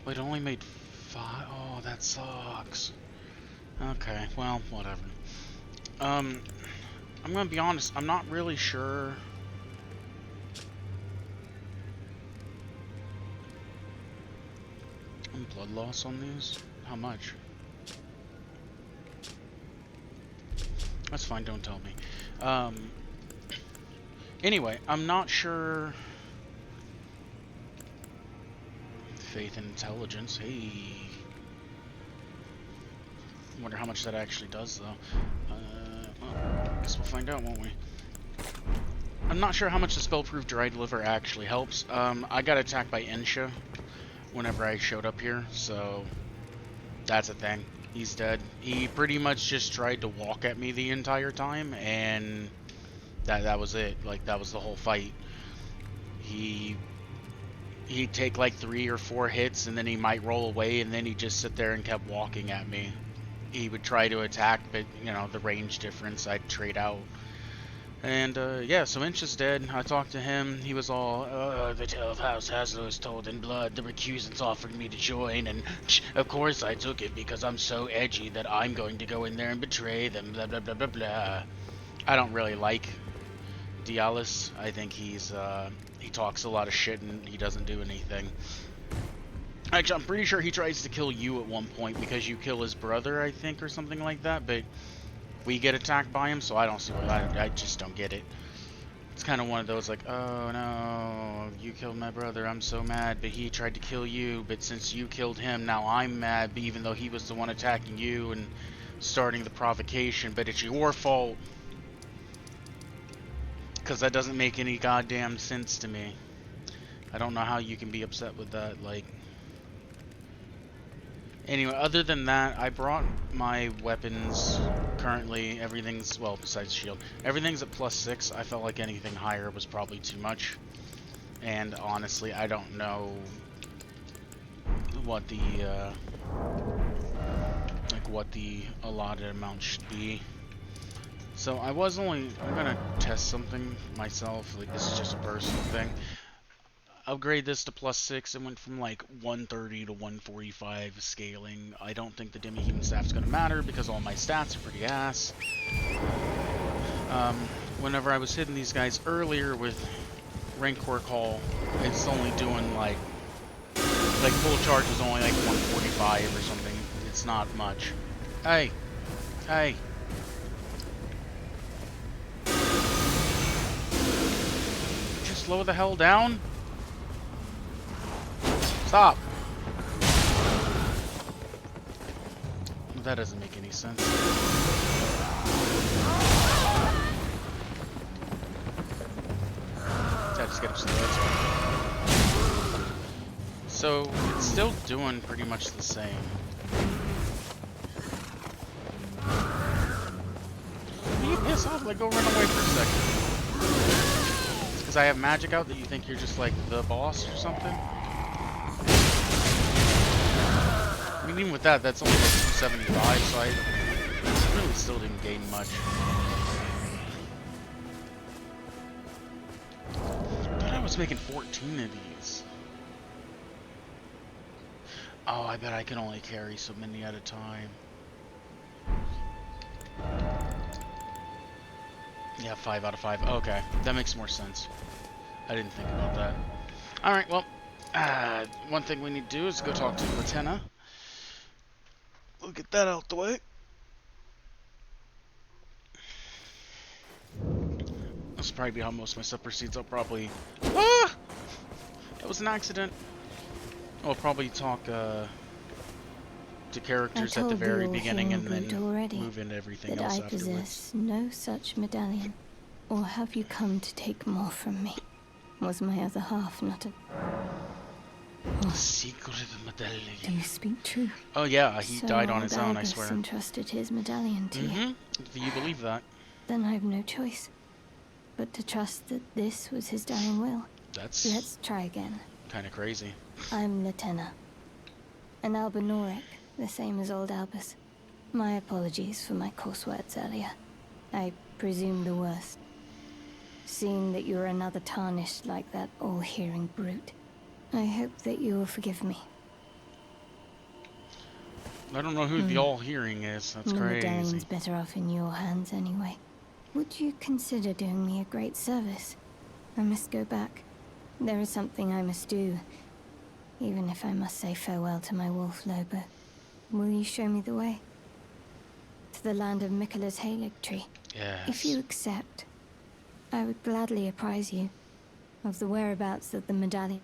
Wait, it only made 5. Oh, that sucks. Okay, well, whatever. I'm gonna be honest, I'm not really sure. Blood loss on these? How much? That's fine, don't tell me. Anyway, I'm not sure. Faith and intelligence, hey. Wonder how much that actually does, though. Well, guess we'll find out, won't we? I'm not sure how much the spell-proof dried liver actually helps. I got attacked by Insha whenever I showed up here, so that's a thing. He's dead. He pretty much just tried to walk at me the entire time, and that was it. Like, that was the whole fight. He'd take like 3 or 4 hits, and then he might roll away, and then he'd just sit there and kept walking at me. He would try to attack, but, you know, the range difference, I'd trade out. And, yeah, so Inch is dead. I talked to him. He was all, the tale of House Haslo is told in blood. The recusants offered me to join, and, of course, I took it because I'm so edgy that I'm going to go in there and betray them, blah, blah, blah, blah, blah. I don't really like Dialis. I think he talks a lot of shit and he doesn't do anything. Actually, I'm pretty sure he tries to kill you at one point because you kill his brother, I think, or something like that, but we get attacked by him, so I don't see what I just don't get it. It's kind of one of those like, oh no, you killed my brother, I'm so mad, but he tried to kill you, but since you killed him, now I'm mad, even though he was the one attacking you and starting the provocation, but it's your fault. Because that doesn't make any goddamn sense to me. I don't know how you can be upset with that, like... Anyway, other than that, I brought my weapons. Currently, everything's, well, besides shield, everything's at +6. I felt like anything higher was probably too much. And honestly, I don't know what the, what the allotted amount should be. So I'm gonna test something myself. Like, this is just a personal thing. Upgrade this to +6 and went from like 130 to 145 scaling. I don't think the demi-human staff's gonna matter because all my stats are pretty ass. Whenever I was hitting these guys earlier with Rancor Call, it's only doing like full charge is only like 145 or something. It's not much. Hey! Hey! Just slow the hell down? Stop! That doesn't make any sense. I just get upstairs. So, it's still doing pretty much the same. Will you piss off? Like, go run away for a second. Because I have magic out that you think you're just like the boss or something? I mean, even with that, that's only like 275, so I really still didn't gain much. I thought I was making 14 of these. Oh, I bet I can only carry so many at a time. Yeah, 5 out of 5. Okay, that makes more sense. I didn't think about that. Alright, well, one thing we need to do is go talk to Latenna. We'll get that out the way. That's probably how most of my stuff proceeds. I'll probably... Ah! That was an accident. I'll probably talk to characters at the very beginning and then move into everything else afterwards. I possess no such medallion. Or have you come to take more from me? Was my other half not a... Secret medallion. Do you speak true? Oh yeah, he died on his own, I swear. Entrusted his medallion to you. Do you believe that? Then I have no choice but to trust that this was his dying will. Let's try again. Kinda crazy. I'm Latenna. An Albanoric, the same as old Albus. My apologies for my coarse words earlier. I presume the worst. Seeing that you're another tarnished like that all-hearing brute. I hope that you will forgive me. I don't know who the Hmm. all-hearing is. That's The crazy. medallion's better off in your hands anyway. Would you consider doing me a great service? I must go back. There is something I must do, even if I must say farewell to my wolf, Lobo. Will you show me the way? To the land of Mikkela's Halig tree. If Yes. you accept, I would gladly apprise you of the whereabouts of the medallion.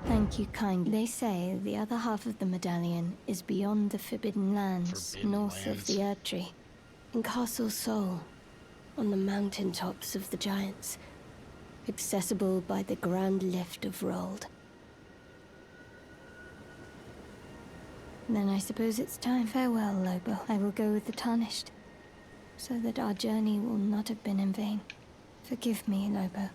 Thank you kindly. They say the other half of the medallion is beyond the Forbidden Lands, Forbidden north of lands. the Erd Tree, in Castle Sol, on the mountain tops of the Giants, accessible by the Grand Lift of Rold. Then I suppose it's time. Farewell, Lobo. I will go with the Tarnished, so that our journey will not have been in vain. Forgive me, Lobo.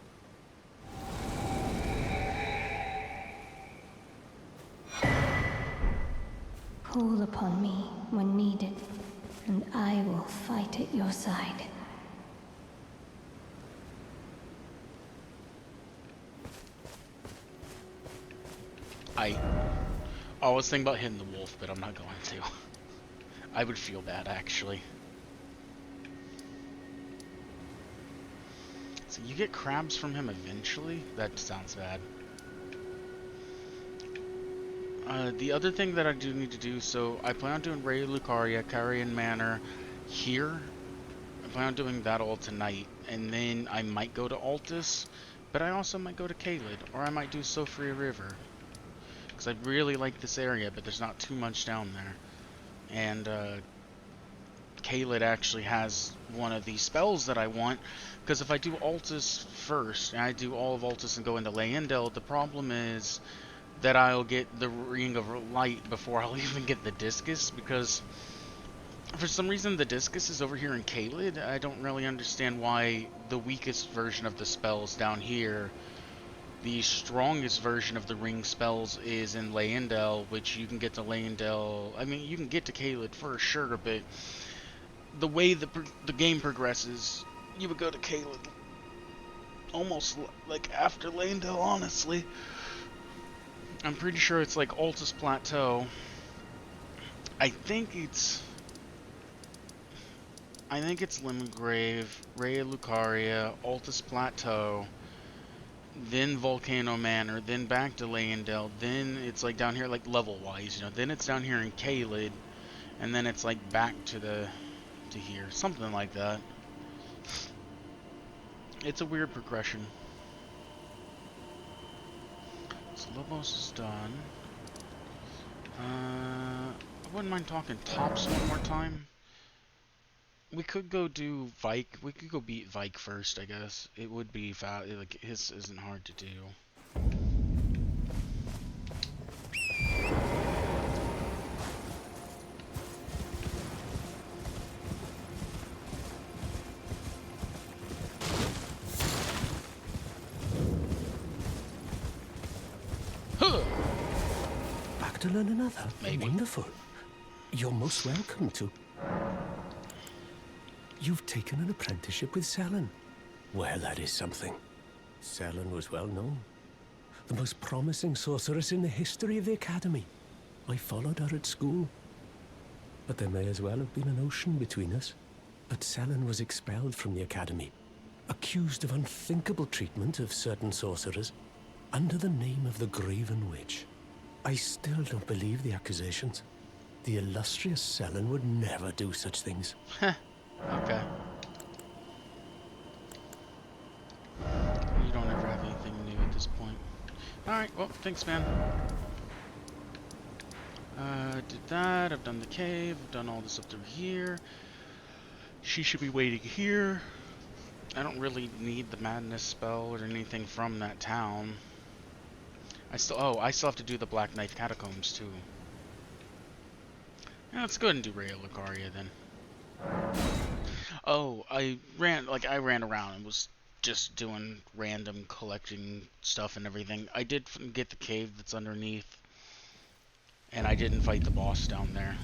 Call upon me when needed, and I will fight at your side. I always think about hitting the wolf, but I'm not going to. I would feel bad, actually. So you get crabs from him eventually? That sounds bad. The other thing that I do need to do, so I plan on doing Raya, Lucaria, Carian Manor here. I plan on doing that all tonight, and then I might go to Altus, but I also might go to Caelid, or I might do Sofria River. Because I really like this area, but there's not too much down there. And, Caelid actually has one of these spells that I want, because if I do Altus first, and I do all of Altus and go into Leyendel, the problem is that I'll get the Ring of Light before I'll even get the Discus, because for some reason the Discus is over here in Caelid. I don't really understand why the weakest version of the spells down here, the strongest version of the ring spells is in Leyendel, which you can get to Leyendel, I mean you can get to Caelid for sure, but the way the game progresses, you would go to Caelid almost like after Leyendel, honestly. I'm pretty sure it's like Altus Plateau. I think it's Limgrave, Raya Lucaria, Altus Plateau, then Volcano Manor, then back to Leyendel, then it's like down here like level wise, you know, then it's down here in Caelid, and then it's like back to here. Something like that. It's a weird progression. So Lobos is done. I wouldn't mind talking tops one more time. We could go do Vike. We could go beat Vike first, I guess. It would be fast. Like his isn't hard to do. Huh! Back to learn another? Maybe. Wonderful. You're most welcome to. You've taken an apprenticeship with Selen. Well, that is something. Selen was well known. The most promising sorceress in the history of the Academy. I followed her at school. But there may as well have been an ocean between us. But Selen was expelled from the Academy, accused of unthinkable treatment of certain sorcerers, under the name of the Graven Witch. I still don't believe the accusations. The illustrious Selen would never do such things. Heh. Okay. You don't ever have anything new at this point. Alright, well, thanks, man. Did that. I've done the cave. I've done all this up through here. She should be waiting here. I don't really need the madness spell or anything from that town. I still have to do the Black Knife Catacombs too. Yeah, let's go ahead and do Raya Lucaria then. Oh, I ran around and was just doing random collecting stuff and everything. I did get the cave that's underneath, and I didn't fight the boss down there.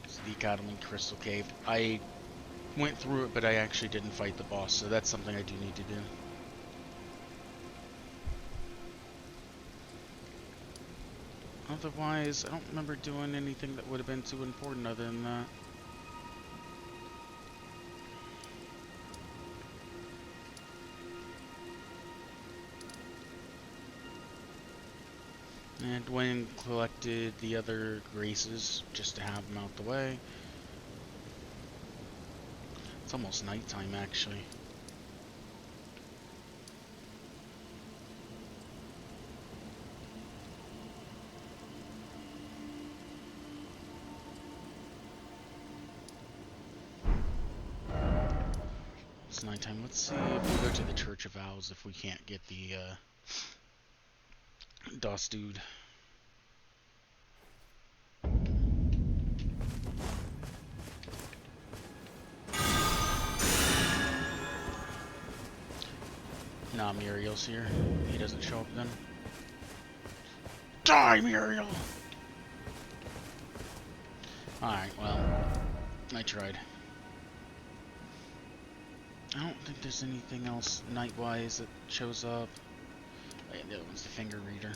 It's the Academy Crystal Cave. I went through it, but I actually didn't fight the boss, so that's something I do need to do. Otherwise, I don't remember doing anything that would have been too important other than that. And went and collected the other graces just to have them out the way. It's almost nighttime, actually. It's nighttime. Let's see if we go to the Church of Owls if we can't get the DOS dude. Nah, Muriel's here. He doesn't show up then. Die, Muriel! Alright, well, I tried. I don't think there's anything else night-wise that shows up. Oh, yeah, the other one's the finger reader.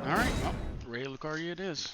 Alright, well, Raya Lucaria it is.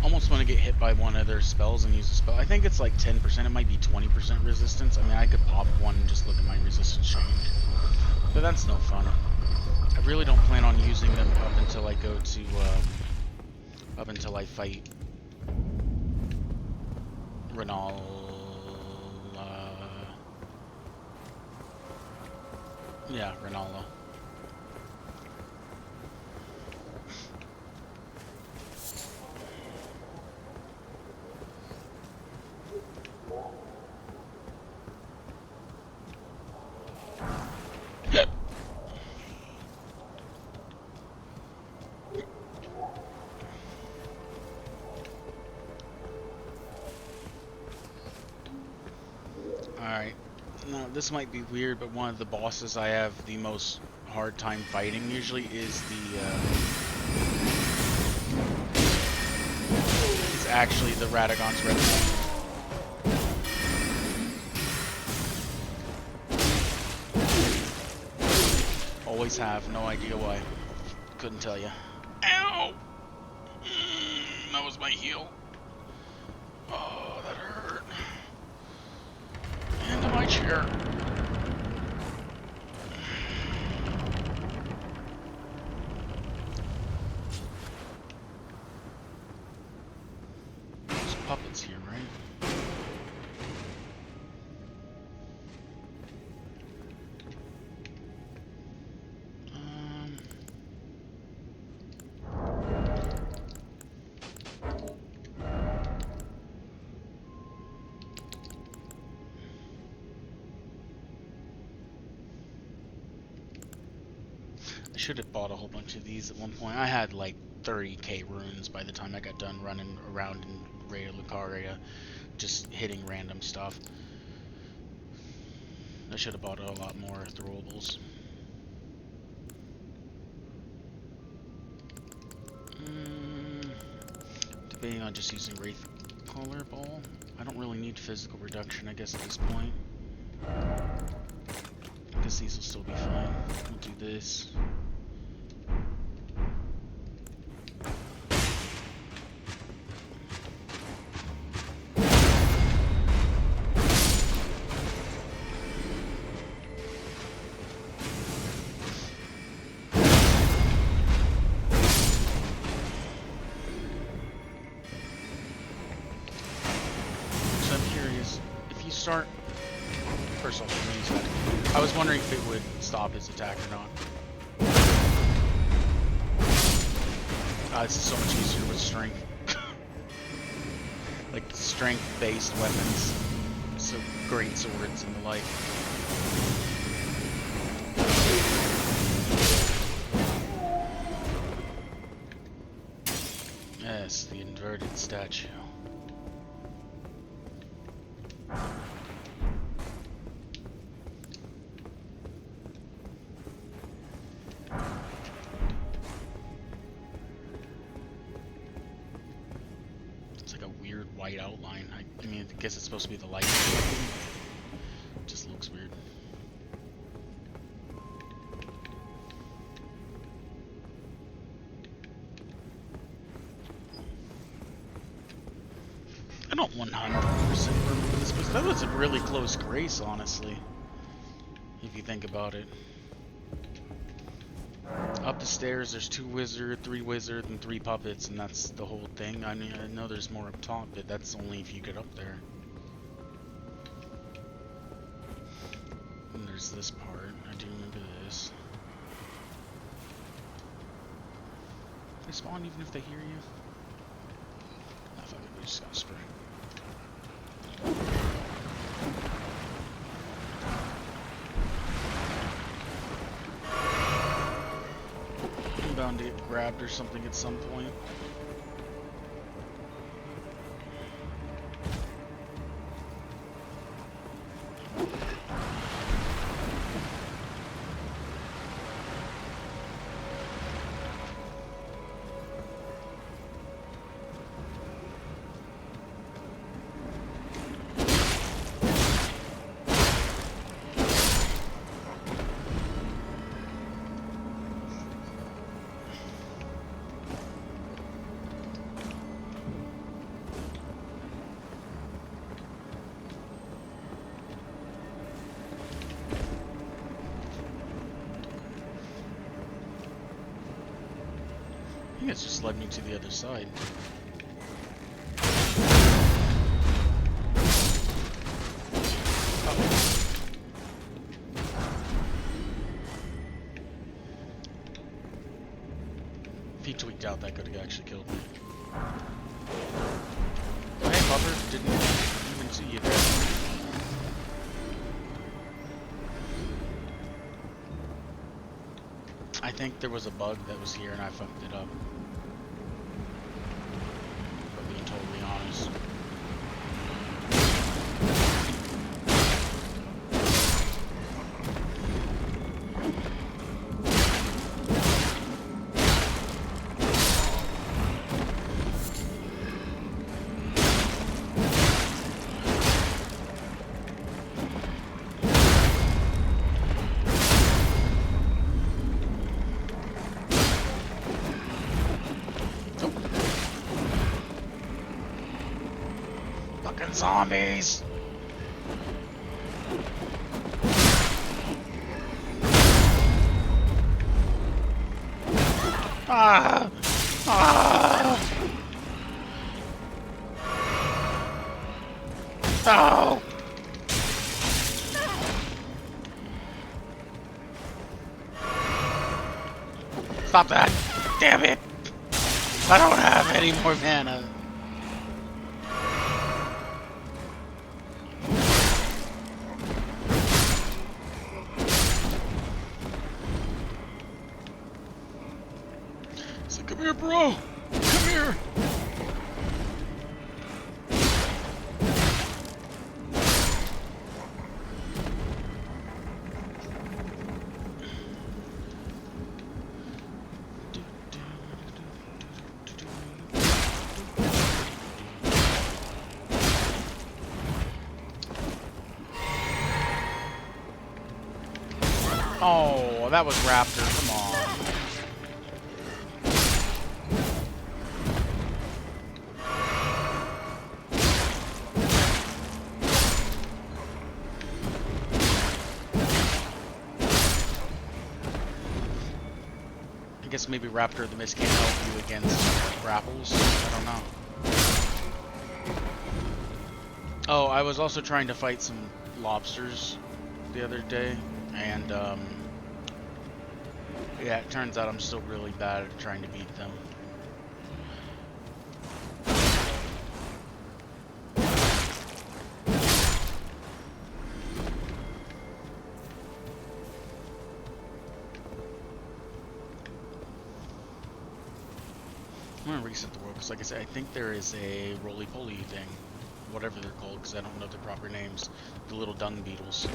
Almost want to get hit by one of their spells and use a spell. I think it's like 10%, it might be 20% resistance. I mean, I could pop one and just look at my resistance change. But that's no fun. I really don't plan on using them up until I go to, up until I fight Renal, yeah, Renala. Alright, now this might be weird, but one of the bosses I have the most hard time fighting usually is it's actually the Radagon's Revenant. Always have, no idea why. Couldn't tell you. Ow! That was my heel. Oh, that hurt. Into my chair. There's puppets here, right? I should have bought a whole bunch of these at one point. I had like 30k runes by the time I got done running around in Raya Lucaria, just hitting random stuff. I should have bought a lot more throwables. Debating on just using Wraith Caller Ball. I don't really need physical reduction, I guess, at this point. I guess these will still be fine. We'll do this. Start. First off, I was wondering if it would stop his attack or not. This is so much easier with strength. Like strength-based weapons, so great swords and the like. Yes, the inverted statue. It's like a weird white outline. I mean, I guess it's supposed to be the light. It just looks weird. I don't 100% remember this, but that was a really close grace, honestly. If you think about it. Up the stairs, there's 2 wizard, 3 wizard, and 3 puppets, and that's the whole thing. I mean, I know there's more up top, but that's only if you get up there. And there's this part. I do remember this. They spawn even if they hear you? Ah, fuck it, we just got spray. I'm bound to get grabbed or something at some point. I think it's just led me to the other side. If he tweaked out, that could have actually killed me. Hey, Buffer, didn't even see you there. I think there was a bug that was here and I fucked it up. For being totally honest. Fucking zombies! Ah! Ah! No! Stop that! Damn it! I don't have any more mana. So come here, bro! Come here! Oh, that was Raptor. Come on. I guess maybe Raptor of the Mist can't help you against grapples. I don't know. Oh, I was also trying to fight some lobsters the other day, and yeah, it turns out I'm still really bad at trying to beat them. I'm gonna reset the world because, like I said, I think there is a roly-poly thing, whatever they're called, because I don't know their proper names. The little dung beetles.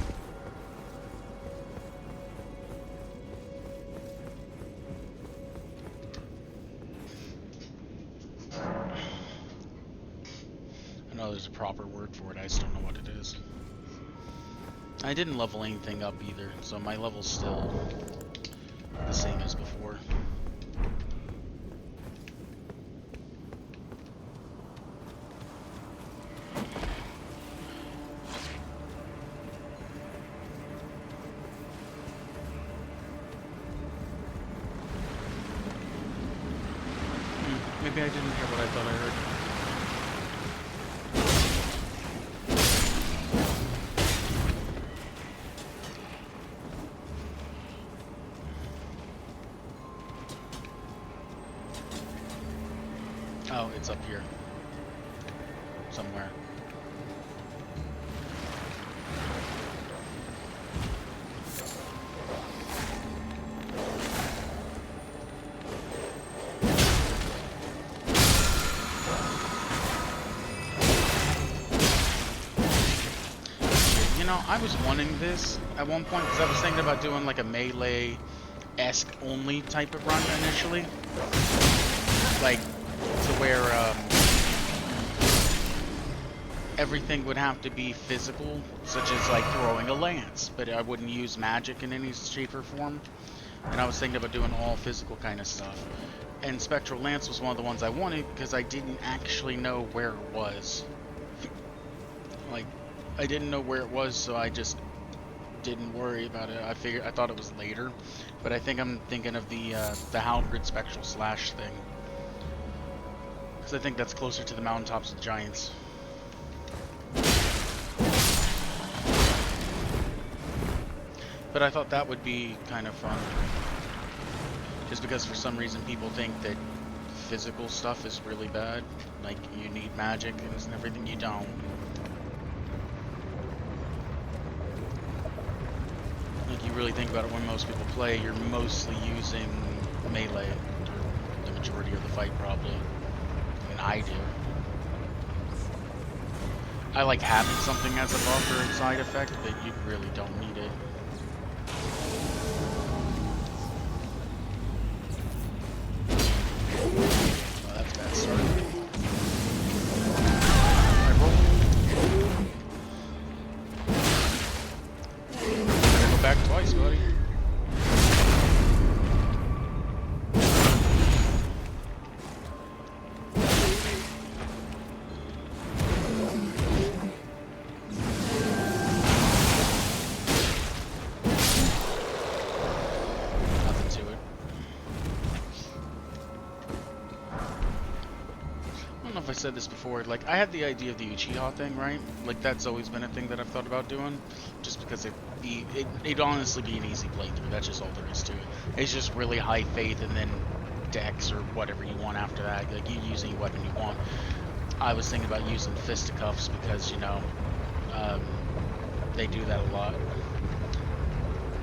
I know there's a proper word for it. I just don't know what it is. I didn't level anything up either, so my level's still the same as before. Maybe I didn't hear what I thought I heard. Oh, it's up here. Somewhere. You know, I was wanting this at one point because I was thinking about doing like a melee-esque only type of run initially. Like, to where everything would have to be physical, such as like throwing a lance, but I wouldn't use magic in any shape or form. And I was thinking about doing all physical kind of stuff. And Spectral Lance was one of the ones I wanted because I didn't actually know where it was. Like, I didn't know where it was, so I just didn't worry about it. I thought it was later, but I think I'm thinking of the Halberd Spectral Slash thing. Because I think that's closer to the mountaintops of the giants. But I thought that would be kind of fun. Just because for some reason people think that physical stuff is really bad. Like, you need magic and everything. You don't. Like, you really think about it, when most people play, you're mostly using melee for the majority of the fight, probably. I mean, I do. I like having something as a buff or a side effect, but you really don't need it. Oh, that's a bad start. Alright, roll. Gotta go back twice, buddy. I said this before, like, I had the idea of the Uchiha thing, right? Like, that's always been a thing that I've thought about doing, just because it'd honestly be an easy playthrough. That's just all there is to it. It's just really high faith and then dex or whatever you want after that. Like, you use any weapon you want. I was thinking about using fisticuffs because, you know, they do that a lot.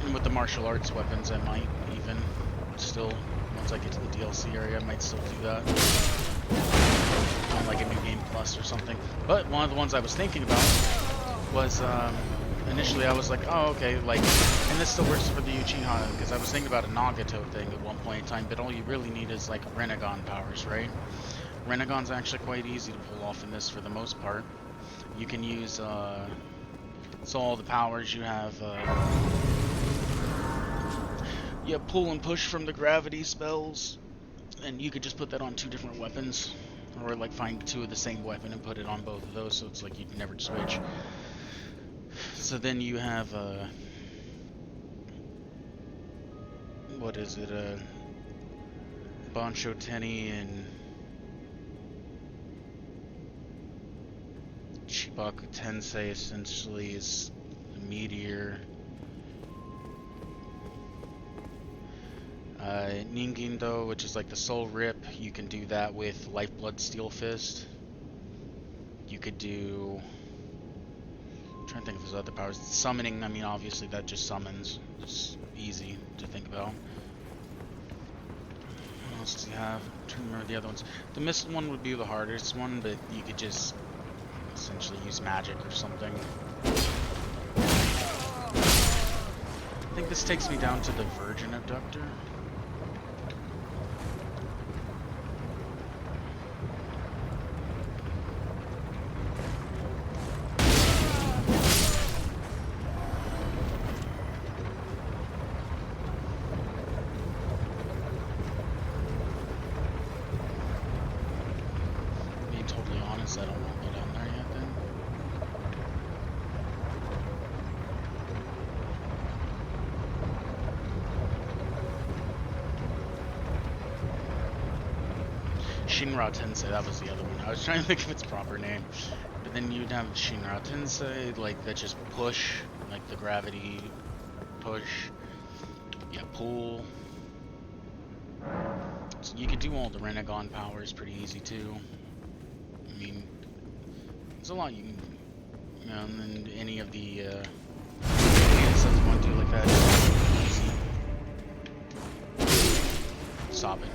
And with the martial arts weapons, I might even still, once I get to the DLC area, I might still do that. On like a new game plus or something. But one of the ones I was thinking about was initially I was like, oh, okay, like, and this still works for the Uchiha, because I was thinking about a Nagato thing at one point in time, but all you really need is like Renegon powers, right? Renegon's actually quite easy to pull off in this for the most part. You can use so all the powers you have pull and push from the gravity spells, and you could just put that on 2 different weapons. Or like find 2 of the same weapon and put it on both of those, so it's like you'd never switch. So then you have what is it, Bancho Teni and Chibaku Tensei essentially is a meteor. Ningindo, which is like the Soul Rip, you can do that with Lifeblood Steel Fist. You could do... I'm trying to think of his other powers. Summoning, I mean, obviously that just summons. It's easy to think about. else does he have? I'm trying to remember the other ones. The missile one would be the hardest one, but you could just essentially use magic or something. I think this takes me down to the Virgin Abductor. Being totally honest, I don't want to go down there yet then. Shinra Tensei, that was the other one. I was trying to think of its proper name. But then you'd have Shinra Tensei, like, that just push, like the gravity push. Yeah, pull. So you could do all the Renegon powers pretty easy too. I mean, there's a lot you can, you know, and then any of the stuff you want to do like that, easy. Stop it.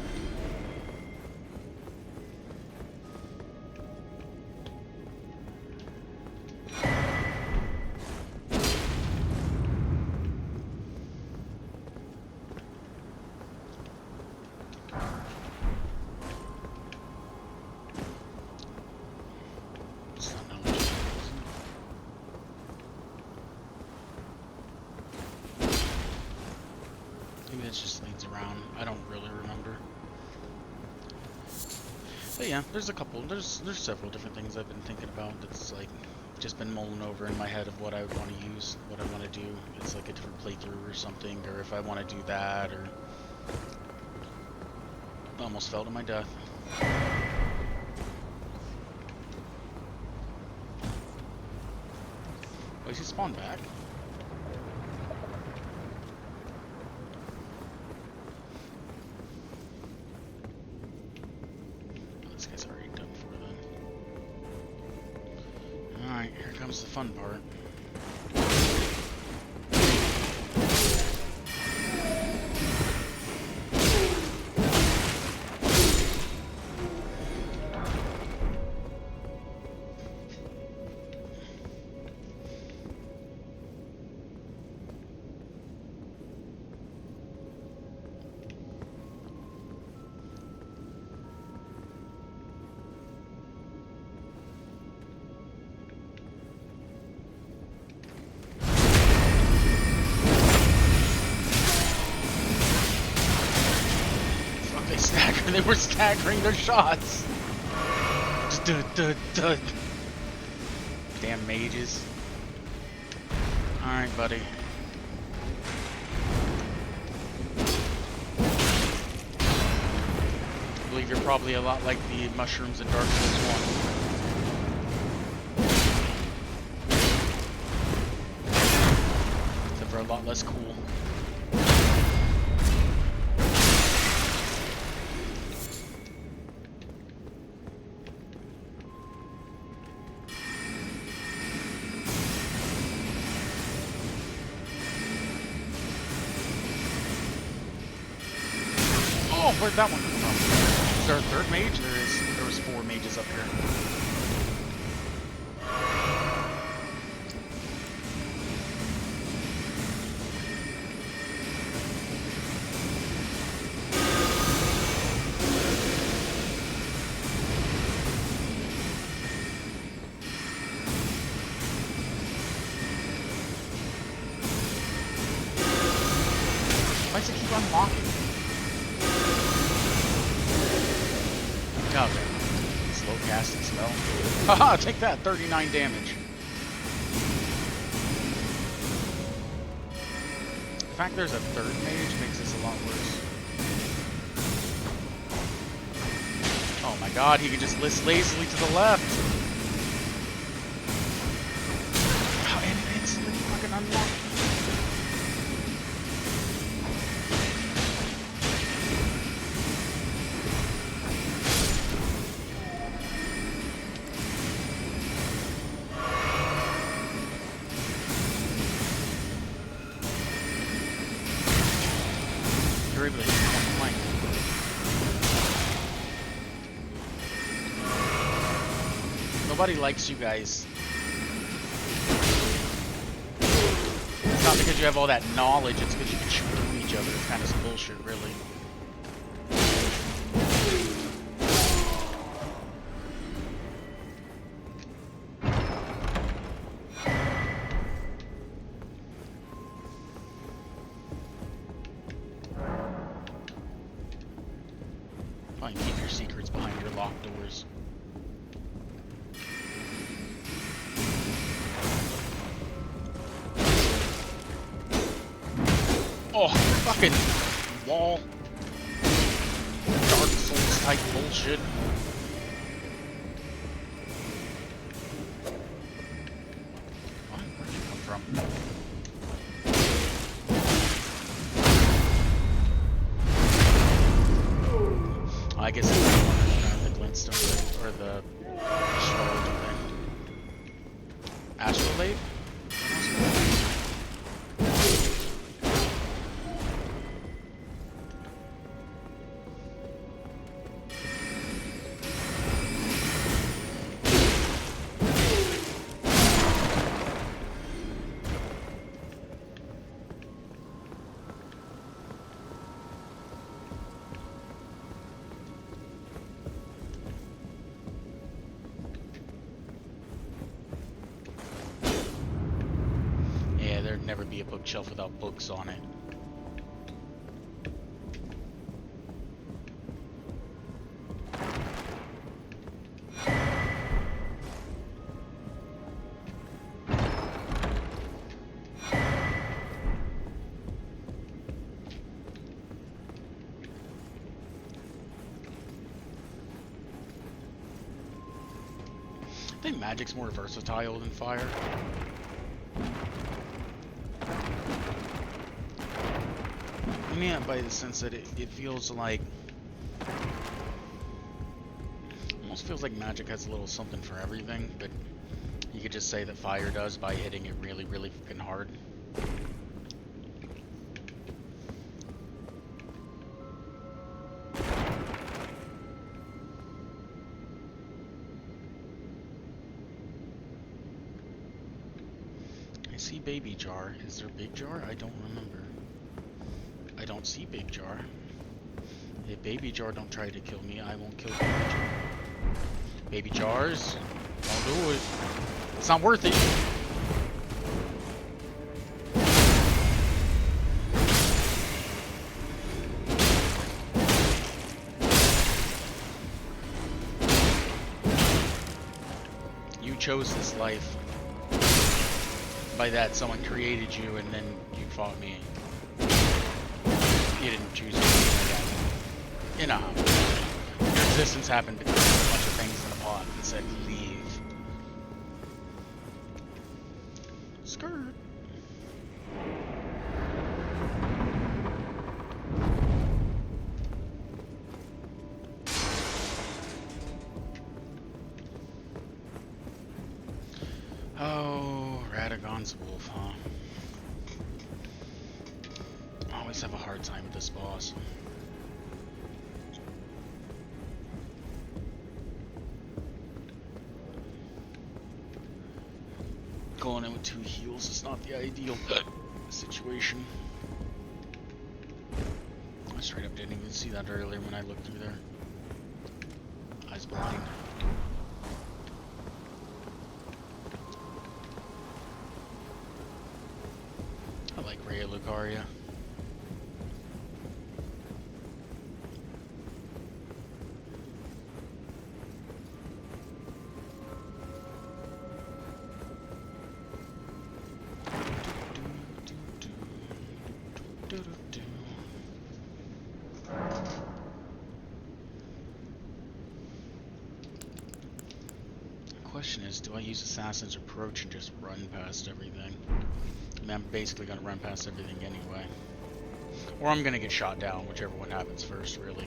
Maybe it just leads around. I don't really remember. But yeah, there's several different things I've been thinking about that's like just been mulling over in my head of what I would want to use, what I want to do. It's like a different playthrough or something, or if I want to do that, or almost fell to my death. Oh, he spawned back. This guy's already done for then. Alright, here comes the fun part. They were staggering their shots. Just dud. Damn mages. Alright, buddy. I believe you're probably a lot like the mushrooms in Dark Souls 1. Except for a lot less cool. Oh, where'd that one come from? Is there a third mage? There was 4 mages up here. Why does it keep unlocking? Okay. Slow casting spell. Haha, take that, 39 damage. The fact there's a third mage makes this a lot worse. Oh my god, he can just list lazily to the left. Oh, and it instantly fucking unlocked. You're able to hit point blank. Nobody likes you guys. It's not because you have all that knowledge, it's because you can shoot through each other. It's kind of some bullshit, really. Fine, keep your secrets behind your locked doors. Oh, fucking wall. Dark Souls type bullshit. What? Where'd you come from? I guess it's the one that don't have the glintstone thing, or the shard thing. Astrolabe? There'd never be a bookshelf without books on it. I think magic's more versatile than fire. I mean, by the sense that it feels like, almost feels like magic has a little something for everything, but you could just say that fire does by hitting it really, really fucking hard. I see baby jar. Is there big jar? I don't remember. I don't see big jar. If baby jar don't try to kill me, I won't kill baby jar. Baby jars, don't do it. It's not worth it. You chose this life. By that, someone created you and then you fought me. You didn't choose to be like that. You know, your existence happened because there were a bunch of things in a pot and said, leave. Skirt. Oh, Radagon's wolf, huh? I always have a hard time with this boss. Going in with 2 heals is not the ideal situation. I straight up didn't even see that earlier when I looked through there. Eyes blind. I like Raya Lucaria. Question is, do I use Assassin's Approach and just run past everything? I mean, I'm basically going to run past everything anyway. Or I'm going to get shot down, whichever one happens first, really.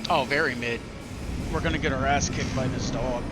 Oh, very mid. We're gonna get our ass kicked by this dog.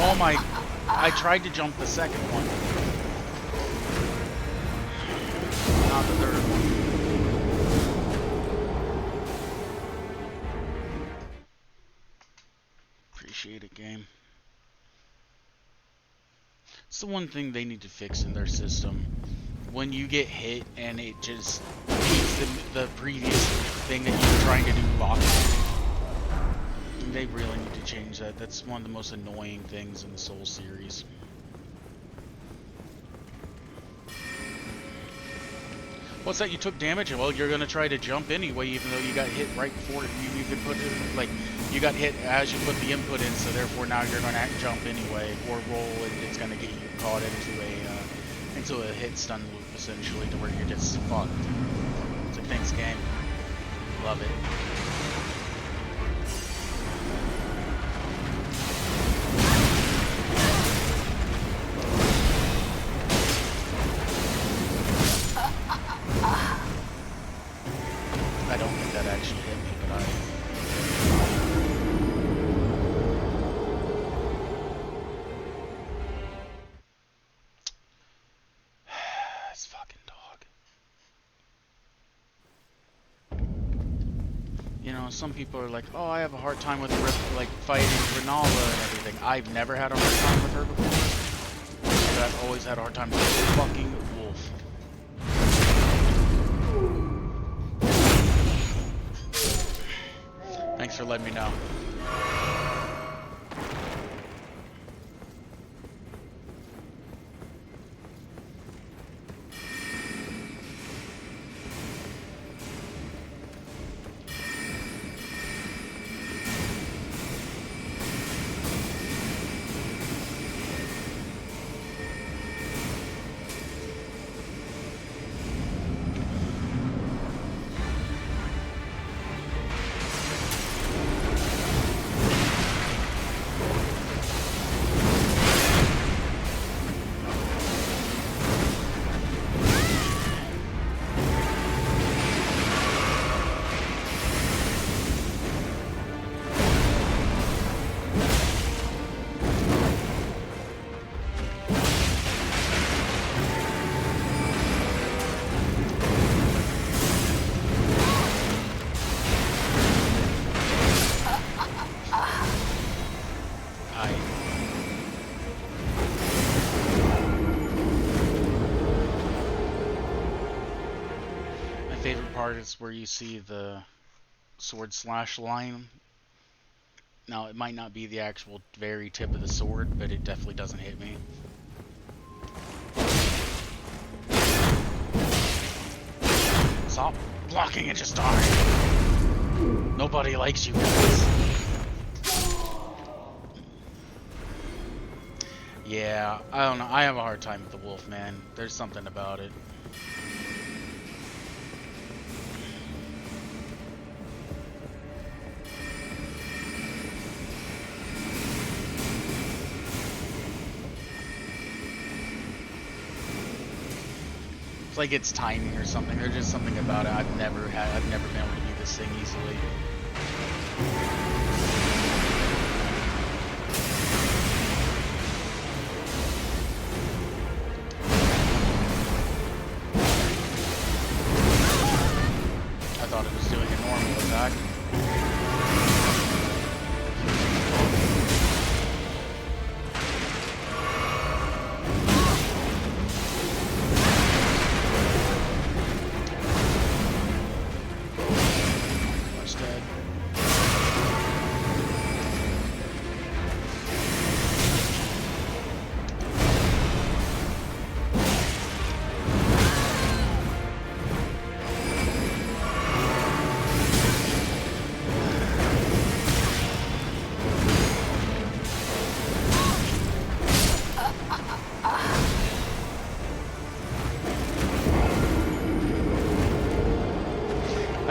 Oh my, I tried to jump the second one. Not the third one. Appreciate it, game. It's the one thing they need to fix in their system. When you get hit and it just keeps the previous thing that you were trying to do locked. They really need to change that. That's one of the most annoying things in the Soul series. What's that? You took damage? Well, you're gonna try to jump anyway, even though you got hit right before you could put it. Like, you got hit as you put the input in, so therefore now you're gonna jump anyway, or roll, and it's gonna get you caught into a hit stun loop essentially, to where you're just fucked. It's like, thanks, game. Love it. I don't think that actually hit me, but this fucking dog. You know, some people are like, oh, I have a hard time with like fighting Ronaldo and everything. I've never had a hard time with her before. But I've always had a hard time with the fucking wolf. Thanks for letting me know. Part is where you see the sword slash line. Now, it might not be the actual very tip of the sword, but it definitely doesn't hit me. Stop blocking and just die. Nobody likes you guys. Yeah, I don't know. I have a hard time with the wolf, man. There's something about it. It's like it's timing or something. There's just something about it. I've never been able to do this thing easily. I thought it was doing a normal attack. Dead.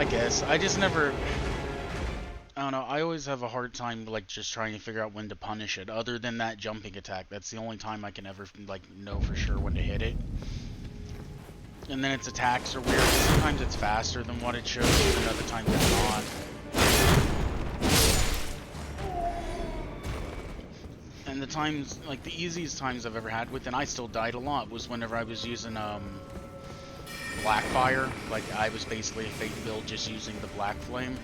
I guess. I just never... I don't know, I always have a hard time, like, just trying to figure out when to punish it, other than that jumping attack. That's the only time I can ever, like, know for sure when to hit it. And then its attacks are weird. Sometimes it's faster than what it shows, and other times it's not. And the times, like, the easiest times I've ever had with, and I still died a lot, was whenever I was using, Blackfire. Like, I was basically a fake build just using the Black Flame.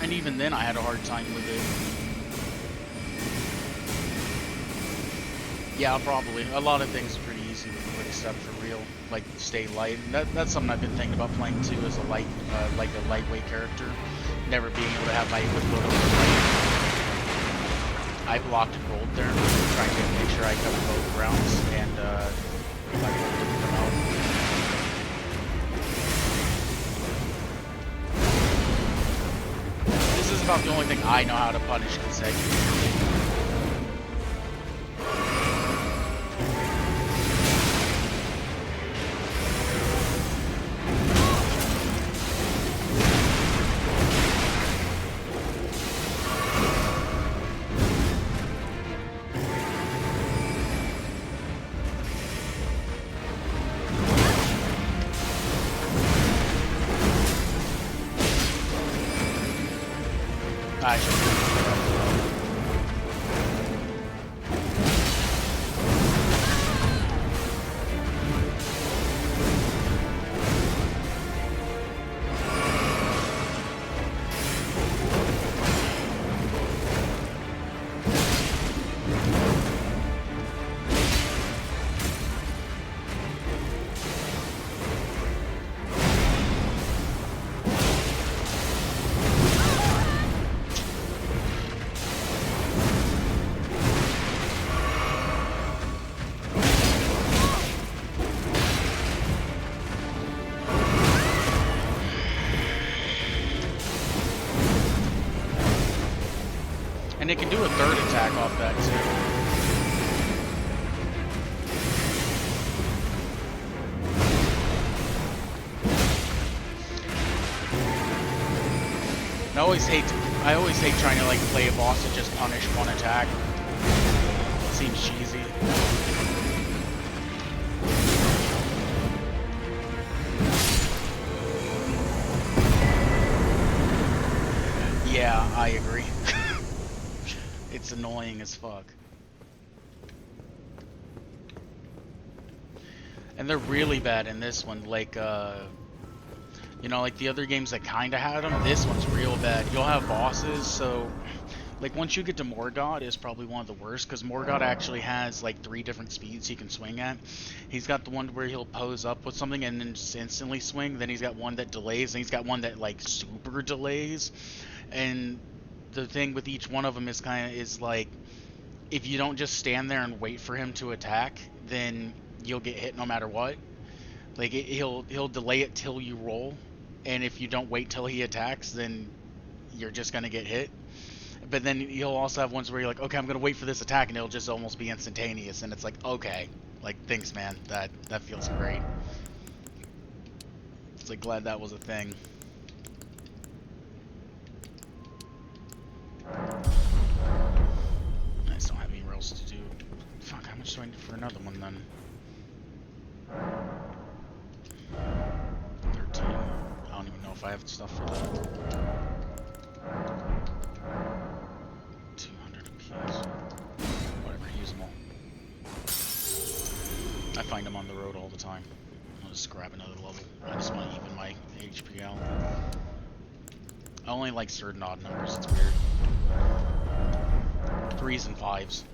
And even then, I had a hard time with it. Yeah, probably. A lot of things are pretty easy with quick step for real. Like, stay light. That's something I've been thinking about playing too, as a like a lightweight character. Never being able to have my equipment over light. I blocked and rolled there, trying to make sure I covered both rounds, and I rolled didn't come out. This is about the only thing I know how to punish consecutively. I should And it can do a third attack off that too. And I always hate trying to like play a boss and just punish one attack. It seems cheesy. Yeah, I agree. It's annoying as fuck. And they're really bad in this one, like, you know, like the other games that kinda had them, this one's real bad. You'll have bosses, so, like, once you get to Morgott, is probably one of the worst, because Morgott actually has, like, 3 different speeds he can swing at. He's got the one where he'll pose up with something and then just instantly swing, then he's got one that delays, and he's got one that, like, super delays, and the thing with each one of them is like, if you don't just stand there and wait for him to attack, then you'll get hit no matter what. Like, he'll delay it till you roll, and if you don't wait till he attacks, then you're just gonna get hit. But then he'll also have ones where you're like, okay, I'm gonna wait for this attack, and it'll just almost be instantaneous, and it's like, okay, like, thanks, man, that feels great. It's like, glad that was a thing. I just don't have anywhere else to do. Fuck, how much do I need for another one then? 13. I don't even know if I have stuff for that. 200 apiece. Whatever, use them all. I find them on the road all the time. I'll just grab another level. I just want to even my HP out. I only like certain odd numbers, it's weird. 3s and 5s.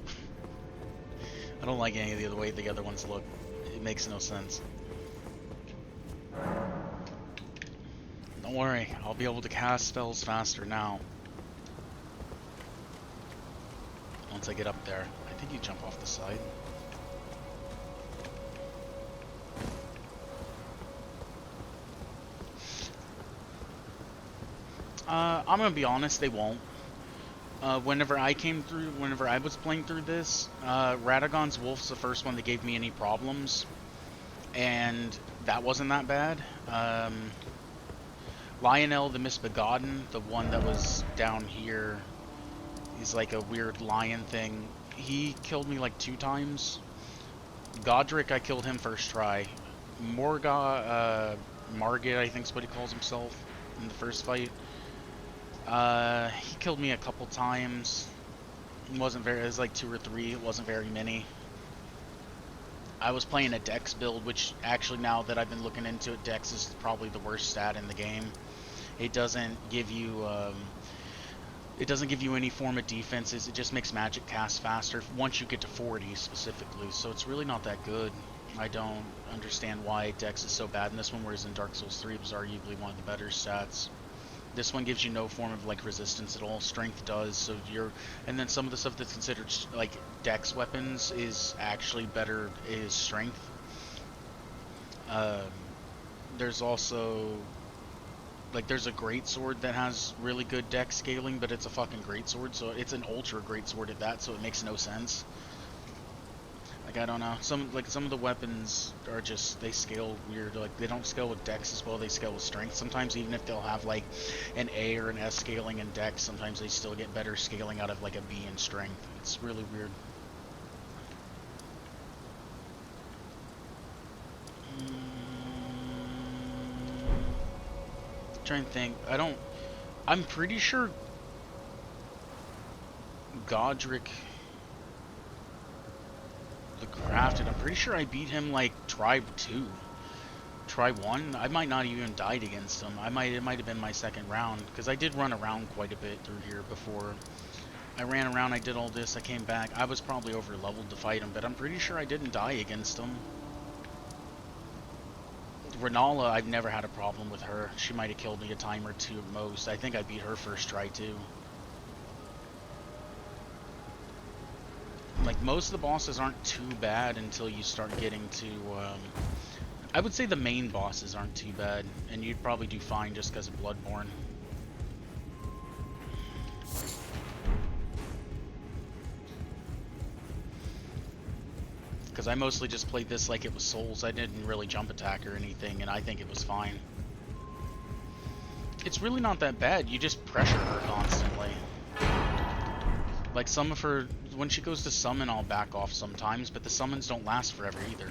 I don't like any of the other way the other ones look. It makes no sense. Don't worry, I'll be able to cast spells faster now. Once I get up there. I think you jump off the side. I'm gonna be honest, they won't. Whenever I was playing through this, Radagon's Wolf's the first one that gave me any problems, and that wasn't that bad. Lionel the Misbegotten, the one that was down here, he's like a weird lion thing. He killed me like 2 times. Godric, I killed him first try. Margit, I think is what he calls himself in the first fight. He killed me a couple times. It was like 2 or 3, it wasn't very many. I was playing a Dex build, which actually now that I've been looking into it, Dex is probably the worst stat in the game. It doesn't give you any form of defenses. It just makes magic cast faster once you get to 40 specifically. So it's really not that good. I don't understand why Dex is so bad in this one, whereas in Dark Souls 3 it was arguably one of the better stats. This one gives you no form of like resistance at all. Strength does, so and then some of the stuff that's considered like Dex weapons is actually better is strength. There's also like there's a great sword that has really good Dex scaling, but it's a fucking great sword, so it's an ultra great sword at that, so it makes no sense. Like, I don't know, some of the weapons are just, they scale weird. Like, they don't scale with Dex as well, they scale with strength. Sometimes even if they'll have like an A or an S scaling in Dex, sometimes they still get better scaling out of like a B in strength. It's really weird. Trying to think. I'm pretty sure Godric the Crafted, I'm pretty sure I beat him like try 2. Try 1? I might not even died against him. It might have been my second round, because I did run around quite a bit through here before. I ran around, I did all this, I came back. I was probably over leveled to fight him, but I'm pretty sure I didn't die against him. Renala, I've never had a problem with her. She might have killed me a time or 2 at most. I think I beat her first try too. Like, most of the bosses aren't too bad until you start getting to, I would say the main bosses aren't too bad, and you'd probably do fine just because of Bloodborne. Because I mostly just played this like it was Souls. I didn't really jump attack or anything, and I think it was fine. It's really not that bad. You just pressure her constantly. Like, some of her, when she goes to summon, I'll back off sometimes, but the summons don't last forever either.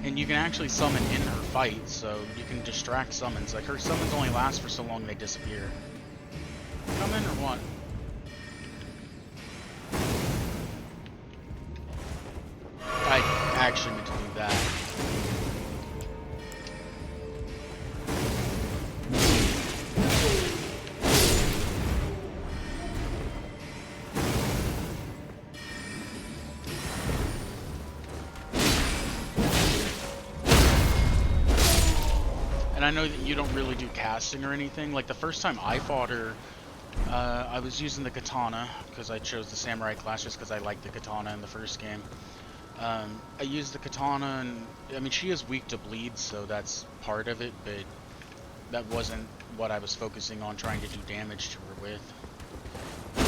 And you can actually summon in her fight, so you can distract summons. Like, her summons only last for so long they disappear. Come in or what? I actually meant to do that. And I know that you don't really do casting or anything. Like, the first time I fought her, I was using the katana, because I chose the samurai class just because I liked the katana in the first game. I used the katana, and I mean, she is weak to bleed, so that's part of it, but that wasn't what I was focusing on trying to do damage to her with. I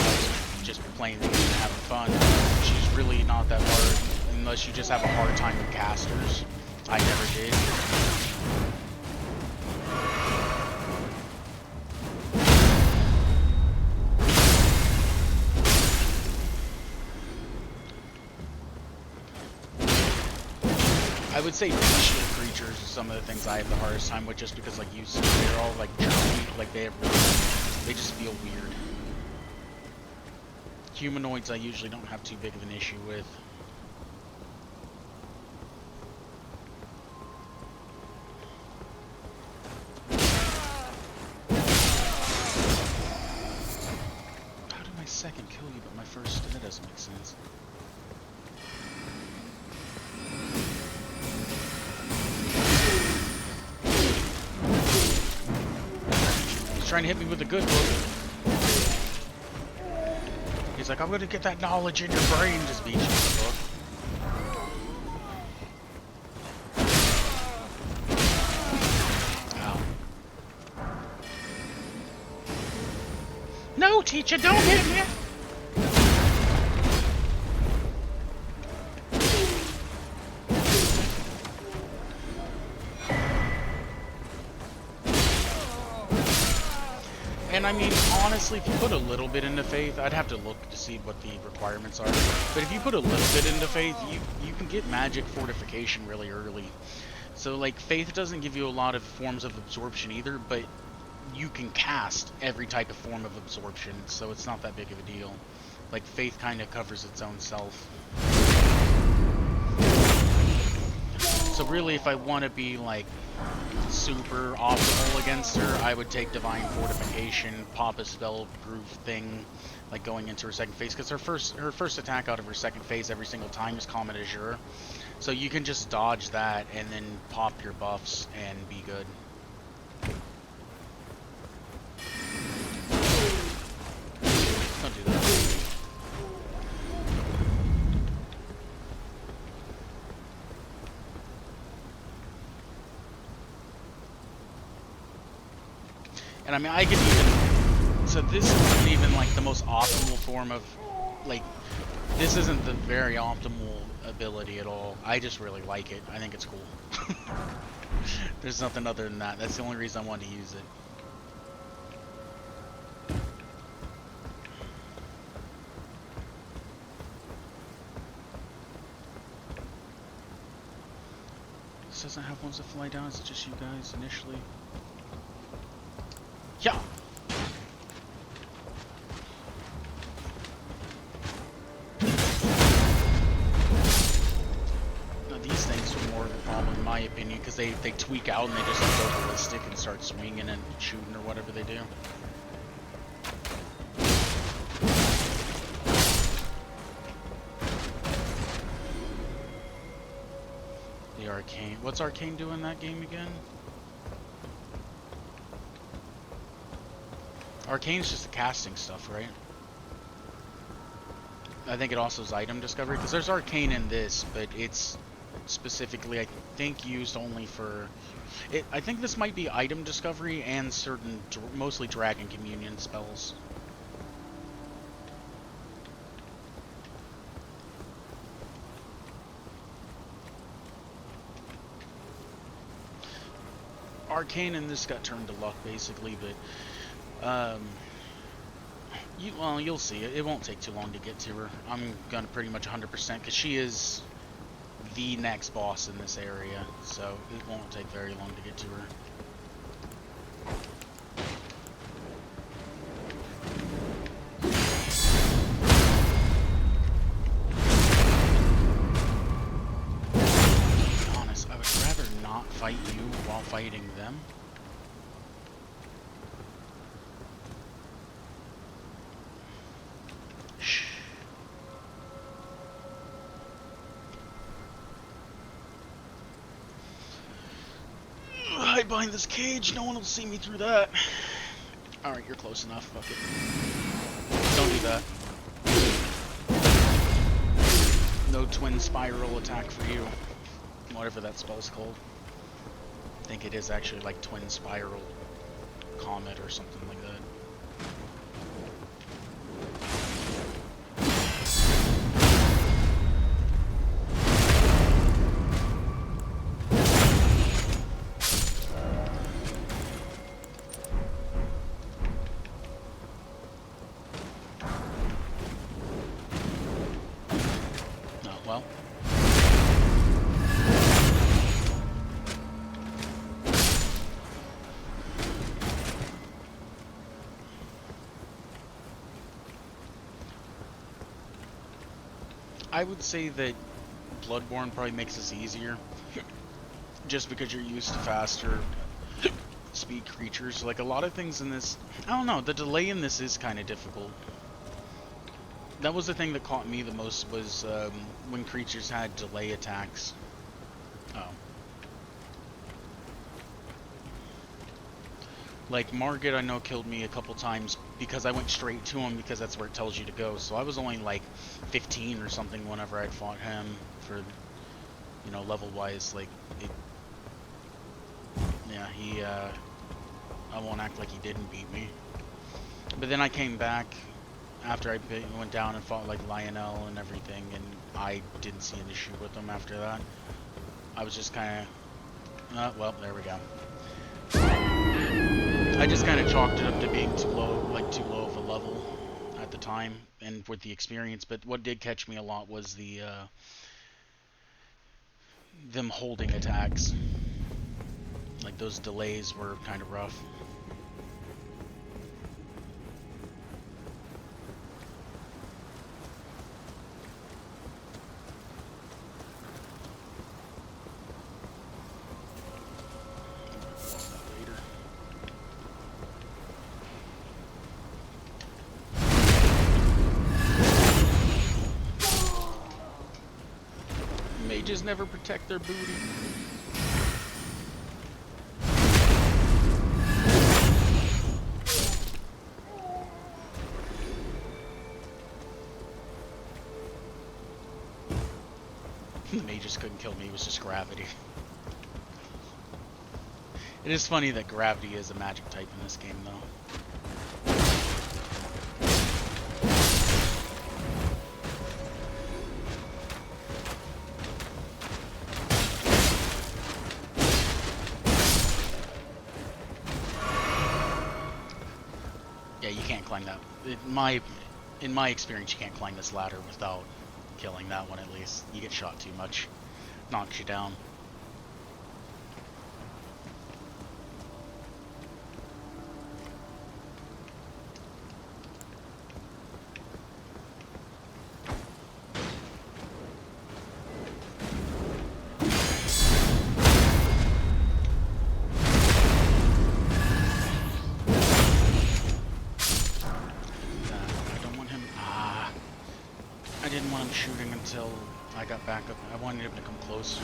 was just playing the game and having fun. She's really not that hard, unless you just have a hard time with casters. I never did. I would say bestial creatures are some of the things I have the hardest time with, just because, like, they're all like jerky, like they just feel weird. Humanoids I usually don't have too big of an issue with. How did my second kill you, but my first? That doesn't make sense. Trying to hit me with a good book. He's like, I'm gonna get that knowledge in your brain. Just beat you with a book. Ow. No, teacher, don't hit me! And I mean, honestly, if you put a little bit into Faith, I'd have to look to see what the requirements are. But if you put a little bit into Faith, you can get magic fortification really early. So, like, Faith doesn't give you a lot of forms of absorption either, but you can cast every type of form of absorption, so it's not that big of a deal. Like, Faith kind of covers its own self. So really, if I want to be, like, super optimal against her, I would take Divine Fortification, pop a spell proof thing, like going into her second phase, because her first attack out of her second phase every single time is Comet Azure. So you can just dodge that and then pop your buffs and be good. Don't do that. And I mean, I could even... So this isn't even, like, the most optimal form of... Like, this isn't the very optimal ability at all. I just really like it. I think it's cool. There's nothing other than that. That's the only reason I wanted to use it. This doesn't have ones that fly down. Is it just you guys initially? Yeah. Now these things are more of a problem in my opinion because they tweak out and they just go ballistic and start swinging and shooting or whatever they do. The Arcane. What's Arcane do in that game again? Arcane's just the casting stuff, right? I think it also is item discovery, because there's Arcane in this, but it's specifically, I think, used only for... I think this might be item discovery and certain, mostly Dragon Communion spells. Arcane in this got turned to luck, basically, but... well, you'll see. It won't take too long to get to her. I'm gonna pretty much 100% because she is the next boss in this area, so it won't take very long to get to her. To be honest, I would rather not fight you while fighting them. Hide behind this cage, no one will see me through that. Alright, you're close enough, fuck it. Don't do that. No twin spiral attack for you. Whatever that spell's called. I think it is actually like twin spiral comet or something like that. Well. I would say that Bloodborne probably makes this easier. Just because you're used to faster speed creatures. Like a lot of things in this, I don't know, the delay in this is kind of difficult. That was the thing that caught me the most was when creatures had delay attacks. Oh. Like Margit I know killed me a couple times because I went straight to him because that's where it tells you to go. So I was only like 15 or something whenever I'd fought him for, you know, level wise. Like, yeah, he, I won't act like he didn't beat me. But then I came back after I went down and fought like Lionel and everything, and I didn't see an issue with them after that. I was just kind of, well, there we go. I just kind of chalked it up to being too low, like too low of a level at the time, and with the experience. But what did catch me a lot was the them holding attacks. Like those delays were kind of rough. Mages never protect their booty. The mages couldn't kill me, it was just gravity. It is funny that gravity is a magic type in this game, though. Yeah, you can't climb that. In my experience, you can't climb this ladder without killing that one at least. You get shot too much. Knocks you down. I didn't want him shooting until I got back up. I wanted him to come closer.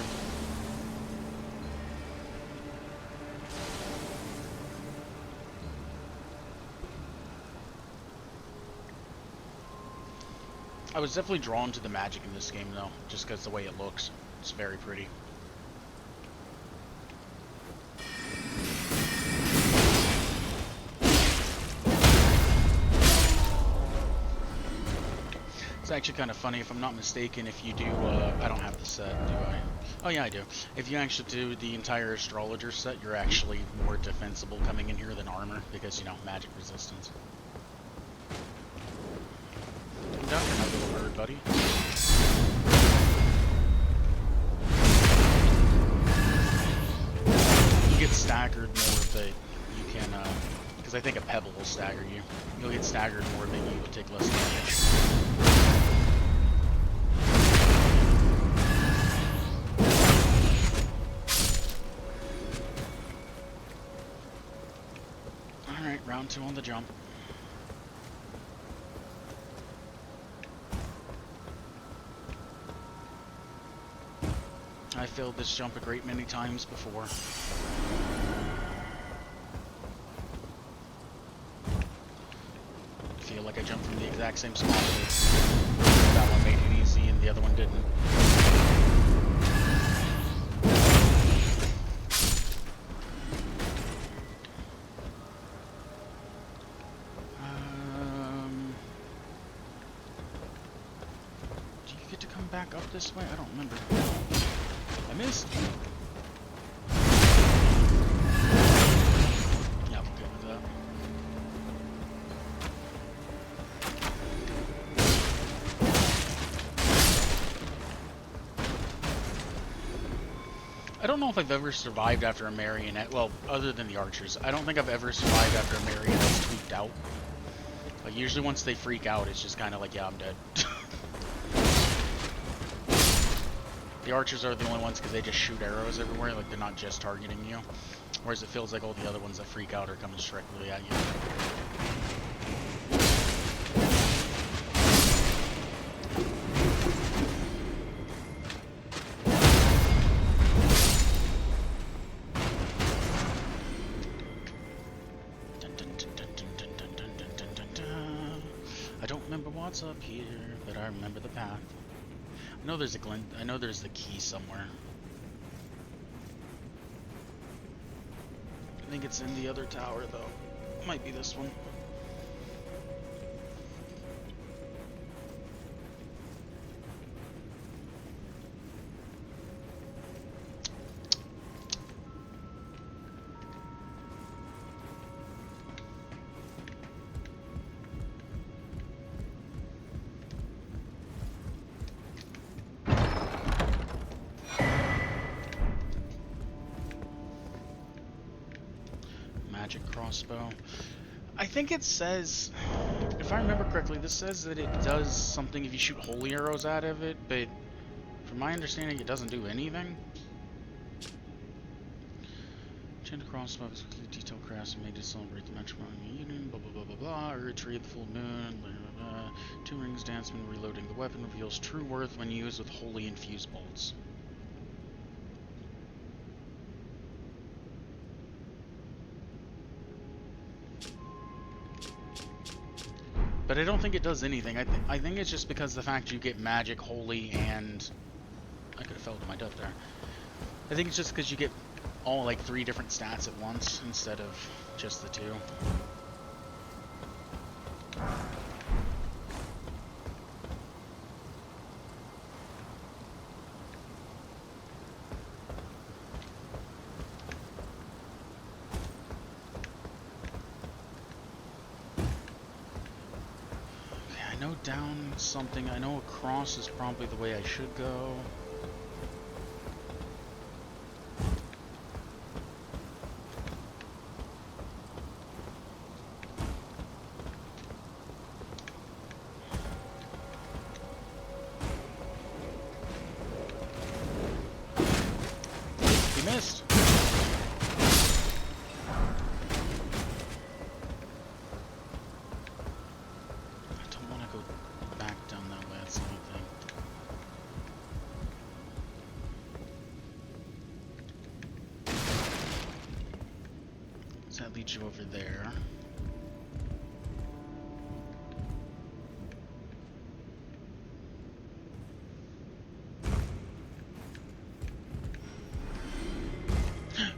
I was definitely drawn to the magic in this game, though, just because the way it looks. It's very pretty. It's actually kind of funny, if I'm not mistaken, if you do, I don't have the set, do I? Oh yeah, I do. If you actually do the entire astrologer set, you're actually more defensible coming in here than armor, because, you know, magic resistance. Come down here, my little bird, buddy. You get staggered more, but you can, because I think a pebble will stagger you. You'll get staggered more, but you will take less damage. Round 2 on the jump. I failed this jump a great many times before. I feel like I jumped from the exact same spot. That one made it easy and the other one didn't. Back up this way? I don't remember. I missed. Yeah, I'm good with that. I don't know if I've ever survived after a marionette. Well, other than the archers, I don't think I've ever survived after a marionette's tweaked out. Like, usually once they freak out, it's just kind of like, yeah, I'm dead. The archers are the only ones because they just shoot arrows everywhere, like they're not just targeting you. Whereas it feels like all the other ones that freak out are coming directly at you. I don't remember what's up here, but I remember the path. I know there's a glint. I know there's the key somewhere. I think it's in the other tower, though. Might be this one. magic crossbow. I think it says, if I remember correctly, this says that it does something if you shoot holy arrows out of it, but from my understanding, it doesn't do anything. Enchanted crossbow is detailed crafts made to celebrate the matrimonial union, blah blah blah blah blah, or a tree of the full moon, blah, blah, blah. Two rings danceman reloading the weapon reveals true worth when used with holy infused bolts. But I don't think it does anything. I think it's just because the fact you get magic, holy, and... I could have fell to my death there. I think it's just because you get all, like, 3 different stats at once, instead of just the 2. I know down something. I know across is probably the way I should go. You missed. That leads you over there.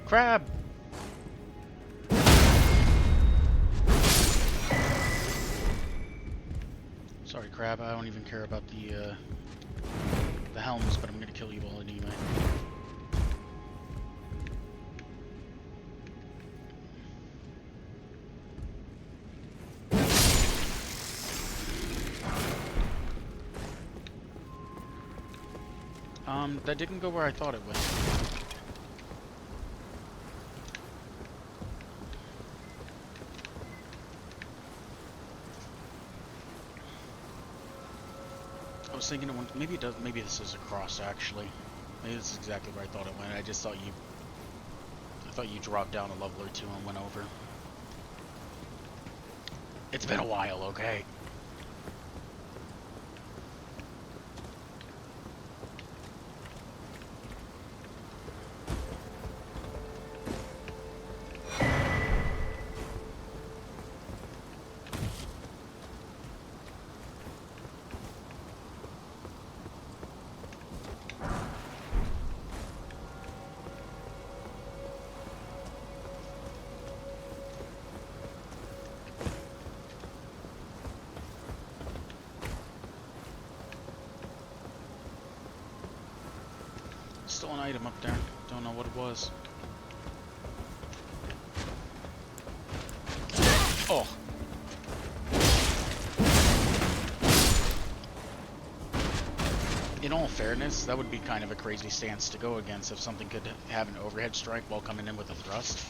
Crab! Sorry, Crab, I don't even care about the helms, but I'm gonna kill you all anyway. That didn't go where I thought it would. I was thinking maybe it does. Maybe this is a cross actually. Maybe this is exactly where I thought it went. I just thought you dropped down a level or 2 and went over. It's been a while, okay? Still an item up there. Don't know what it was. Oh. In all fairness, that would be kind of a crazy stance to go against if something could have an overhead strike while coming in with a thrust.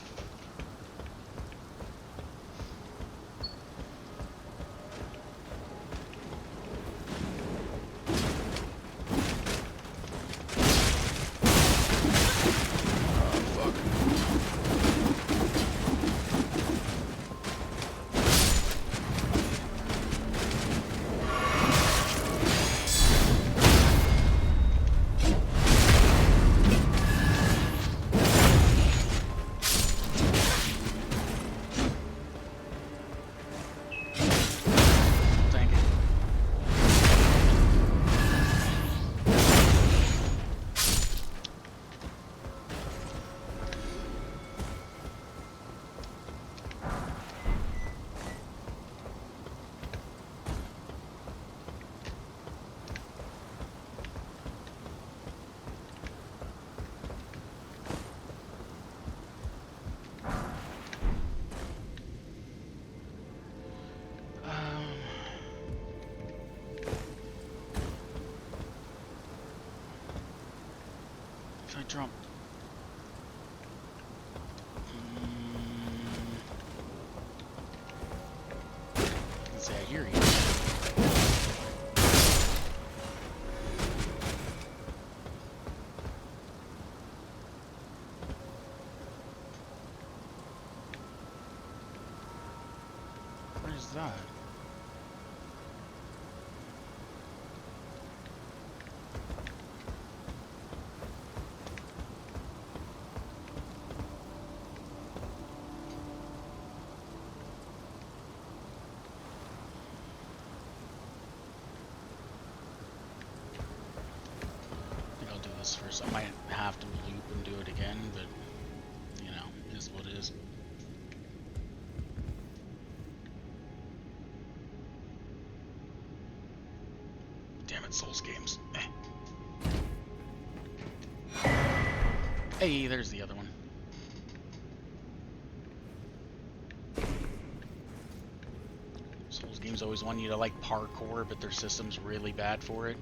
If I drop... say I hear you. What is that? First, I might have to loop and do it again, but you know, it is what it is. Damn it, Souls games. Hey, there's the other one. Souls games always want you to like parkour, but their system's really bad for it.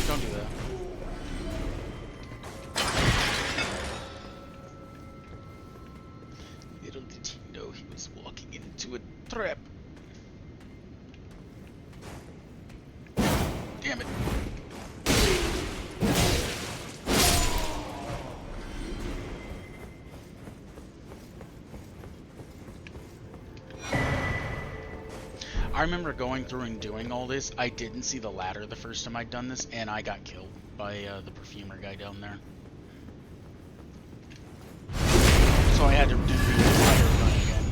Don't do that. Little did he know he was walking into a trap. Damn it. I remember going through and doing all this. I didn't see the ladder the first time I'd done this, and I got killed by the perfumer guy down there. So I had to do the entire run again.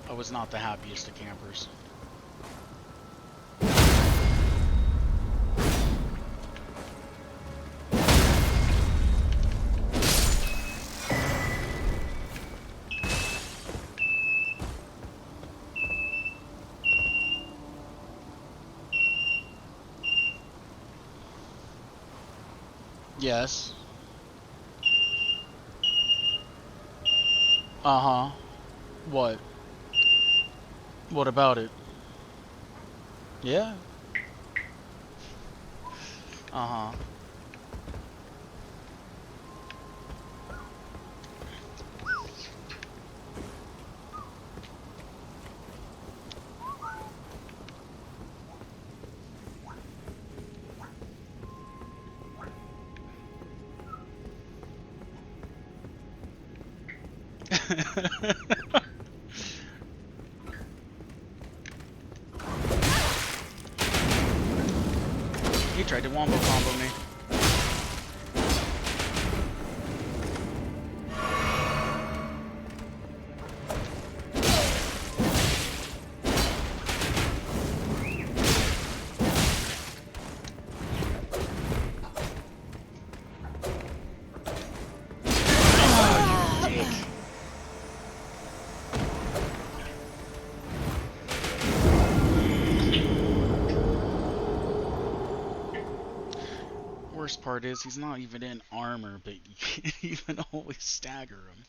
I was not the happiest of campers. Yes. Uh-huh. What? What about it? Yeah. Uh-huh. He tried to wombo combo me. Worst part is he's not even in armor, but you can't even always stagger him.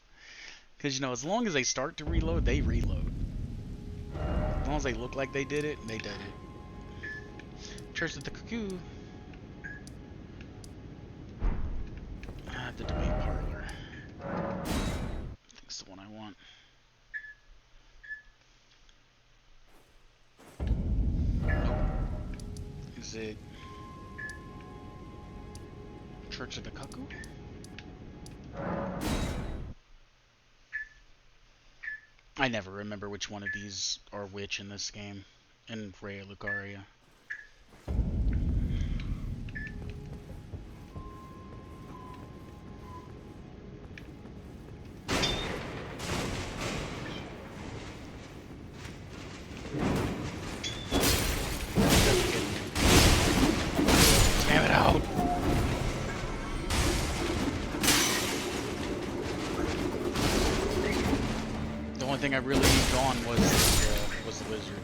Because, you know, as long as they start to reload, they reload. As long as they look like they did it, they did it. Church of the Cuckoo. The debate parlor. I think it's the one I want. Nope. Is it Church of the Cuckoo? I never remember which one of these are which in this game. In Raya Lucaria. Damn it out! The only thing I really moved on was the wizard.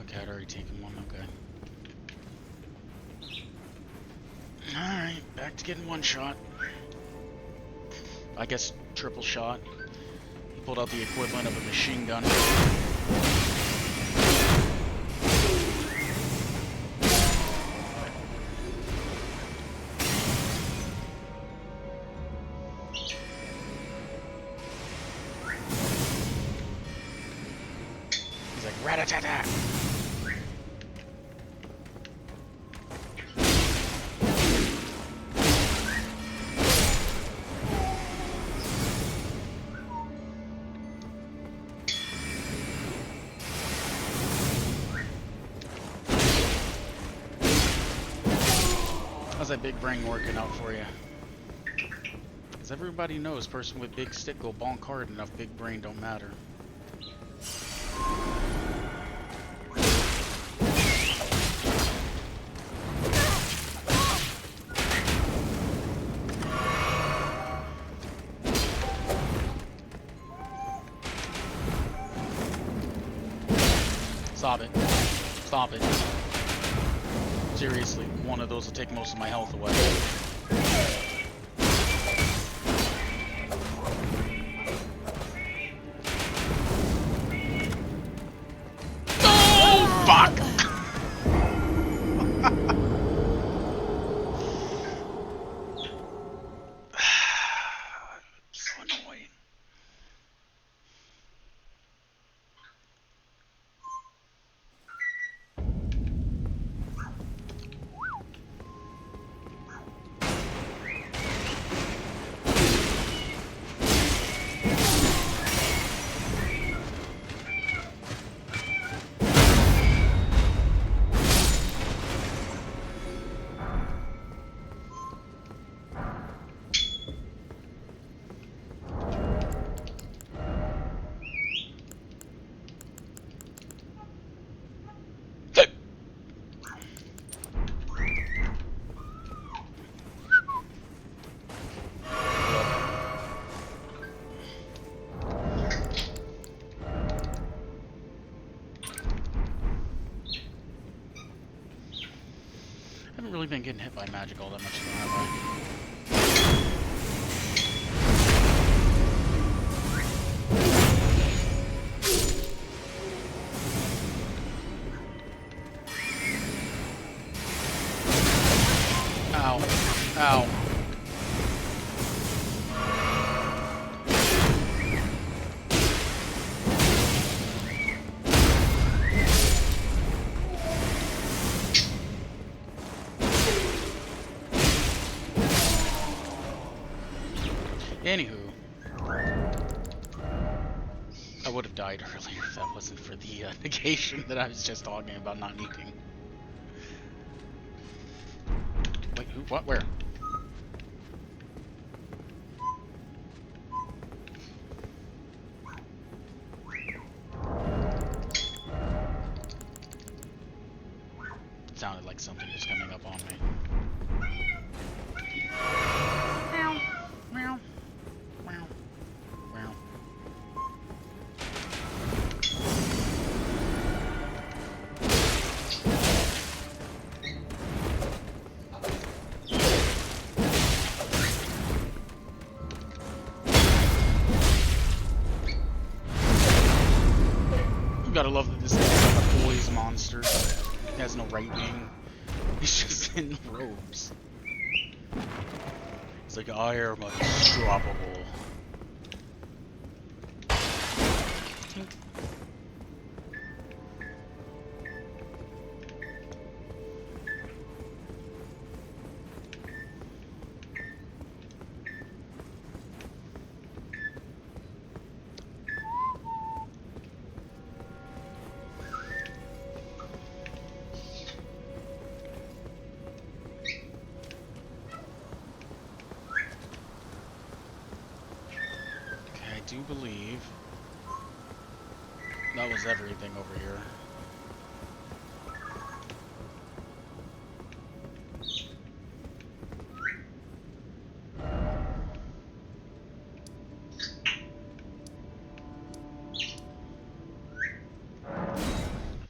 Okay, I'd already taken one. Okay. All right, back to getting one shot. I guess, triple shot. He pulled out the equivalent of a machine gun. He's like, rat-a-tat-tat! How's that big brain working out for you? As everybody knows, person with big stick go bonk hard enough, big brain don't matter. Stop it. Stop it. Seriously, one of those will take most of my health away. Oh, fuck! So annoying. I haven't really been getting hit by magic all that much, though, have I? Ow. Ow. Anywho, I would have died earlier if that wasn't for the negation that I was just talking about not needing. Wait, who? What? Where? It sounded like something was coming up on me. Meow. Meow. Meow. Meow. You gotta love that this thing's like a poise monster. He has no right wing. He's just in robes. It's like, I am unstoppable. I do believe that was everything over here.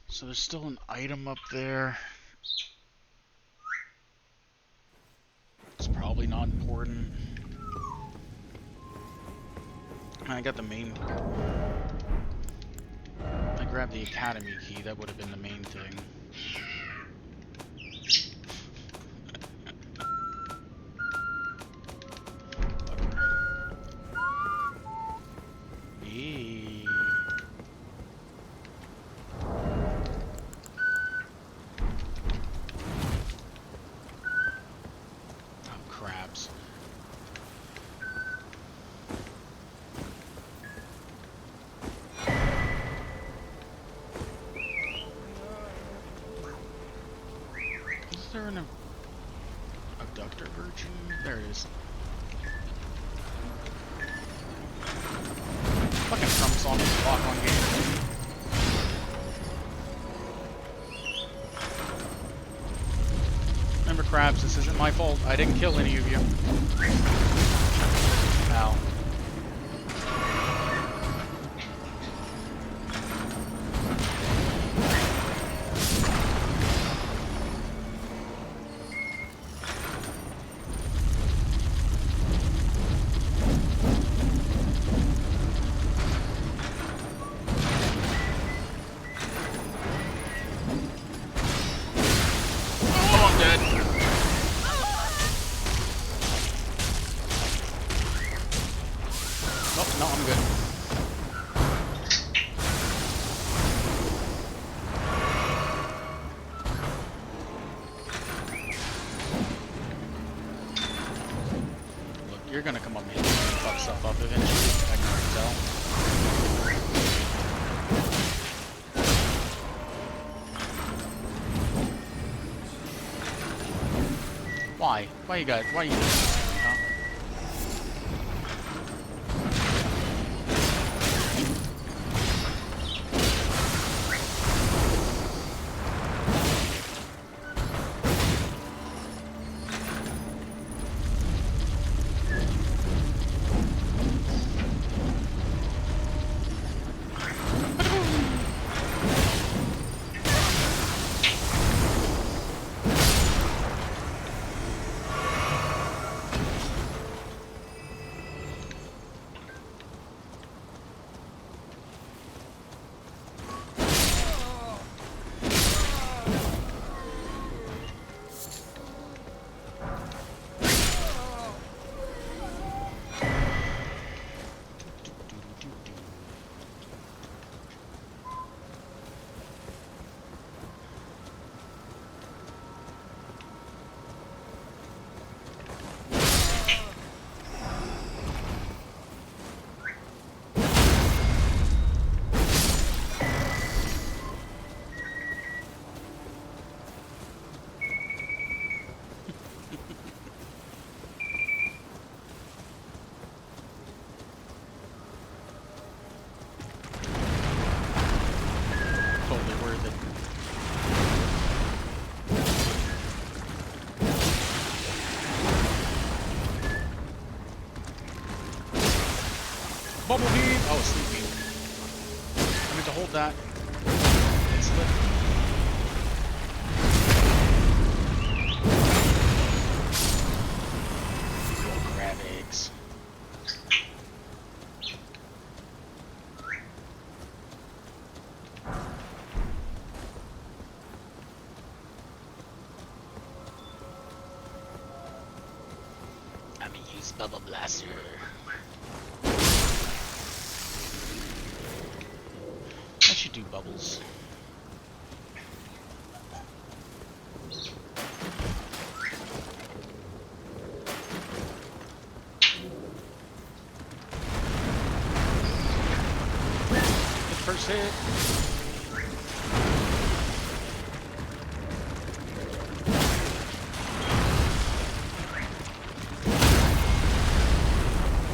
So there's still an item up there. It's probably not important. I got the main... I grabbed the academy key, that would have been the main thing. Eee. Oh, crabs. Is there an abductor virgin? There it is. Fucking Trump's on this lock on game. Remember, crabs, this isn't my fault. I didn't kill any of you. Ow. No, I'm good. Look, you're gonna come up here and fuck stuff up eventually. I can already tell. Why? Why you got? Why you? Huh? Totally worth it. Bubble beam! Oh, sleep beam. I meant to hold that. It slipped. Oh, crab eggs. I'm gonna use Bubble Blaster. I should do bubbles. Good first hit.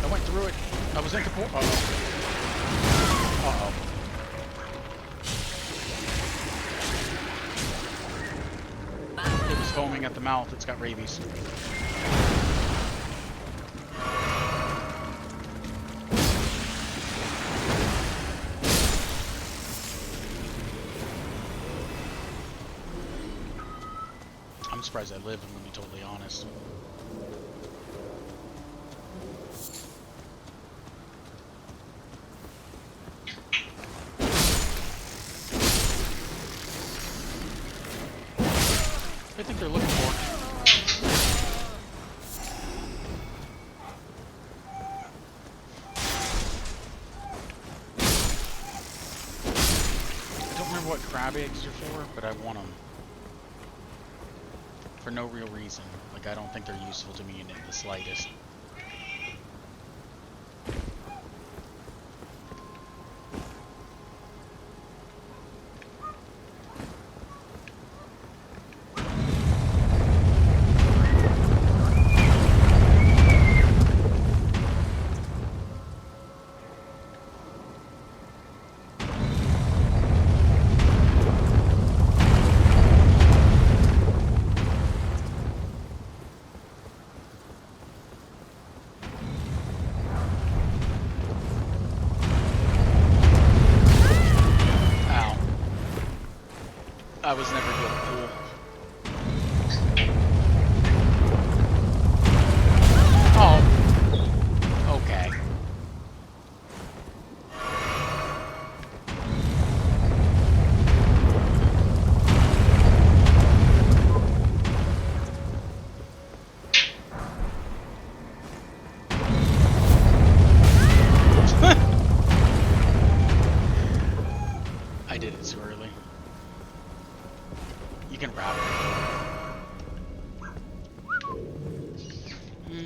I went through it. I was into port. Uh-oh. Uh-oh. It was foaming at the mouth. It's got rabies. I'm surprised I live, I'm gonna be totally honest. I think they're looking for? I don't remember what crab eggs are for, but I want them. For no real reason. Like, I don't think they're useful to me in the slightest. I was never good at pool. Oh. Okay. I did it too early. You can wrap it.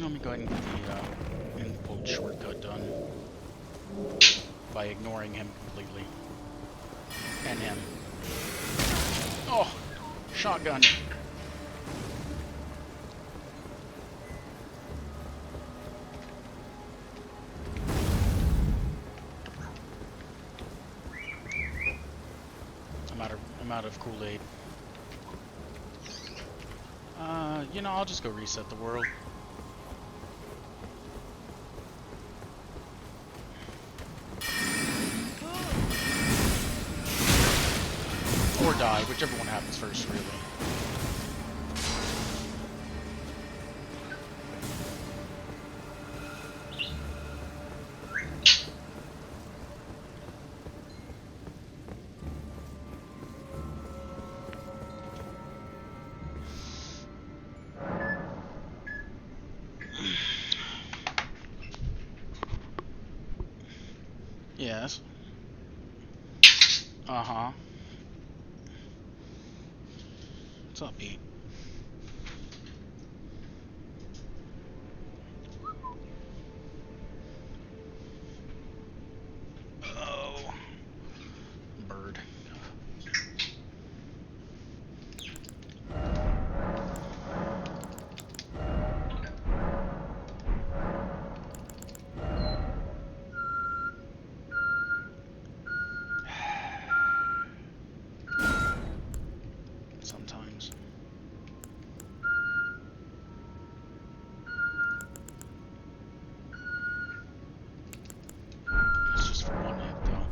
Let me go ahead and get the impulse shortcut done by ignoring him completely. And him. Oh! Shotgun. I'm out of Kool-Aid. You know, I'll just go reset the world. Or die, whichever one happens first, really. Yes. Uh-huh. What's up, Pete? Oh. Bird. Sometimes. It's just for one hit, though.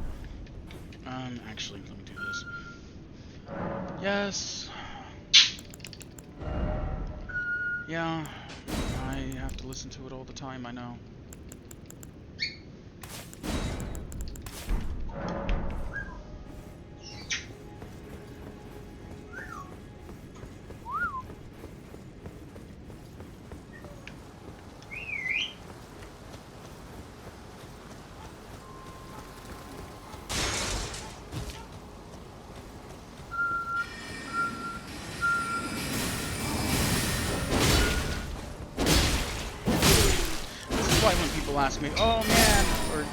Actually, let me do this. Yes. Yeah, I have to listen to it all the time, I know. Why when people ask me, oh man, or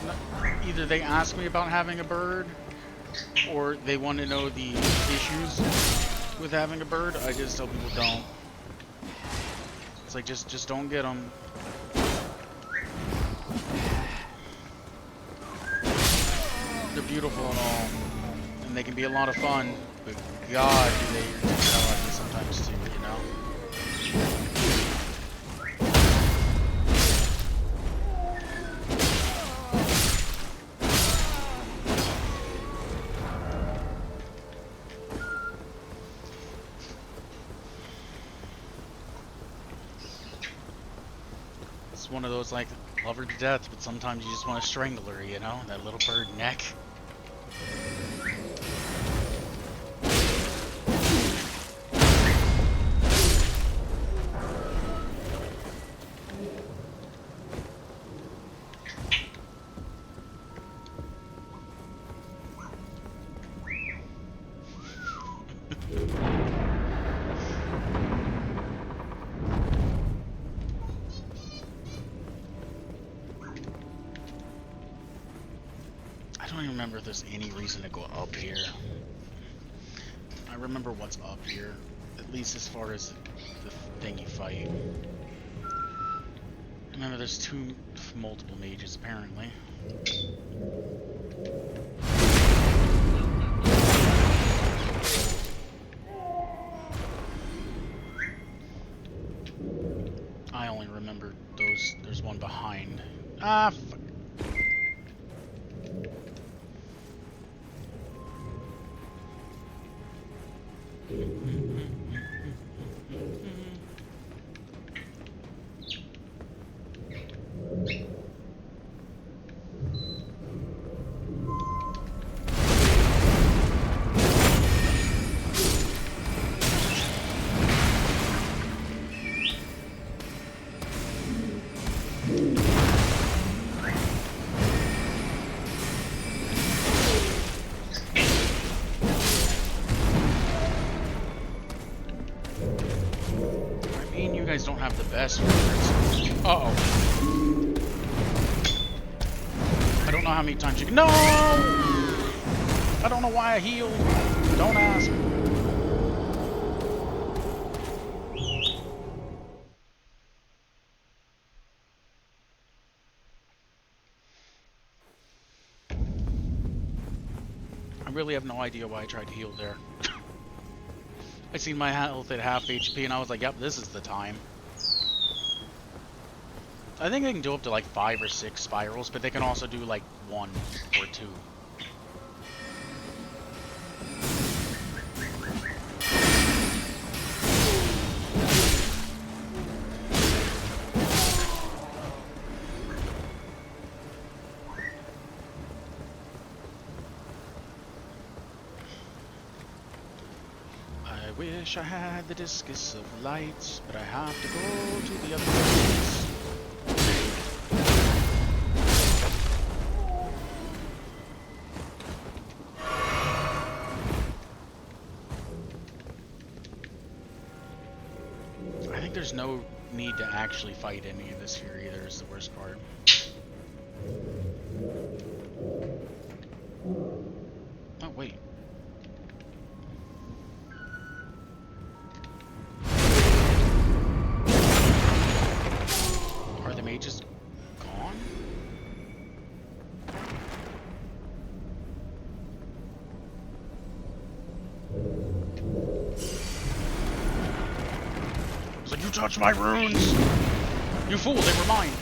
either they ask me about having a bird, or they want to know the issues with having a bird, I just tell people don't. It's like, just don't get them. They're beautiful and all, and they can be a lot of fun, but God, do they irritate the hell out of me sometimes too, you know? It's one of those, like, love her to death, but sometimes you just want to strangle her, you know? That little bird neck. don't even remember if there's any reason to go up here. I remember what's up here, at least as far as the thing you fight. Remember, there's multiple mages, apparently. I only remember those. There's one behind. Ah, fuck. Don't have the best records. Uh-oh. I don't know how many times you can— No! I don't know why I healed. Don't ask. I really have no idea why I tried to heal there. I seen my health at half HP and I was like, yep, this is the time. I think they can do up to like 5 or 6 spirals, but they can also do like 1 or 2. I wish I had the discus of lights, but I have to go to the other place. There's no need to actually fight any of this here either, is the worst part. Oh, wait. Are the mages gone? You touched my runes! You fool, they were mine!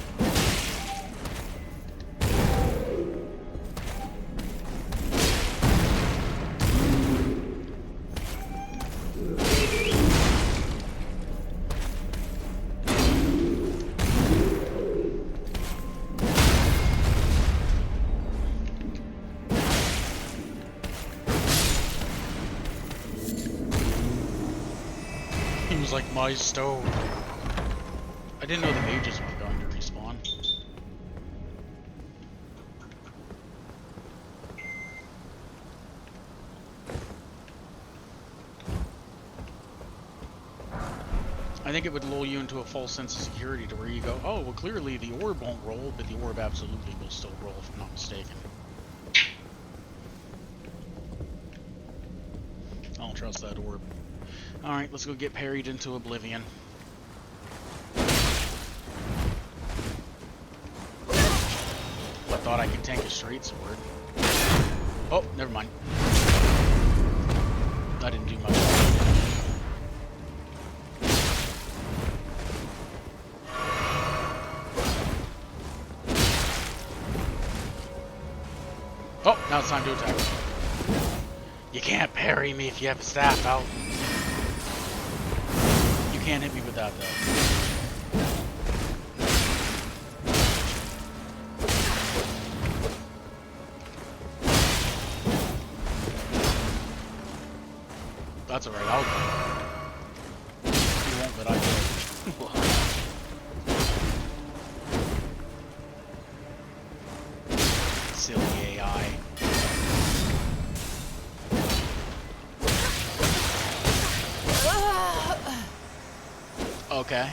He was like, my stove. I didn't know the mages were going to respawn. I think it would lull you into a false sense of security to where you go, oh, well clearly the orb won't roll, but the orb absolutely will still roll if I'm not mistaken. I don't trust that orb. Alright, let's go get parried into oblivion. I thought I could tank a straight sword. Oh, never mind. That didn't do much. Oh, now it's time to attack. You can't parry me if you have a staff out. You can't hit me with that though. That's alright, I'll go. You won't, but I will. Silly AI. Okay.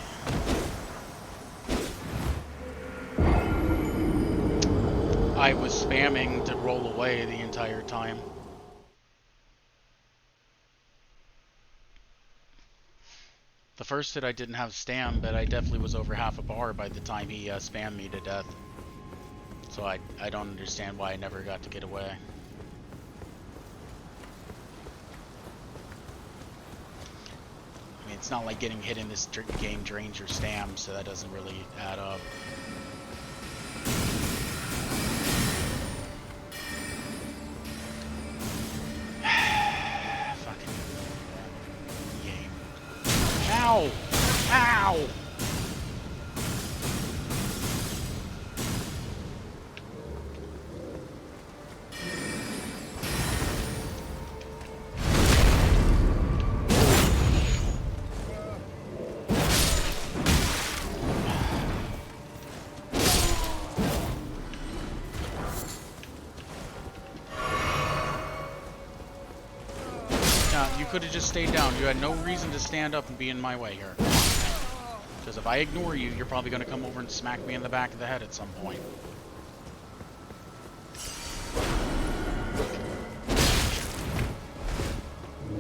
I was spamming to roll away the entire time. The first hit I didn't have stam, but I definitely was over half a bar by the time he spammed me to death. So I don't understand why I never got to get away. I mean, it's not like getting hit in this game drains your stam, so that doesn't really add up. Fucking game. Ow! Ow! You could have just stayed down. You had no reason to stand up and be in my way here. Because if I ignore you, you're probably going to come over and smack me in the back of the head at some point.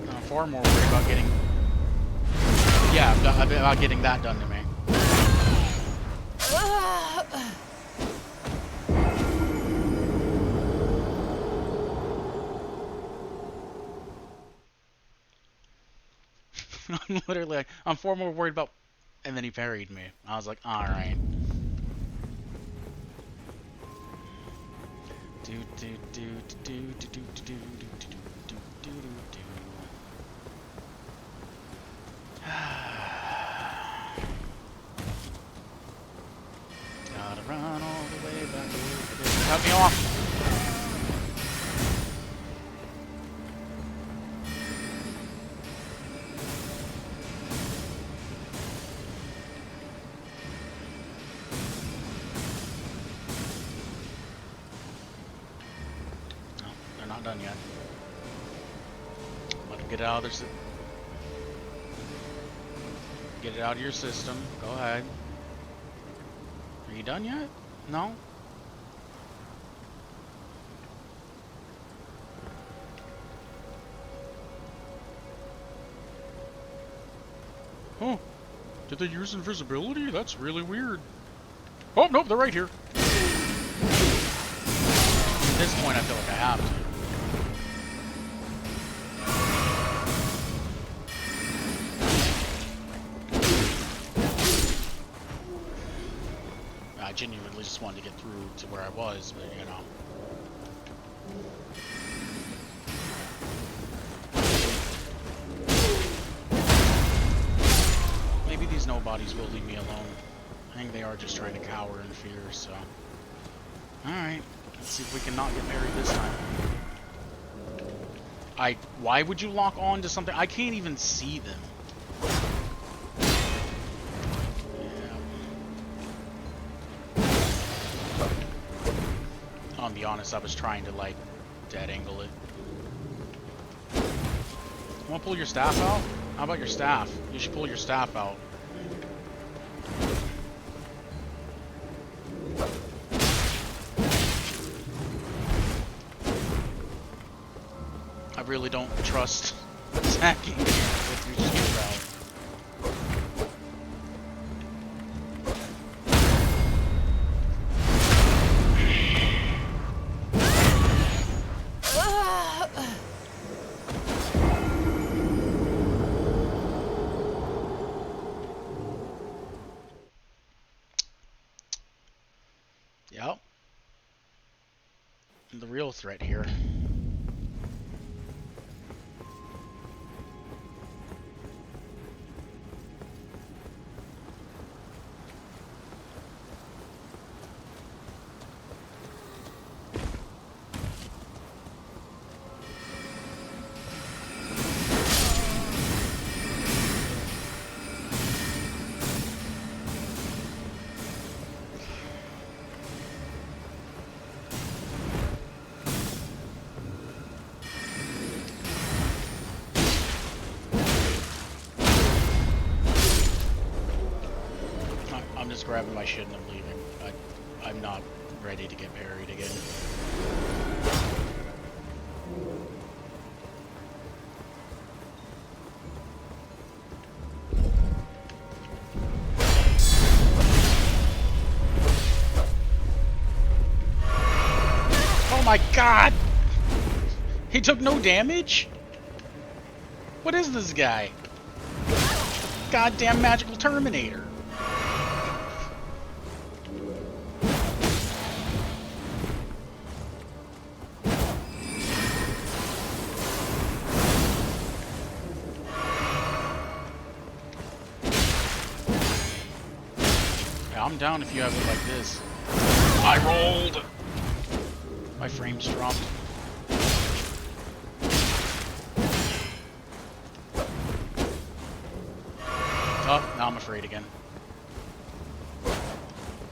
I'm far more worried about getting... Yeah, about getting that done to me. I'm literally like, I'm far more worried about... And then he parried me. I was like, alright. Gotta run all the way back over there. Cut me off! Done yet. Let him get it out of their get it out of your system. Go ahead. Are you done yet? No? Oh, did they use invisibility? That's really weird. Oh, nope, they're right here. At this point, I feel like I have to. I genuinely just wanted to get through to where I was, but you know. Maybe these nobodies will leave me alone. I think they are just trying to cower in fear, so. Alright, let's see if we can not get married this time. Why would you lock on to something? I can't even see them. I'll be honest, I was trying to, like, dead angle it. You wanna pull your staff out? How about your staff? You should pull your staff out. I really don't trust attacking with your shield out. Yep. The real threat here. I'm just grabbing my shit and I'm leaving. I'm not ready to get parried again. Oh my god! He took no damage? What is this guy? Goddamn magical Terminator. Yeah, I'm down if you have it like this. I rolled! My frames dropped. Oh, now I'm afraid again.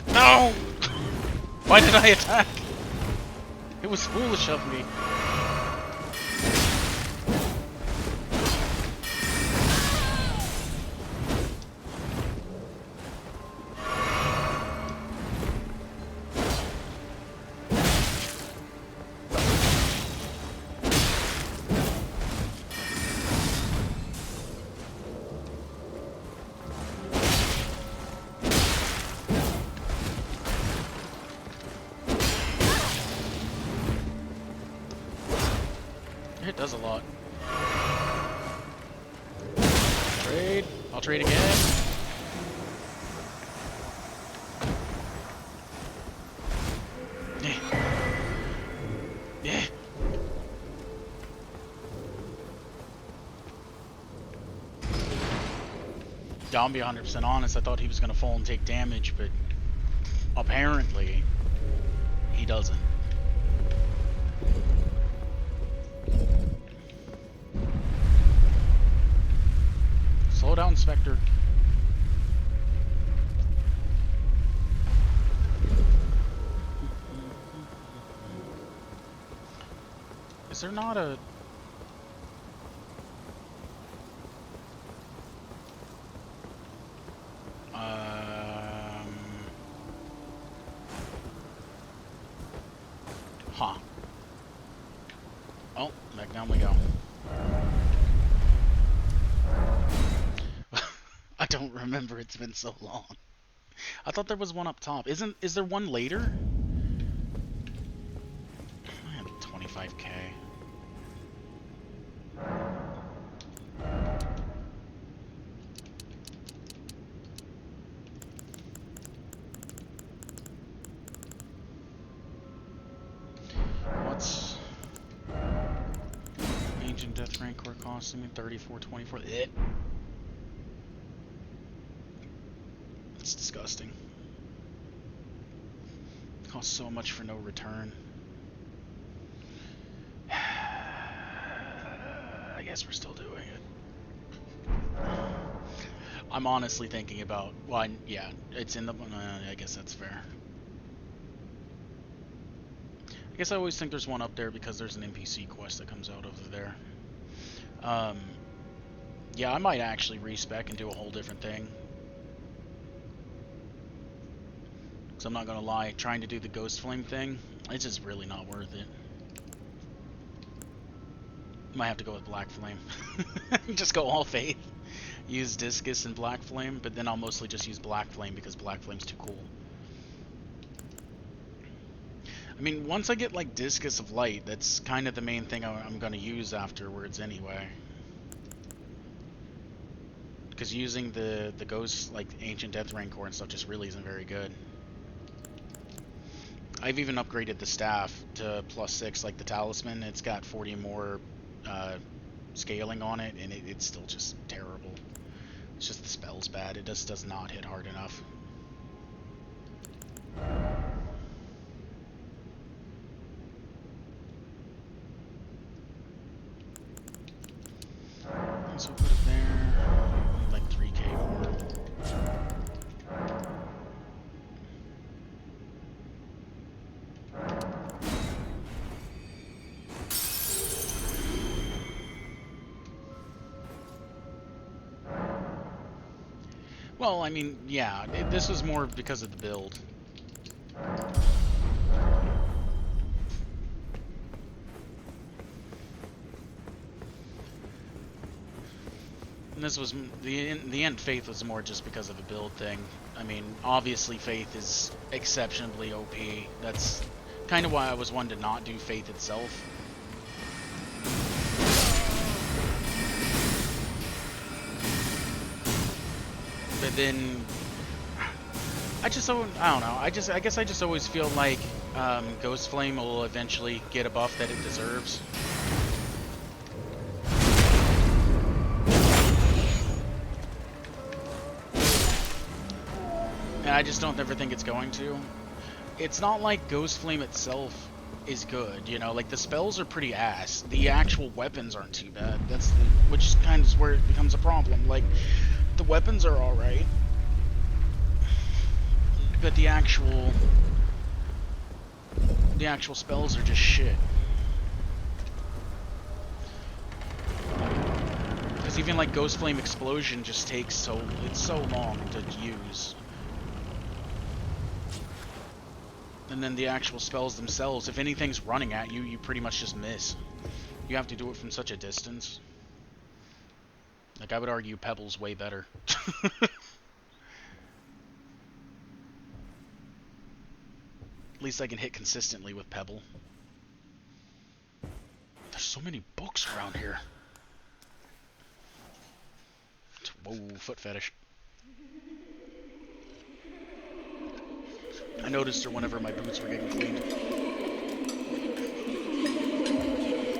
No! Why did I attack? It was foolish of me. It does a lot. Trade. I'll trade again. Yeah. Yeah, I'll be 100% honest. I thought he was going to fall and take damage, but apparently he doesn't. Slow down, Spectre. Is there not a... Huh. Oh, back down we go. I don't remember, it's been so long. I thought there was one up top. Is there one later? I have 25k. What's Ancient Death Rancor costing me? 34.24. It's disgusting. It costs so much for no return. I guess we're still doing it. I'm honestly thinking about... Well, yeah, it's in the... I guess that's fair. I guess I always think there's one up there because there's an NPC quest that comes out over there. Yeah, I might actually respec and do a whole different thing. Because I'm not going to lie, trying to do the Ghost Flame thing, it's just really not worth it. Might have to go with Black Flame. Just go all faith. Use Discus and Black Flame, but then I'll mostly just use Black Flame because Black Flame's too cool. I mean, once I get like Discus of Light, that's kind of the main thing I'm going to use afterwards anyway. Because using the Ghost, like Ancient Death Rancor and stuff just really isn't very good. I've even upgraded the staff to +6, like the Talisman. It's got 40 more scaling on it, and it's still just terrible. It's just the spell's bad. It just does not hit hard enough. So put it there, like 3k more. Well, I mean, yeah, this was more because of the build. And this was the end. Faith was more just because of a build thing. I mean, obviously Faith is exceptionally OP. That's kind of why I was one to not do Faith itself. But then I don't know. I guess I just always feel like Ghost Flame will eventually get a buff that it deserves. And I just don't ever think it's going to. It's not like Ghost Flame itself is good, you know, like the spells are pretty ass. The actual weapons aren't too bad. Which kind of is where it becomes a problem. Like, the weapons are alright, but the actual spells are just shit. Because even like Ghost Flame Explosion just takes so long to use. And then the actual spells themselves, if anything's running at you, you pretty much just miss. You have to do it from such a distance. Like, I would argue Pebble's way better. At least I can hit consistently with Pebble. There's so many books around here. Whoa, foot fetish. I noticed her whenever my boots were getting cleaned.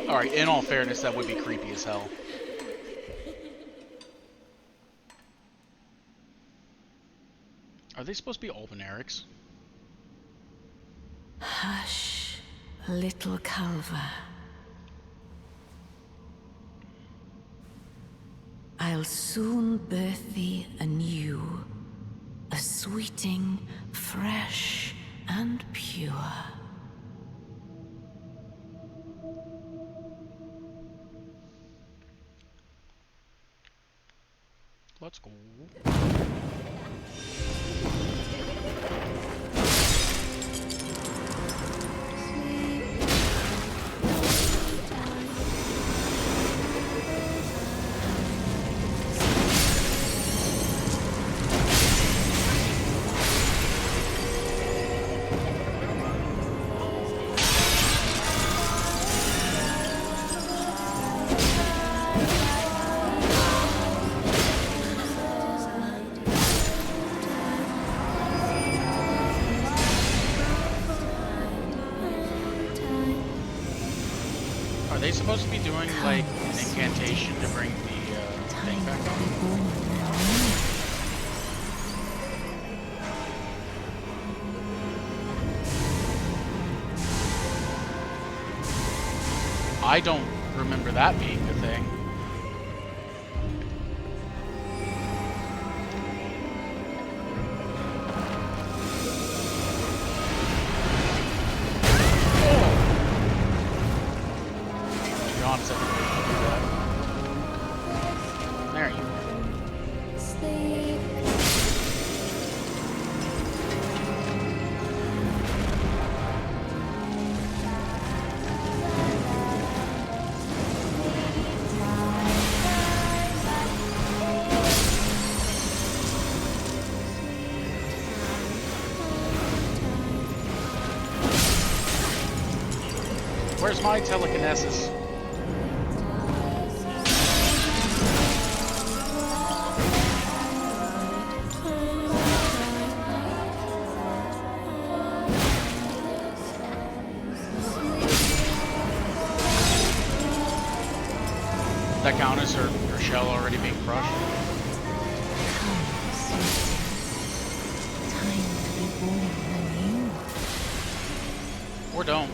Alright, in all fairness, that would be creepy as hell. Are they supposed to be Albinarics? Hush, little Calva. I'll soon birth thee anew, a sweeting, fresh and pure. Let's go. Are they supposed to be doing, like, an incantation to bring the thing back on? I don't remember that being the thing. There you go. Where's my telekinesis? That count as her shell already being crushed? Time to be born anew. Or don't.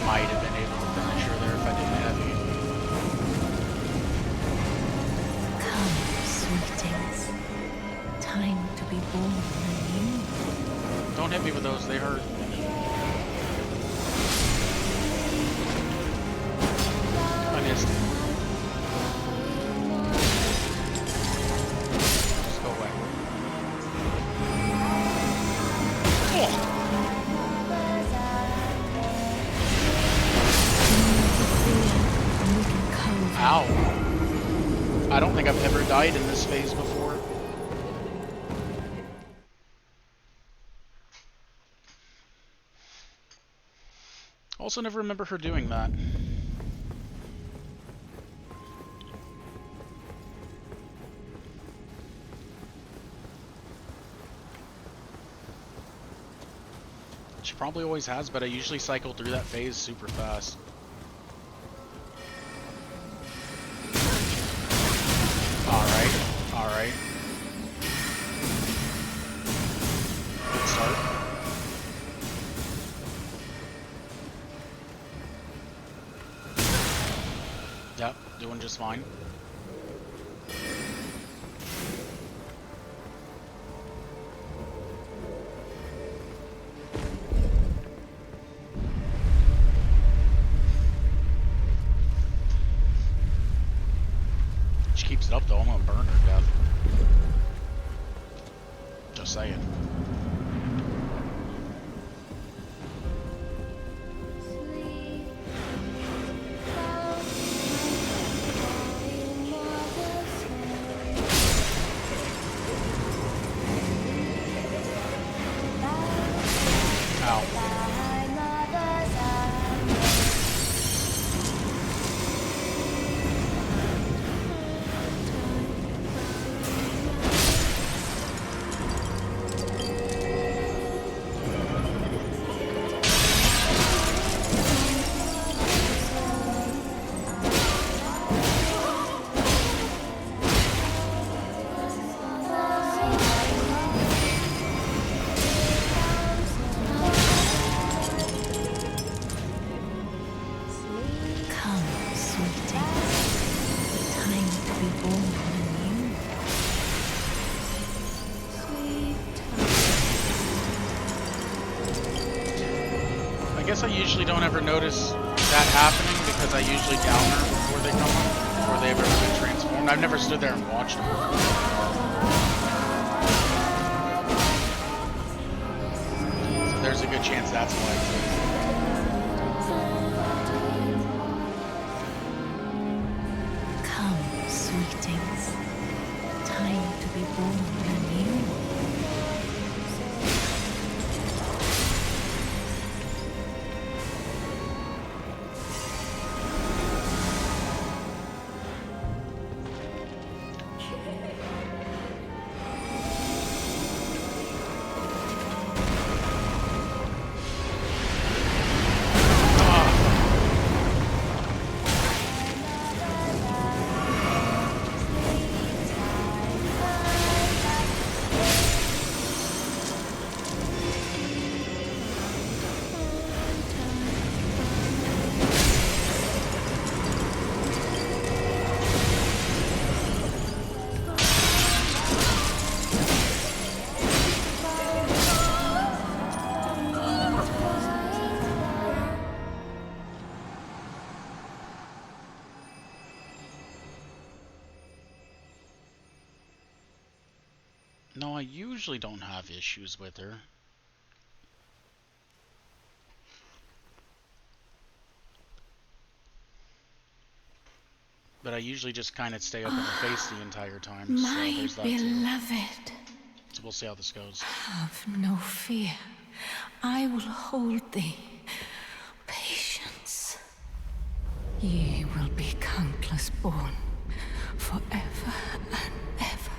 Might have been able to finish her there if I didn't have you. Come, sweetings. Time to be born anew. Don't hit me with those, they hurt. died in this phase before. Also never remember her doing that. She probably always has, but I usually cycle through that phase super fast. Alright. Good start. Yep, doing just fine. She keeps it up though, I'm gonna burn her to death. Just saying. I guess I usually don't ever notice that happening because I usually down her before they come up, before they ever get transformed. I've never stood there and watched them. So there's a good chance that's why too. Come, sweetings. Time to be born anew. No, I usually don't have issues with her. But I usually just kind of stay up in her face the entire time, so My there's that too. beloved, So we'll see how this goes. have no fear. I will hold thee. Patience. Ye will be countless born, forever and ever.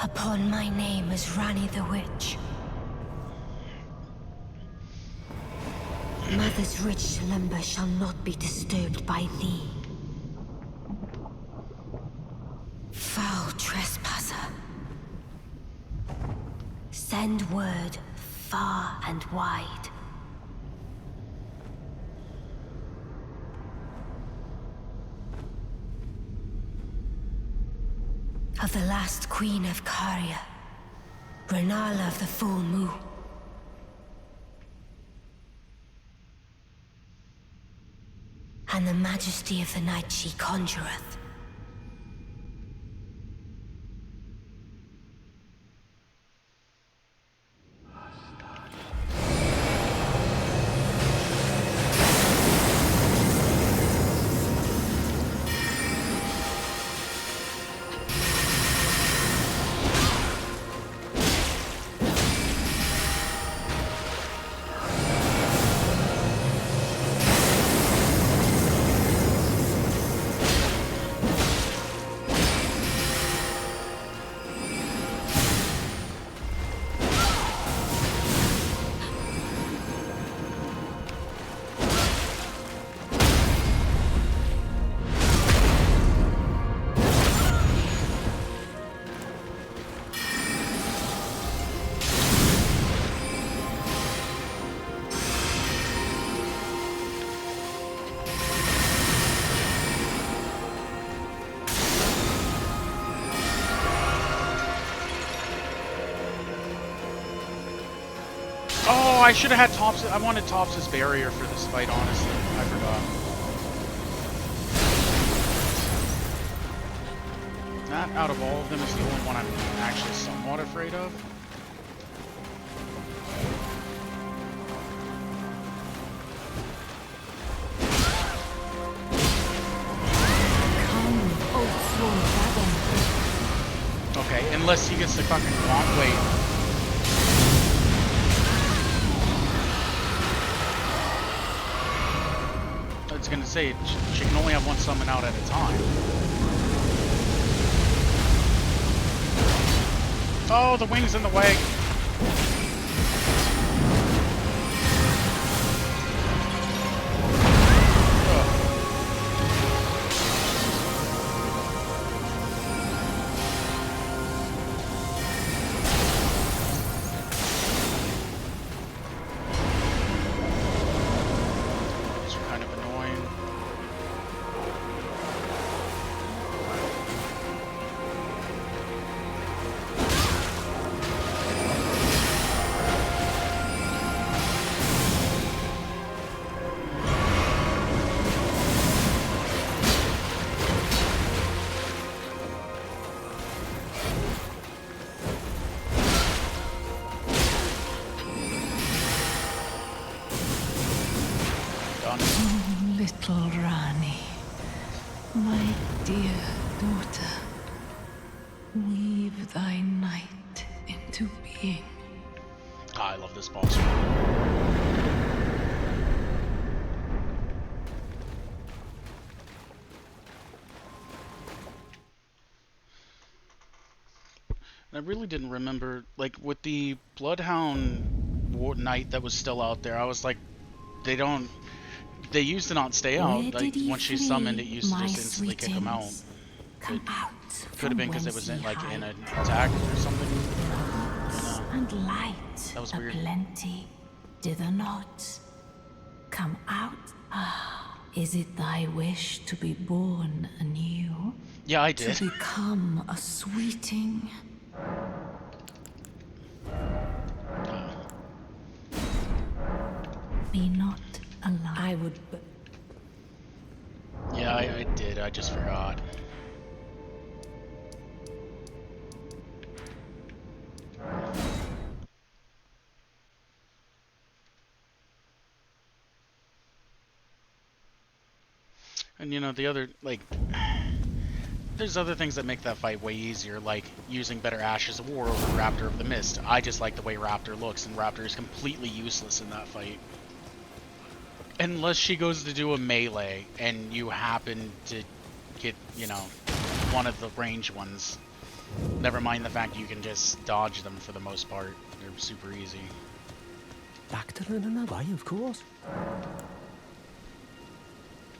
Upon my name as Rani the Witch. Mother's rich slumber shall not be disturbed by thee. Foul trespasser. Send word far and wide. Of the last queen of Carian, Renala of the full moon. And the majesty of the night she conjureth. Oh, I should have had Tops. I wanted Tops' barrier for this fight, honestly. I forgot. That, out of all of them, is the only one I'm actually somewhat afraid of. Okay, unless he gets the fucking long wait. I was gonna say, she can only have one summon out at a time. Oh, the wing's in the way. Little Rani, my dear daughter, weave thy night into being. I love this boss. I really didn't remember, like, with the Bloodhound Knight that was still out there, I was like, they used to not stay out. Like, once she summoned, it used to just instantly kick them out. Come out. Could have been because it was in, like, in an attack or something. And light That was weird. aplenty, dither not. Come out. Ah, is it thy wish to be born anew? Yeah, I did. To become a sweeting? Be not alive. I would. Yeah, I did. I just forgot. And you know, the other, like, there's other things that make that fight way easier, like using better Ashes of War over Raptor of the Mist. I just like the way Raptor looks, and Raptor is completely useless in that fight. Unless she goes to do a melee, and you happen to get, you know, one of the range ones. Never mind the fact you can just dodge them for the most part. They're super easy. Back to Lucaria, of course.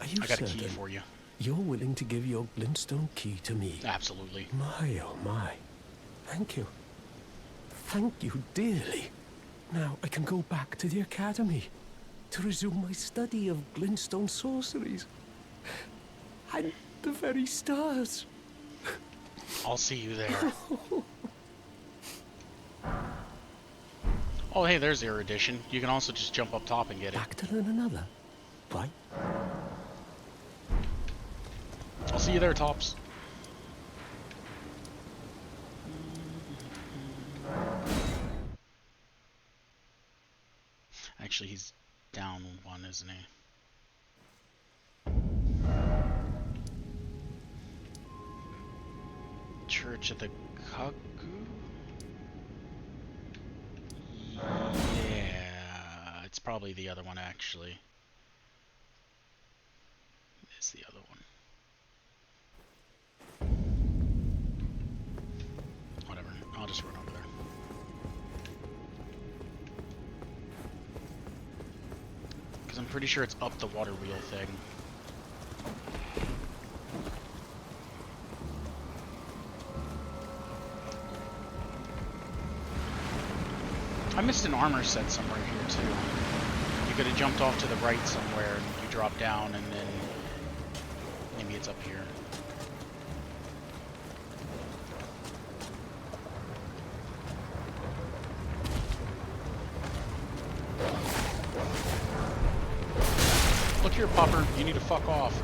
Are you I got a certain key for you. you're willing to give your glintstone key to me? Absolutely. My, oh my. Thank you. Thank you dearly. Now I can go back to the academy to resume my study of glintstone sorceries. And the very stars. I'll see you there. Oh, hey, there's Erudition. You can also just jump up top and get it. Back to learn another. Right? I'll see you there, Tops. Actually, he's down one, isn't he? Church of the Cuckoo? Yeah, it's probably the other one, actually. It's the other one. Whatever, I'll just run over there. Because I'm pretty sure it's up the water wheel thing. I missed an armor set somewhere here too. You could have jumped off to the right somewhere and you drop down and then maybe it's up here. Look here, Pupper. You need to fuck off.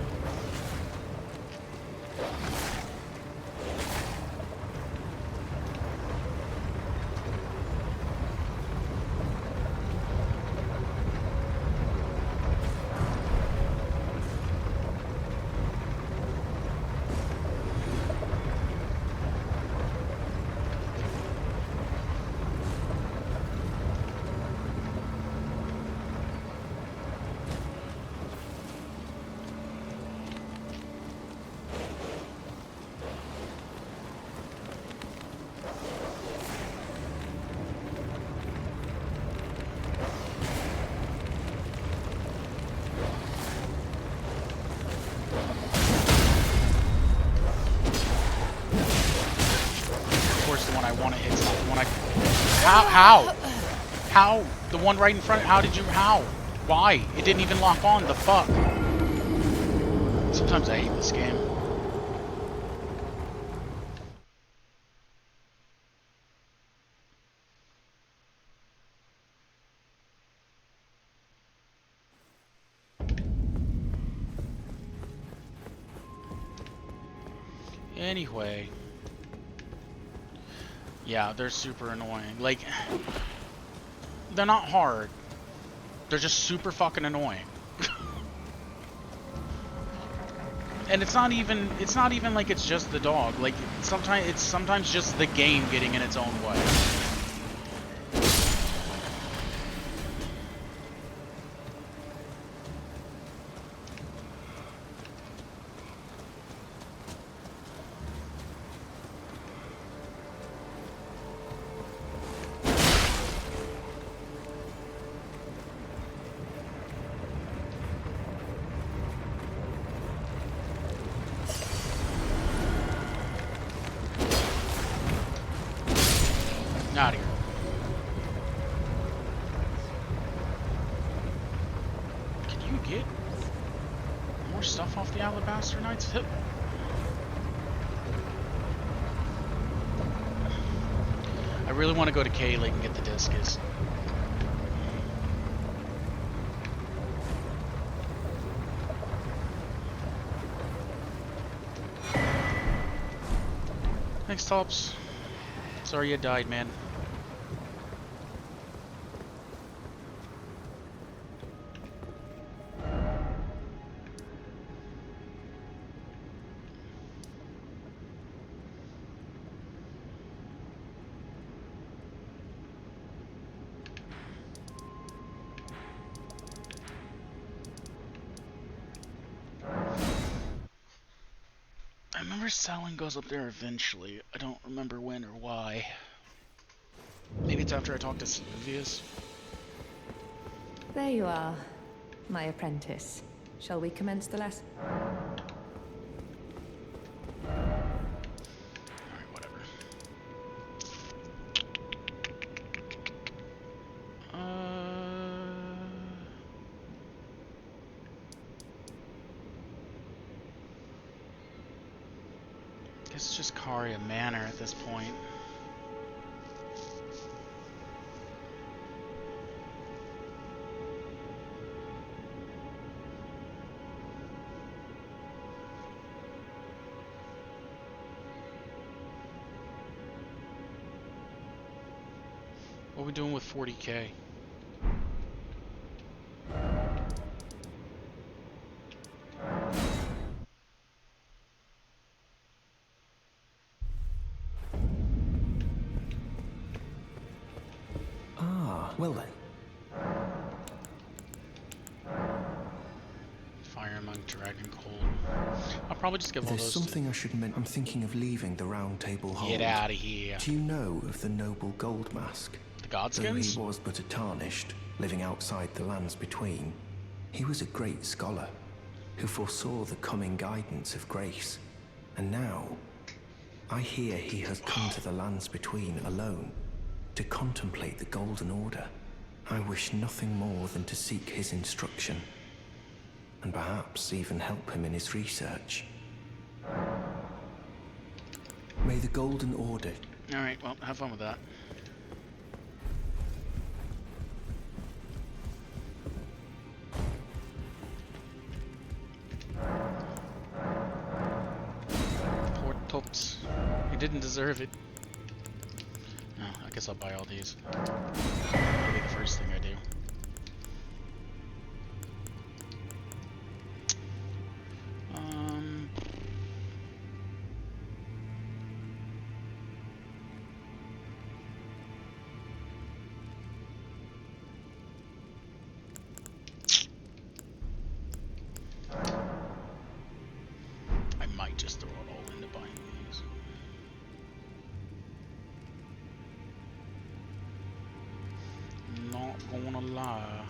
The one I want to hit, not the one I... How? The one right in front, how did you... How? Why? It didn't even lock on, the fuck? Sometimes I hate this game. Anyway... Yeah, they're super annoying. Like, they're not hard. They're just super fucking annoying. And it's not even like it's just the dog. Like, it's sometimes just the game getting in its own way. Out of here. Can you get more stuff off the Alabaster Knight's hip? I really want to go to K Lake and get the discus. Thanks, Tops. Sorry you died, man. I remember Salin goes up there eventually. I don't remember when or why. Maybe it's after I talk to Silvius. There you are, my apprentice. Shall we commence the lesson? Alright, whatever. Guess it's just Carian Manor at this point. What are we doing with 40k? Ah, well then. Fire among Dragon Cold. I'll probably just give all There's those something I should mention. I'm thinking of leaving the Round Table Hold. Get out of here. Do you know of the noble Gold Mask? The Though Godskins? he was but a tarnished, living outside the lands between, he was a great scholar who foresaw the coming guidance of grace. And now, I hear he has come to the lands between alone to contemplate the Golden Order. I wish nothing more than to seek his instruction, and perhaps even help him in his research. May the Golden Order... Alright, well, have fun with that. didn't deserve it. Oh, I guess I'll buy all these. That'll be the first thing I do. I might just throw it all into buying these. Not gonna lie.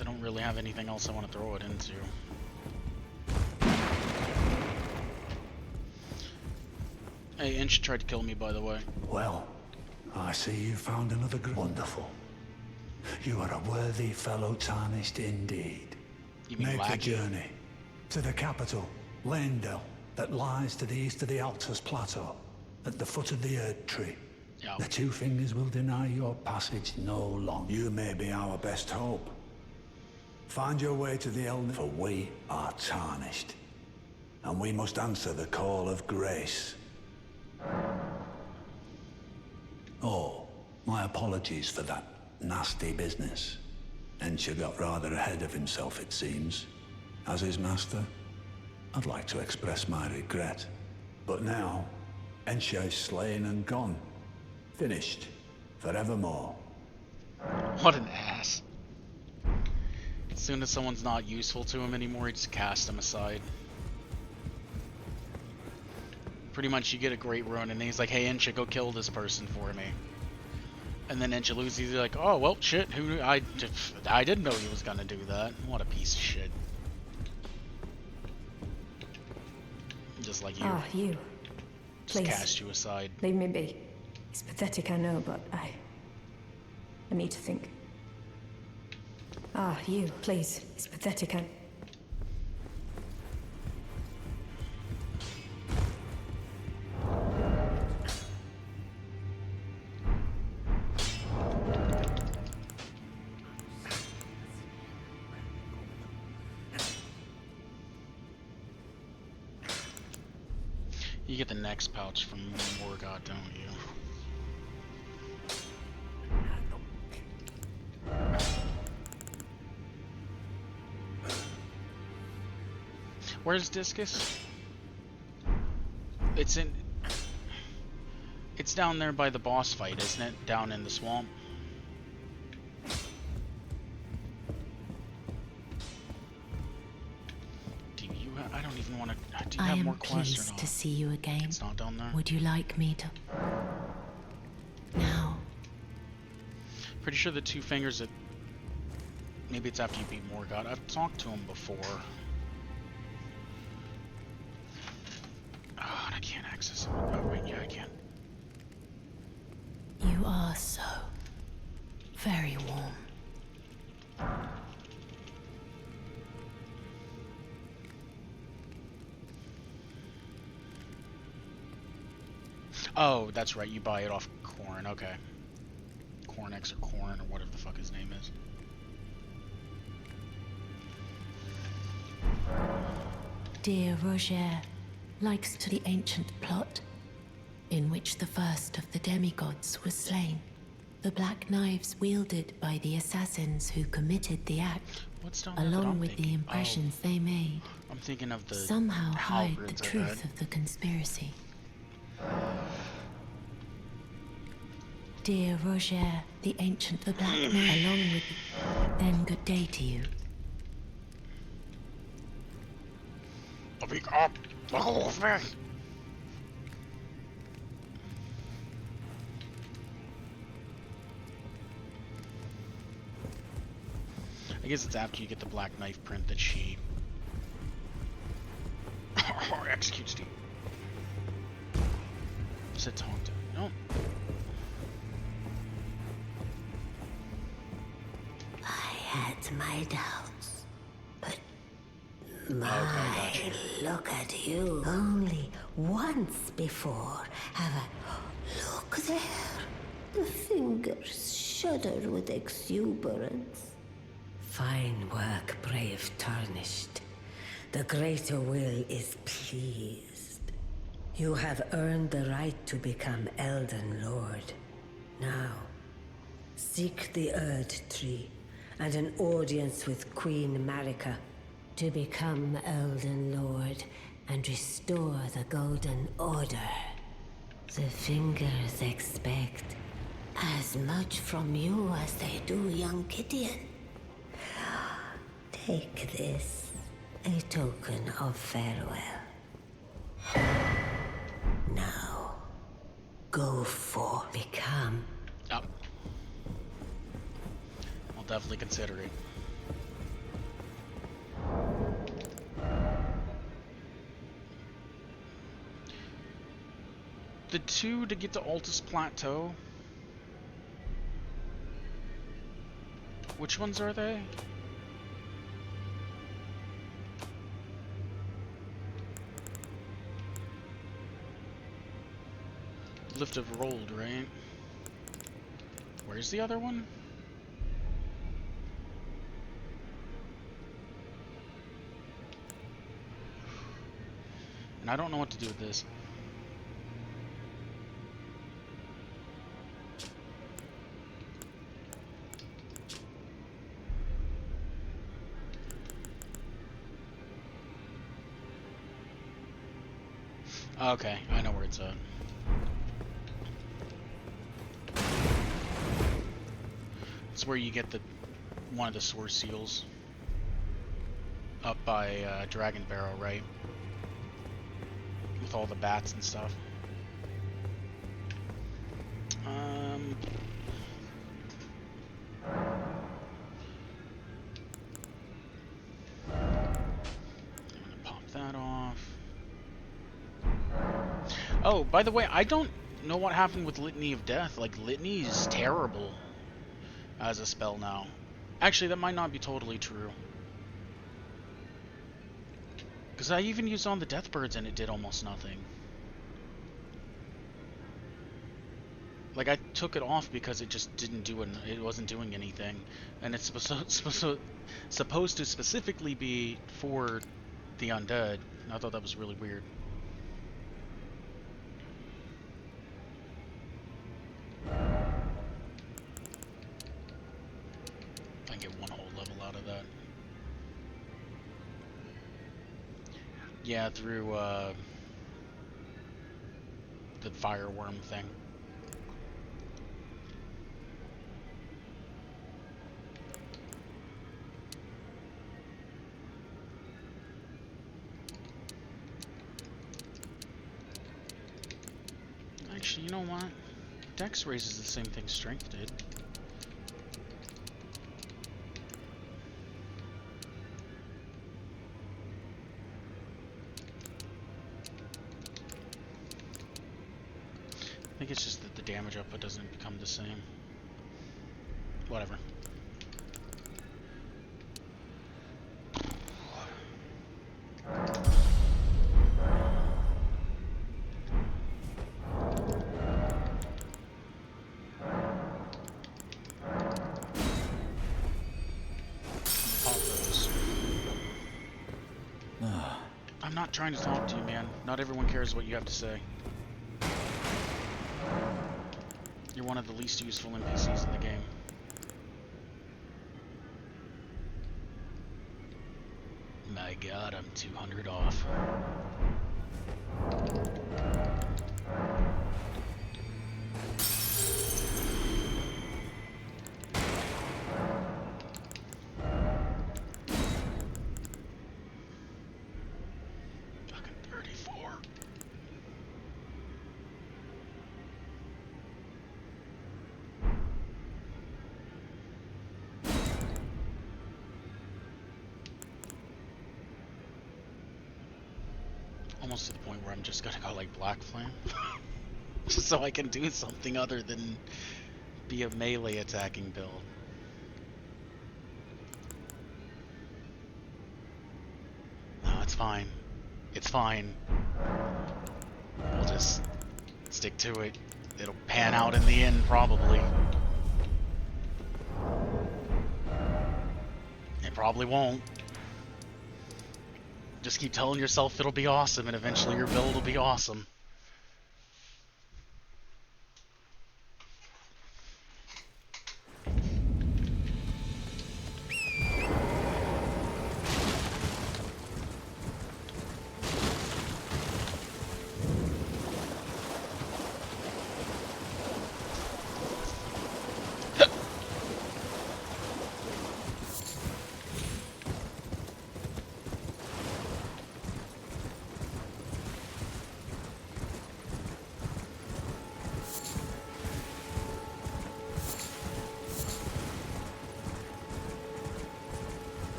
I don't really have anything else I want to throw it into. Hey, Inch tried to kill me, by the way. Well, I see you found another wonderful. You are a worthy fellow tarnished indeed. You mean Make the Lackey? journey to the capital, Landell, that lies to the east of the Altus Plateau, at the foot of the Erd Tree. Yeah. The Two Fingers will deny your passage no longer. You may be our best hope. Find your way to the Elder, for we are tarnished. And we must answer the call of grace. Oh, my apologies for that nasty business. Ensha got rather ahead of himself, it seems. As his master, I'd like to express my regret. But now, Ensha is slain and gone. Finished. Forevermore. What an ass. As soon as someone's not useful to him anymore, he just casts them aside. Pretty much you get a great run, and he's like, hey, Incha, go kill this person for me. And then Incha loses, he's like, oh, well, shit, I didn't know he was gonna do that. What a piece of shit. Just like you. Ah, you. Just Please. cast you aside. Leave me be. It's pathetic, I know, but I need to think. Ah, you. Please. It's pathetic, I... You get the next pouch from Morgoth, don't you? Where's Discus? It's down there by the boss fight, isn't it? Down in the swamp. I don't even want to. Do you I have am more quests or pleased not? to see you again. It's not down there. Would you like me to? Now, Pretty sure the Two Fingers that. Maybe it's after you beat Morgoth. I've talked to him before. Oh, and I can't access him. Oh, wait, yeah, I can. you are so very warm. Oh, that's right. You buy it off Corn. Okay. Cornex or Corn or whatever the fuck his name is. Dear Roger likes to the ancient plot in which the first of the demigods was slain. The black knives wielded by the assassins who committed the act, What's down there that along I'm with the thinking? impressions they made, I'm thinking of the somehow hide the halberds I truth read. of the conspiracy. Dear Roger, the ancient, the black knife, along with... Then good day to you. Speak up! Look off me! I guess it's after you get the black knife print that she executes you. Said talk to no. I had my doubts, but Okay, look at you. Only once before have I... Look there. The fingers shudder with exuberance. Fine work, brave Tarnished. The greater will is pleased. You have earned the right to become Elden Lord. Now, seek the Erd Tree and an audience with Queen Marika to become Elden Lord and restore the Golden Order. The Fingers expect as much from you as they do young Gideon. Take this, a token of farewell. Now, go for become. Oh. I'll definitely consider it. The 2 to get to Altus Plateau. Which ones are they? Lift of rolled, right? Where's the other one? And I don't know what to do with this. Okay, I know where it's at. It's where you get the one of the source seals up by Dragon Barrow, right? With all the bats and stuff. I'm gonna pop that off. Oh, by the way, I don't know what happened with Litany of Death. Like, Litany is terrible as a spell now. Actually, that might not be totally true. Because I even used on the Deathbirds and it did almost nothing. Like, I took it off because it just didn't do it wasn't doing anything. And it's supposed to specifically be for the undead. And I thought that was really weird. I can get one whole level out of that. Yeah, through the fireworm thing. Actually, you know what? Dex raises the same thing Strength did. I think it's just that the damage output doesn't become the same. Whatever. Pop those. I'm not trying to talk to you, man. Not everyone cares what you have to say. You're one of the least useful NPCs in the game. My god, I'm 200 off. Fucking 34. Almost to the point where I'm just gonna go like Black Flame. Just so I can do something other than be a melee attacking build. No, it's fine. It's fine. We'll just stick to it. It'll pan out in the end, probably. probably won't. Just keep telling yourself it'll be awesome, and eventually your build will be awesome.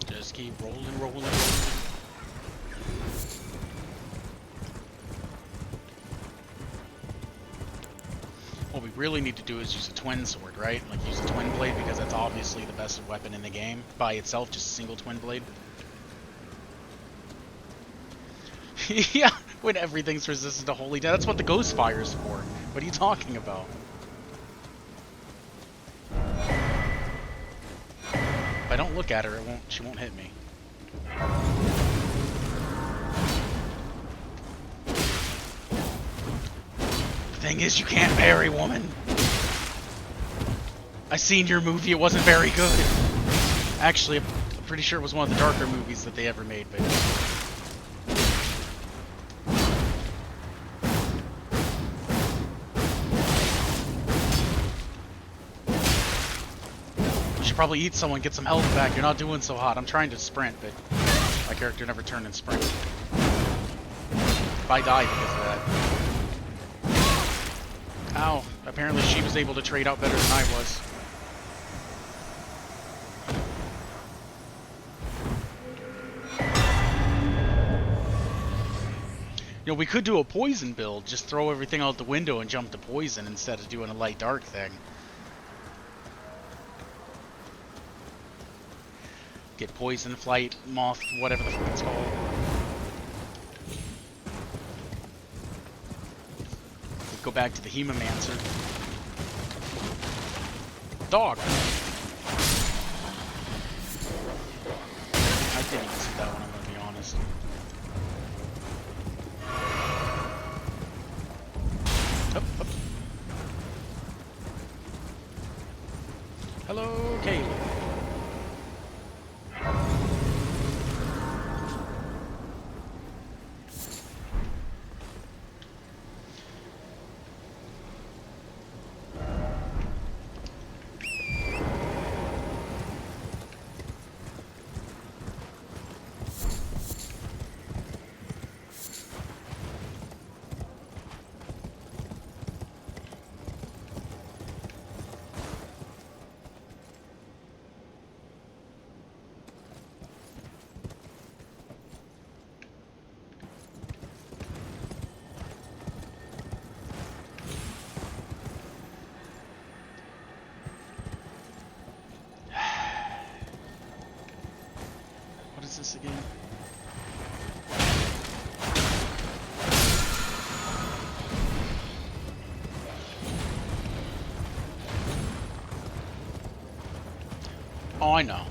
Just keep rolling, rolling, rolling. What we really need to do is use a twin sword, right? Like use a twin blade, because that's obviously the best weapon in the game. By itself, just a single twin blade. Yeah, when everything's resistant to holy death. That's what the ghost fire's for. What are you talking about? If I don't look at her, she won't hit me. The thing is, you can't marry, woman. I seen your movie, it wasn't very good. Actually, I'm pretty sure it was one of the darker movies that they ever made, but... You should probably eat someone, get some health back. You're not doing so hot. I'm trying to sprint, but my character never turned and sprint. If I die because of that. Ow. Apparently she was able to trade out better than I was. You know, we could do a poison build. Just throw everything out the window and jump to poison instead of doing a light dark thing. Get poison, flight, moth, whatever the fuck it's called. Go back to the Hemomancer. Dog! I didn't even see that one, I'm gonna be honest. Up, up. Hello, Caleb. What is this again? Oh, I know.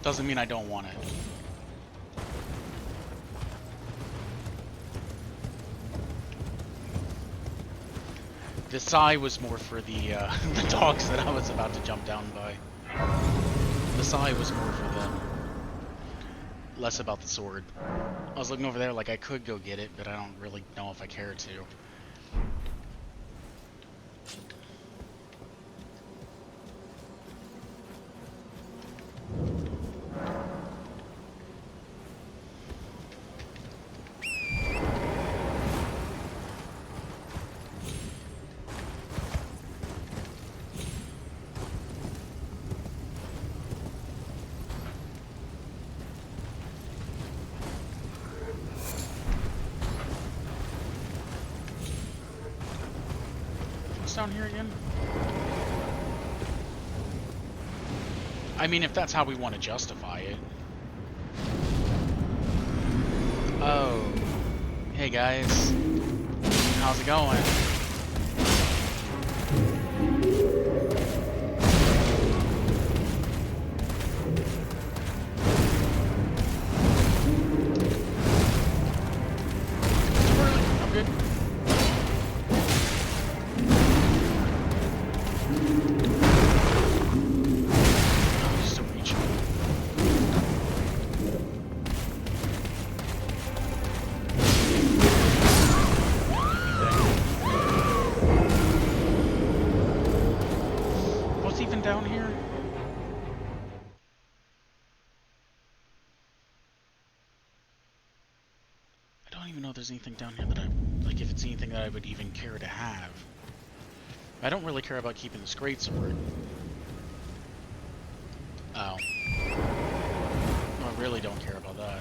Doesn't mean I don't want it. The sigh was more for the the dogs that I was about to jump down by. The sigh was more for them. Less about the sword. I was looking over there like I could go get it, but I don't really know if I care to. Down here again? I mean, if that's how we want to justify it. Oh. Hey guys. How's it going? I'm good. Oh, just a reach. What's even down here? I don't even know if there's anything down here that I... Like, if it's anything that I would even care to have. I don't really care about keeping this greatsword. Oh. I really don't care about that.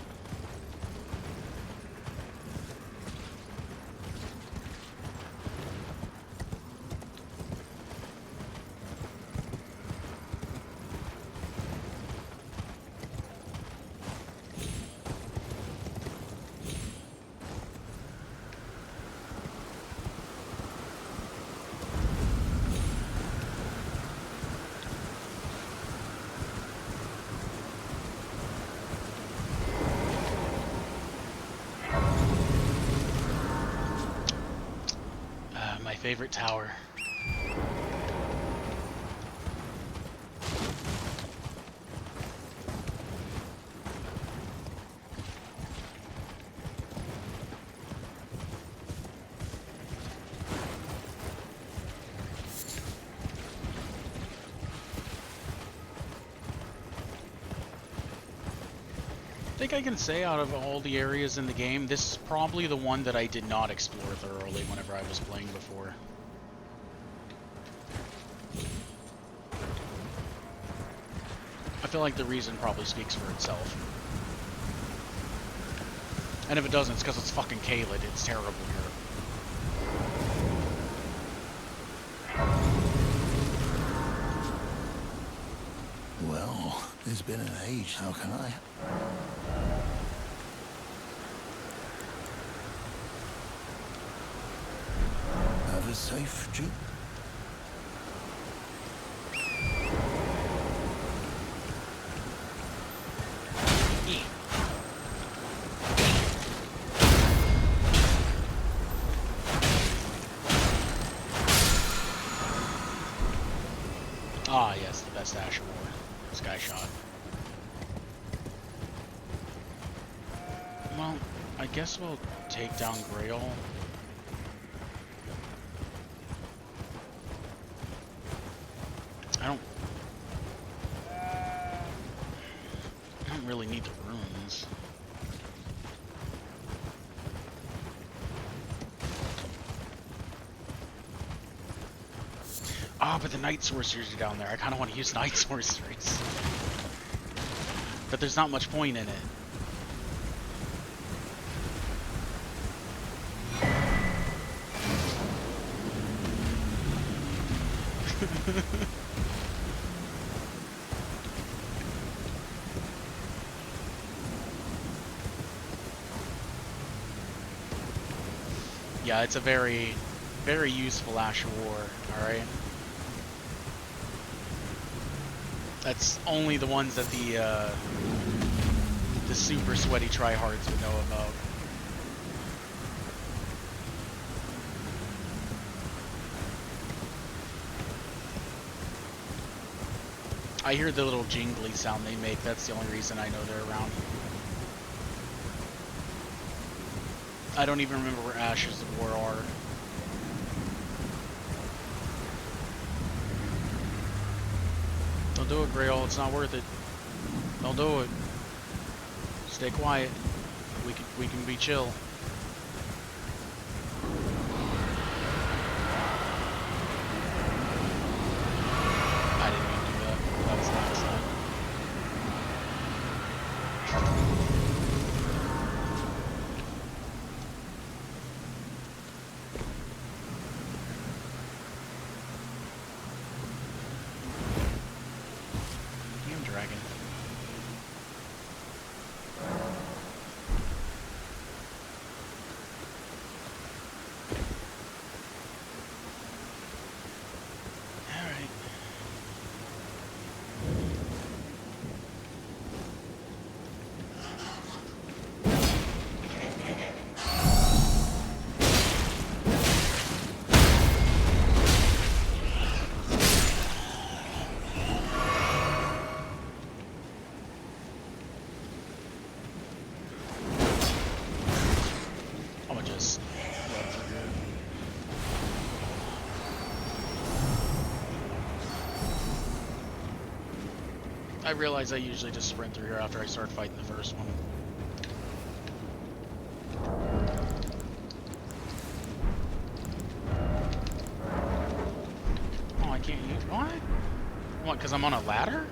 My favorite tower. I think I can say out of all the areas in the game, this is probably the one that I did not explore thoroughly whenever I was playing before. I feel like the reason probably speaks for itself. And if it doesn't, it's because it's fucking Caelid. It's terrible here. Well, it's been an age, how can I? Have a safe trip. Ah, yes, the best Ash of War. Sky shot. Well, I guess we'll take down Grail. I don't really need the runes. Ah, but the Night Sorceries are down there. I kind of want to use Night Sorceries. But there's not much point in it. Yeah, it's a very, very useful Ash of War, alright? That's only the ones that the super sweaty tryhards would know about. I hear the little jingly sound they make. That's the only reason I know they're around. I don't even remember where Ashes of War are. Don't do it, Grail. It's not worth it. Don't do it. Stay quiet. We can be chill. I didn't even do that. That was an accident. Damn dragon. I realize I usually just sprint through here after I start fighting the first one. Oh, I can't use... What? What, because I'm on a ladder?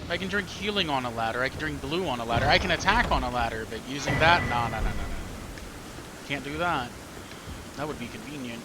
I can drink healing on a ladder. I can drink blue on a ladder. I can attack on a ladder, but using that... No. Can't do that. That would be convenient.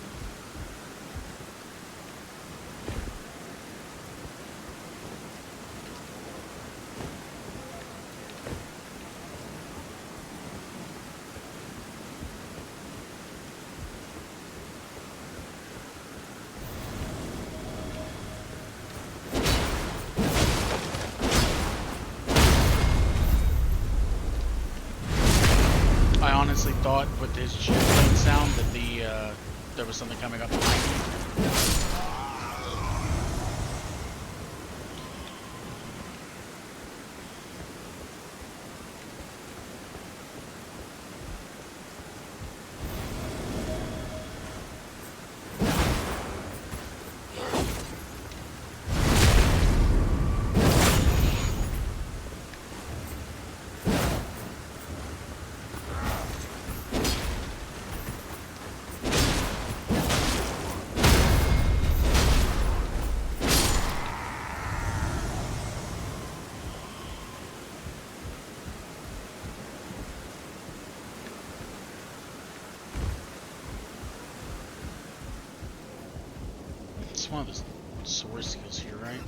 I honestly thought with his shield blade sound that there was something coming up behind me. It's one of the sword skills here, right?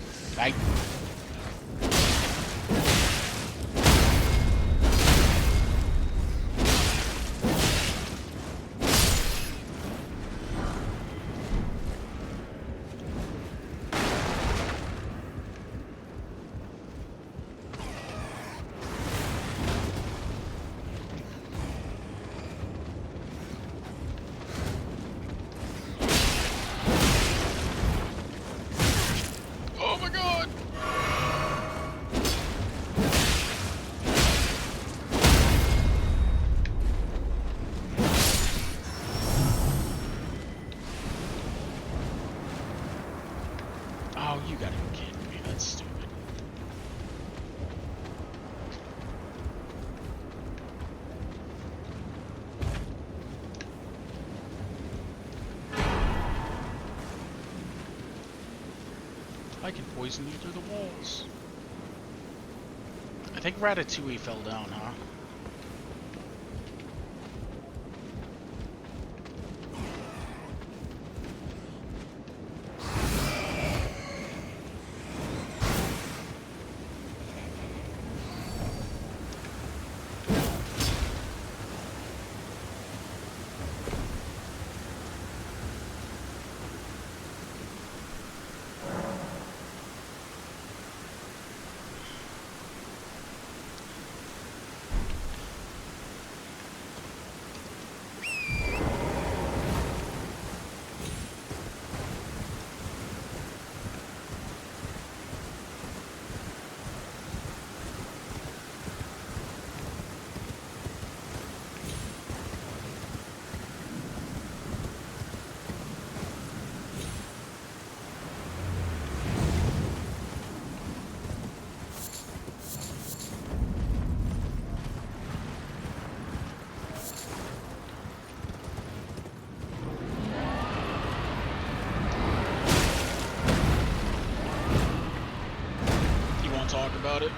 Oh my god! Oh, you gotta be kidding me. That's stupid. I can poison you through the walls. I think Ratatouille fell down, huh? Talk about it.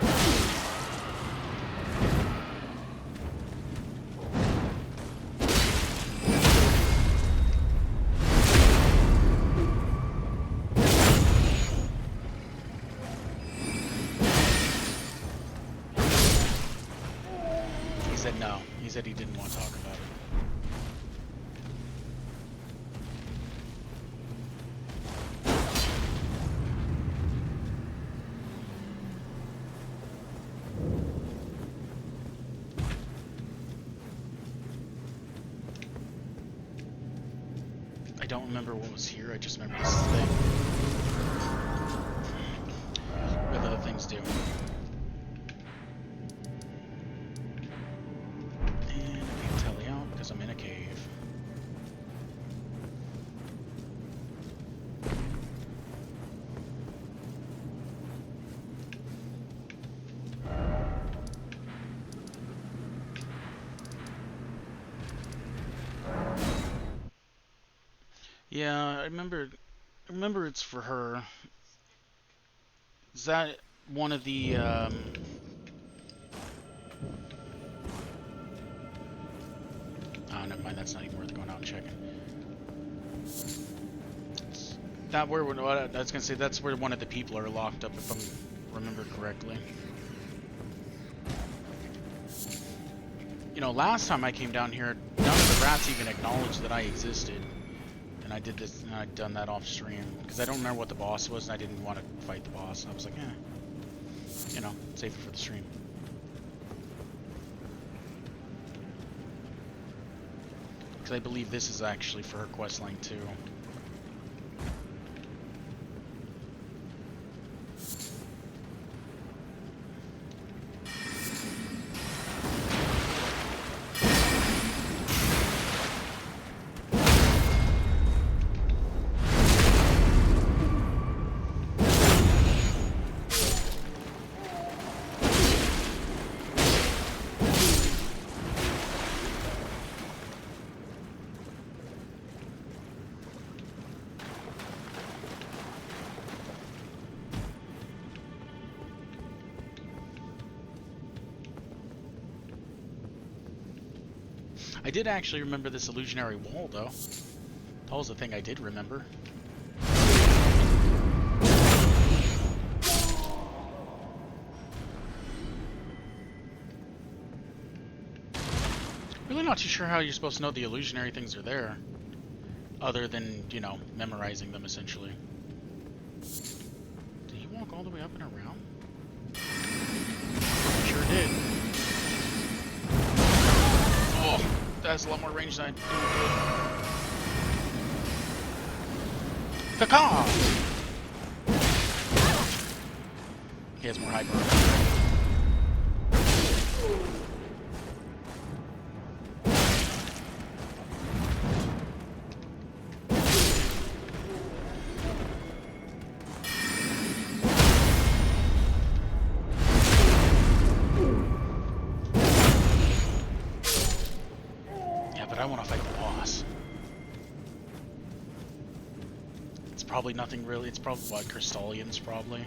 He said no. He said he didn't want to talk about it. I don't remember what was here, I just remember this thing. What do other things do? And I can't tally out because I'm in a cave. Yeah, I remember. I remember it's for her. Is that one of the? Oh, never mind. That's not even worth going out and checking. That where what I was gonna say. That's where one of the people are locked up, if I remember correctly. You know, last time I came down here, none of the rats even acknowledged that I existed. And I did this, and I'd done that off stream. Because I don't remember what the boss was, and I didn't want to fight the boss. I was like, you know, save it for the stream. Because I believe this is actually for her questline too. I did actually remember this illusionary wall, though. That was the thing I did remember. Really not too sure how you're supposed to know the illusionary things are there. Other than, you know, memorizing them, essentially. Did he walk all the way up and around? Sure did. Oh, that's a lot more range than I did. Caca! He has more high burn. I want to fight the boss. It's probably nothing really. It's probably what, Crystallians, probably.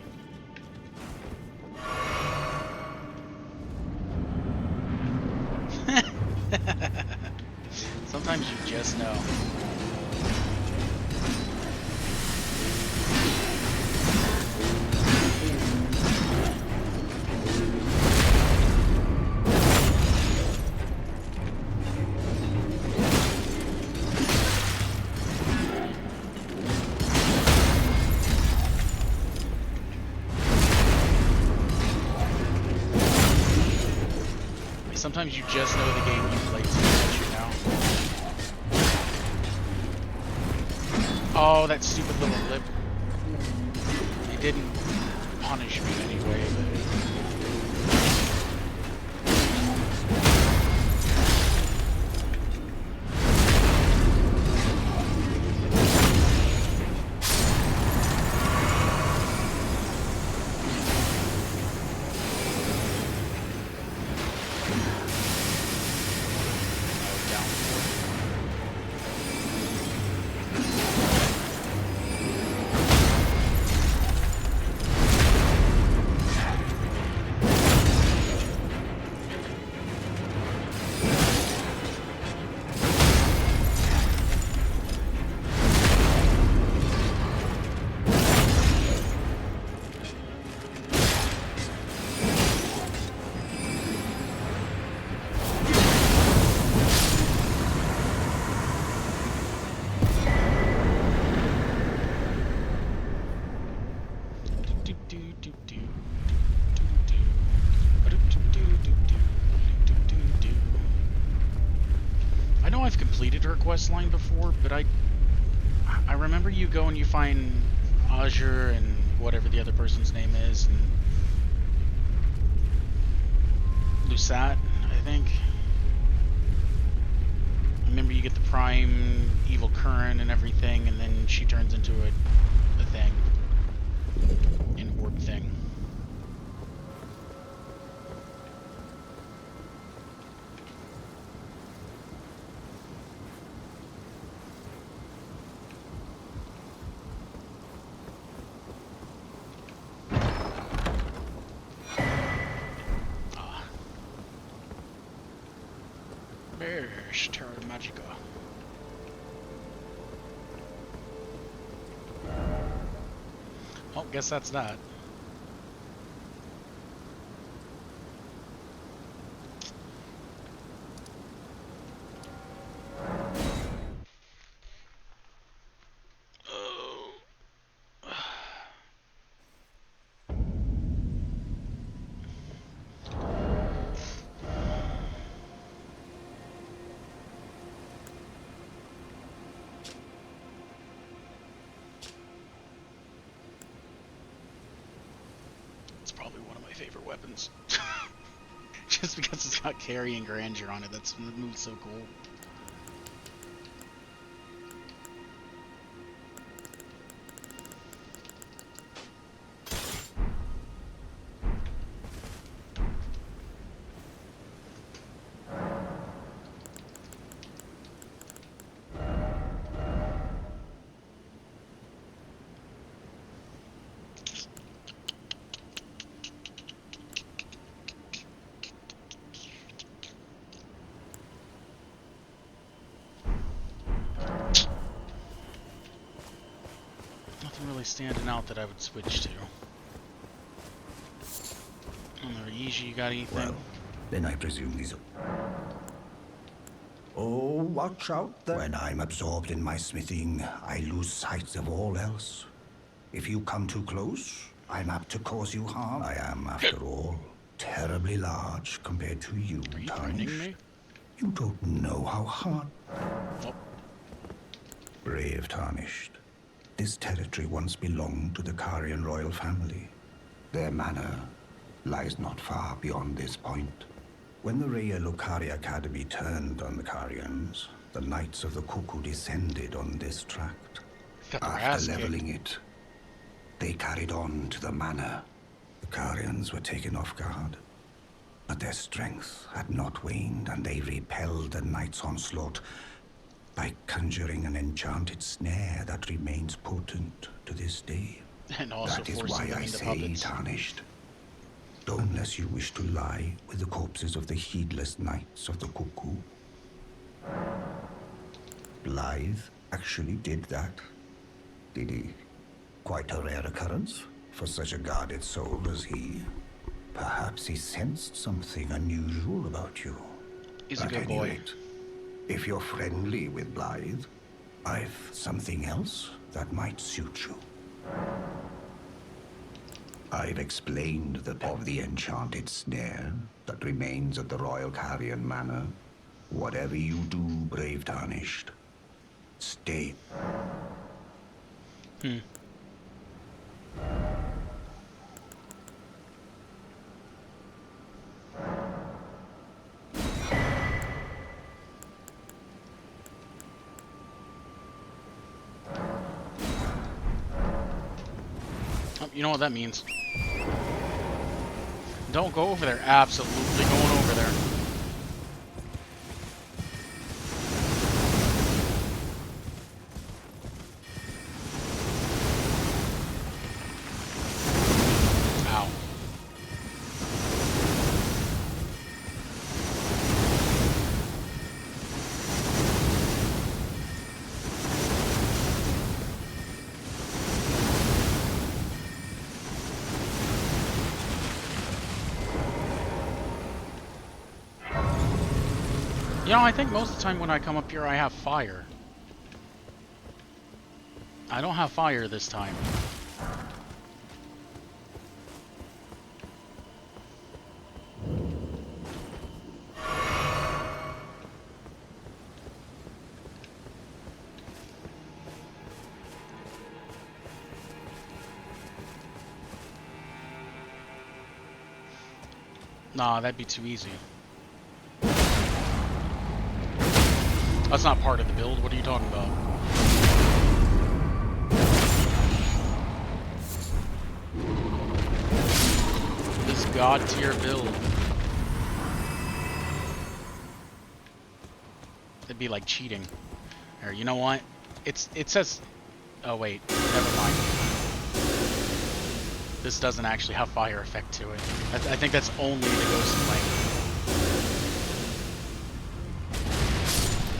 Sometimes you just know. Sometimes you just know the game you played too much, you know? Oh, that stupid little lip. It didn't punish me anyway, but... I know I've completed her quest line before, but I remember you go and you find Azure and whatever the other person's name is, and Lusat, I think. I remember you get the prime evil current and everything, and then she turns into a thing. An orb thing. Yes, Terra Magica. Oh, guess that's that. It's probably one of my favorite weapons. Just because it's got Carian Grandeur on it, that move's so cool. Nothing really standing out that I would switch to. Ryuji, you got anything? Well, then I presume these are... Oh, watch out there. When I'm absorbed in my smithing, I lose sight of all else. If you come too close, I'm apt to cause you harm. I am, after all, terribly large compared to you, Are you threatening Tarnished. me? You don't know how hard... Oh. Brave Tarnished. This territory once belonged to the Carian royal family. Their manor lies not far beyond this point. When the Raya Lucaria Academy turned on the Carians, the Knights of the Cuckoo descended on this tract. Got their After ass leveling it, they carried on to the manor. The Carians were taken off guard, but their strength had not waned, and they repelled the Knights' onslaught by conjuring an enchanted snare that remains potent to this day. And also That is forcing why them I into say, puppets. Tarnished. Unless you wish to lie with the corpses of the heedless Knights of the Cuckoo. Blythe actually did that, did he? Quite a rare occurrence for such a guarded soul as he. Perhaps he sensed something unusual about you. He's a At good any boy. rate, if you're friendly with Blythe, I've something else that might suit you. I've explained the of the enchanted snare that remains at the Royal Carian Manor. Whatever you do, brave Tarnished, stay. Oh, you know what that means. Don't go over there. Absolutely going over there. Ow. You know, I think most of the time when I come up here, I have fire. I don't have fire this time. Nah, that'd be too easy. That's not part of the build. What are you talking about? This god tier build. It'd be like cheating. Or you know what? It says. Oh wait, never mind. This doesn't actually have fire effect to it. I think that's only the Ghost Flame.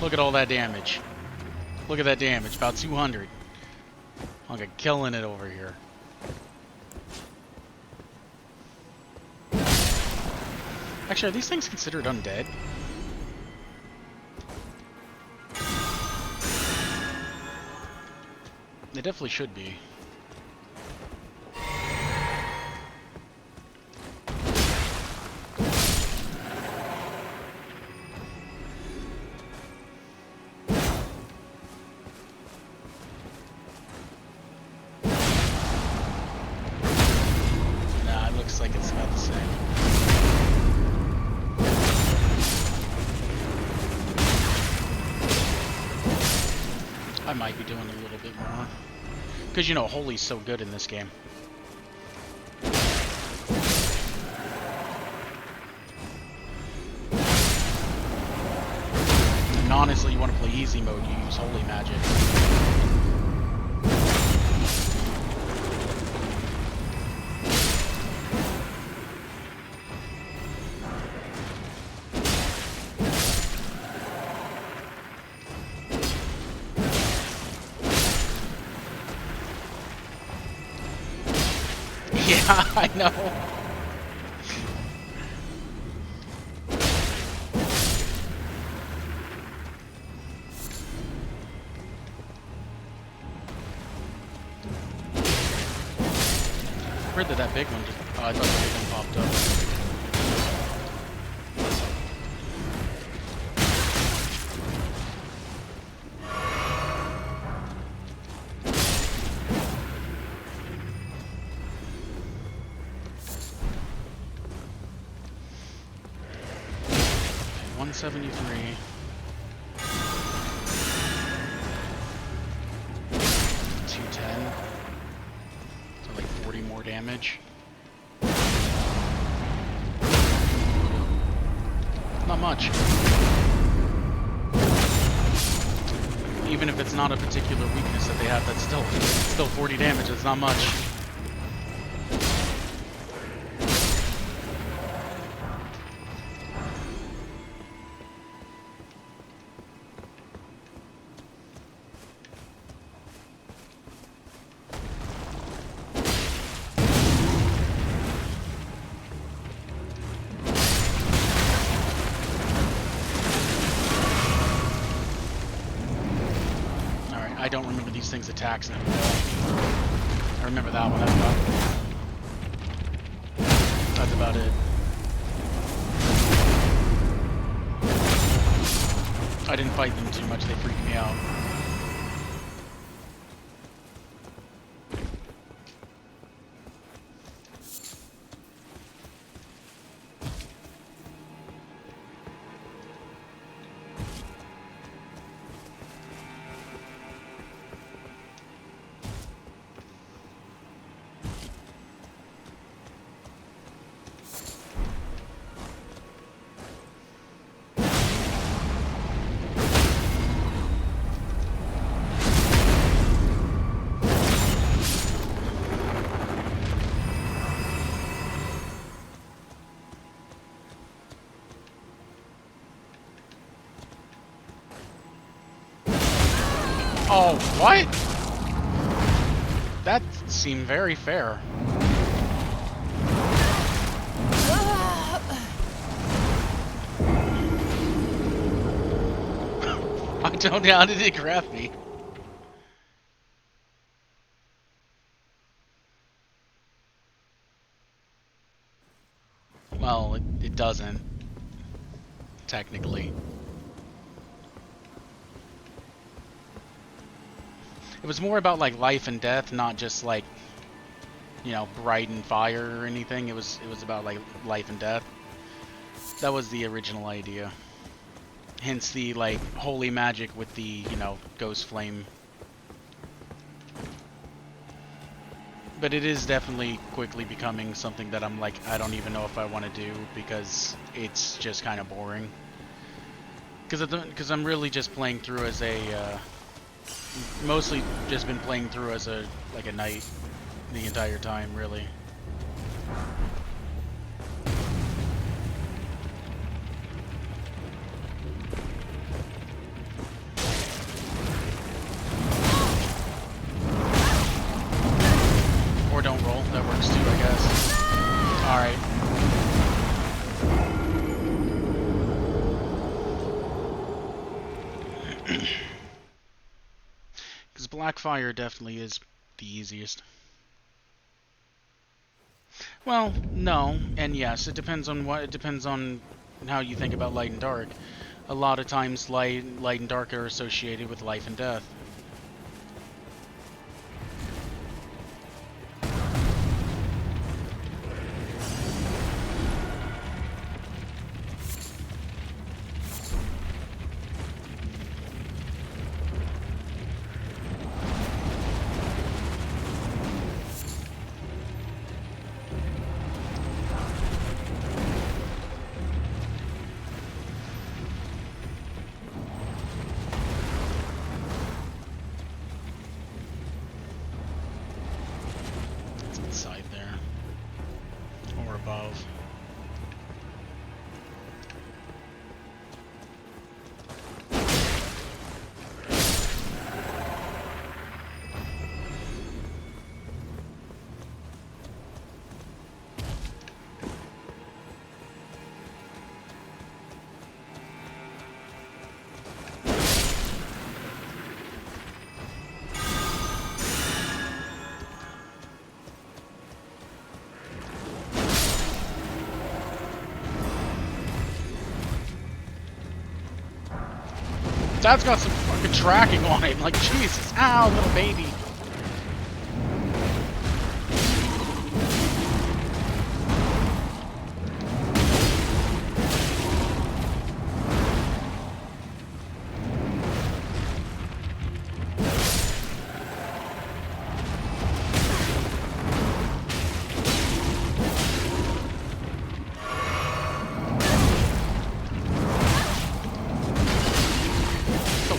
Look at all that damage. Look at that damage, about 200. I'm killing it over here. Actually, are these things considered undead? They definitely should be. Nah, it looks like it's about the same. I might be doing a little bit more. Because, you know, Holy's so good in this game. And honestly, you want to play easy mode, you use Holy Magic. Yeah, I know. Where did that big one just... Oh, I thought the big one popped up. Okay, 173. 210. So like 40 more damage. Not much. Even if it's not a particular weakness that they have, that's still 40 damage. It's not much. I don't remember these things' attacks now. I remember that one. That's about it. I didn't fight them too much. They freaked me out. Oh, what? That seemed very fair. I don't know, how did it grab me? Well, it doesn't. Technically. It was more about like life and death, not just like, you know, bright and fire or anything. It was about like life and death. That was the original idea. Hence the like holy magic with the, you know, ghost flame. But it is definitely quickly becoming something that I'm like, I don't even know if I want to do because it's just kind of boring. Because I'm really just playing through as a mostly just been playing through as a like a knight the entire time, really. Because Blackfire definitely is the easiest. Well, no, and yes. It depends on how you think about light and dark. A lot of times, light and dark are associated with life and death. Inside there. Or above. Dad's got some fucking tracking on him. Like, Jesus. Ow, little baby.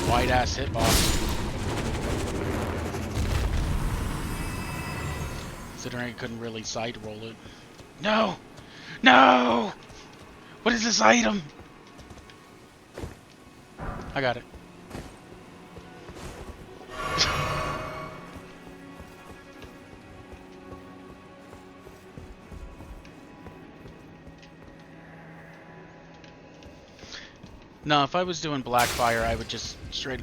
White-ass hitbox. Considering I couldn't really side roll it. No! No! What is this item? I got it. No, if I was doing Blackfire, I would just straight...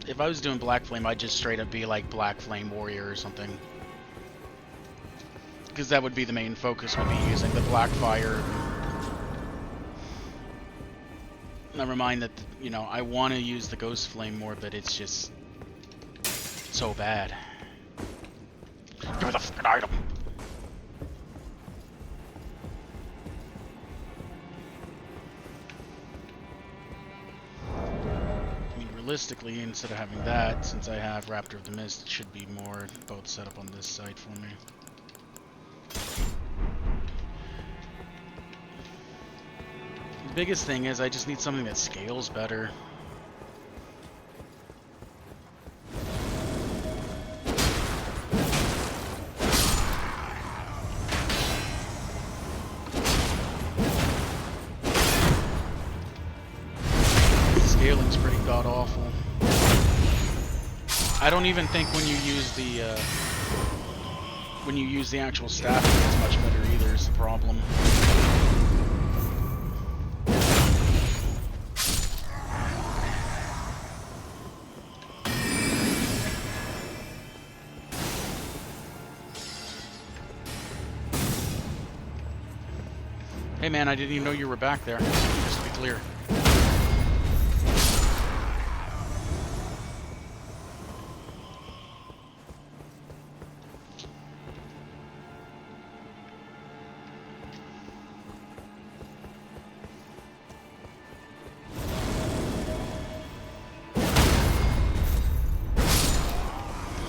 If I was doing Black Flame, I'd just straight up be like Black Flame Warrior or something. Because that would be the main focus, would be using the Blackfire. Never mind that, you know, I want to use the Ghost Flame more, but it's just... so bad. Give me the fucking item! Realistically, instead of having that, since I have Raptor of the Mist, it should be more both set up on this side for me. The biggest thing is I just need something that scales better. Scaling's pretty god-awful. I don't even think when you use the actual staff, it's much better either, is the problem. Hey man, I didn't even know you were back there, just to be clear.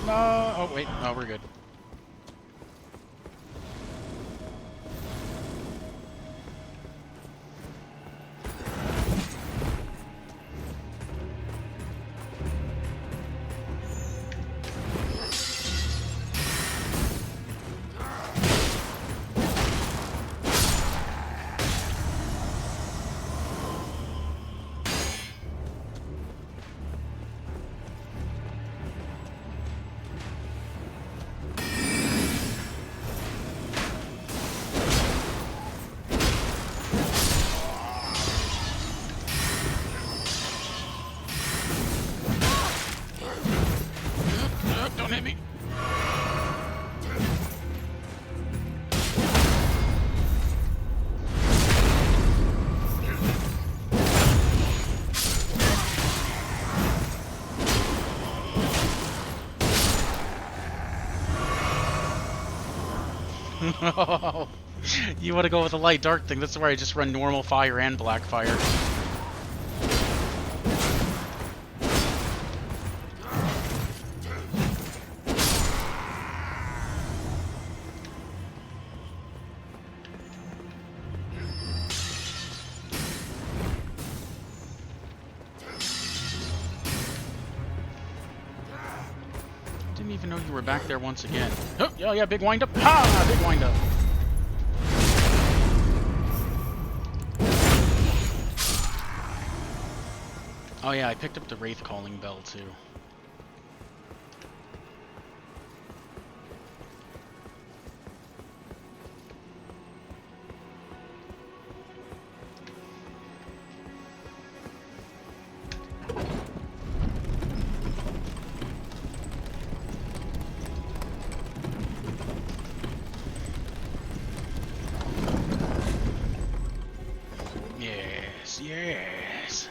No, oh wait, no, we're good. Oh, you want to go with the light dark thing? That's where I just run normal fire and black fire. Didn't even know you were back there once again. Oh, yeah, yeah, big wind up. Ha! Big wind up. Oh yeah, I picked up the Wraith Calling Bell too. Yes, yes.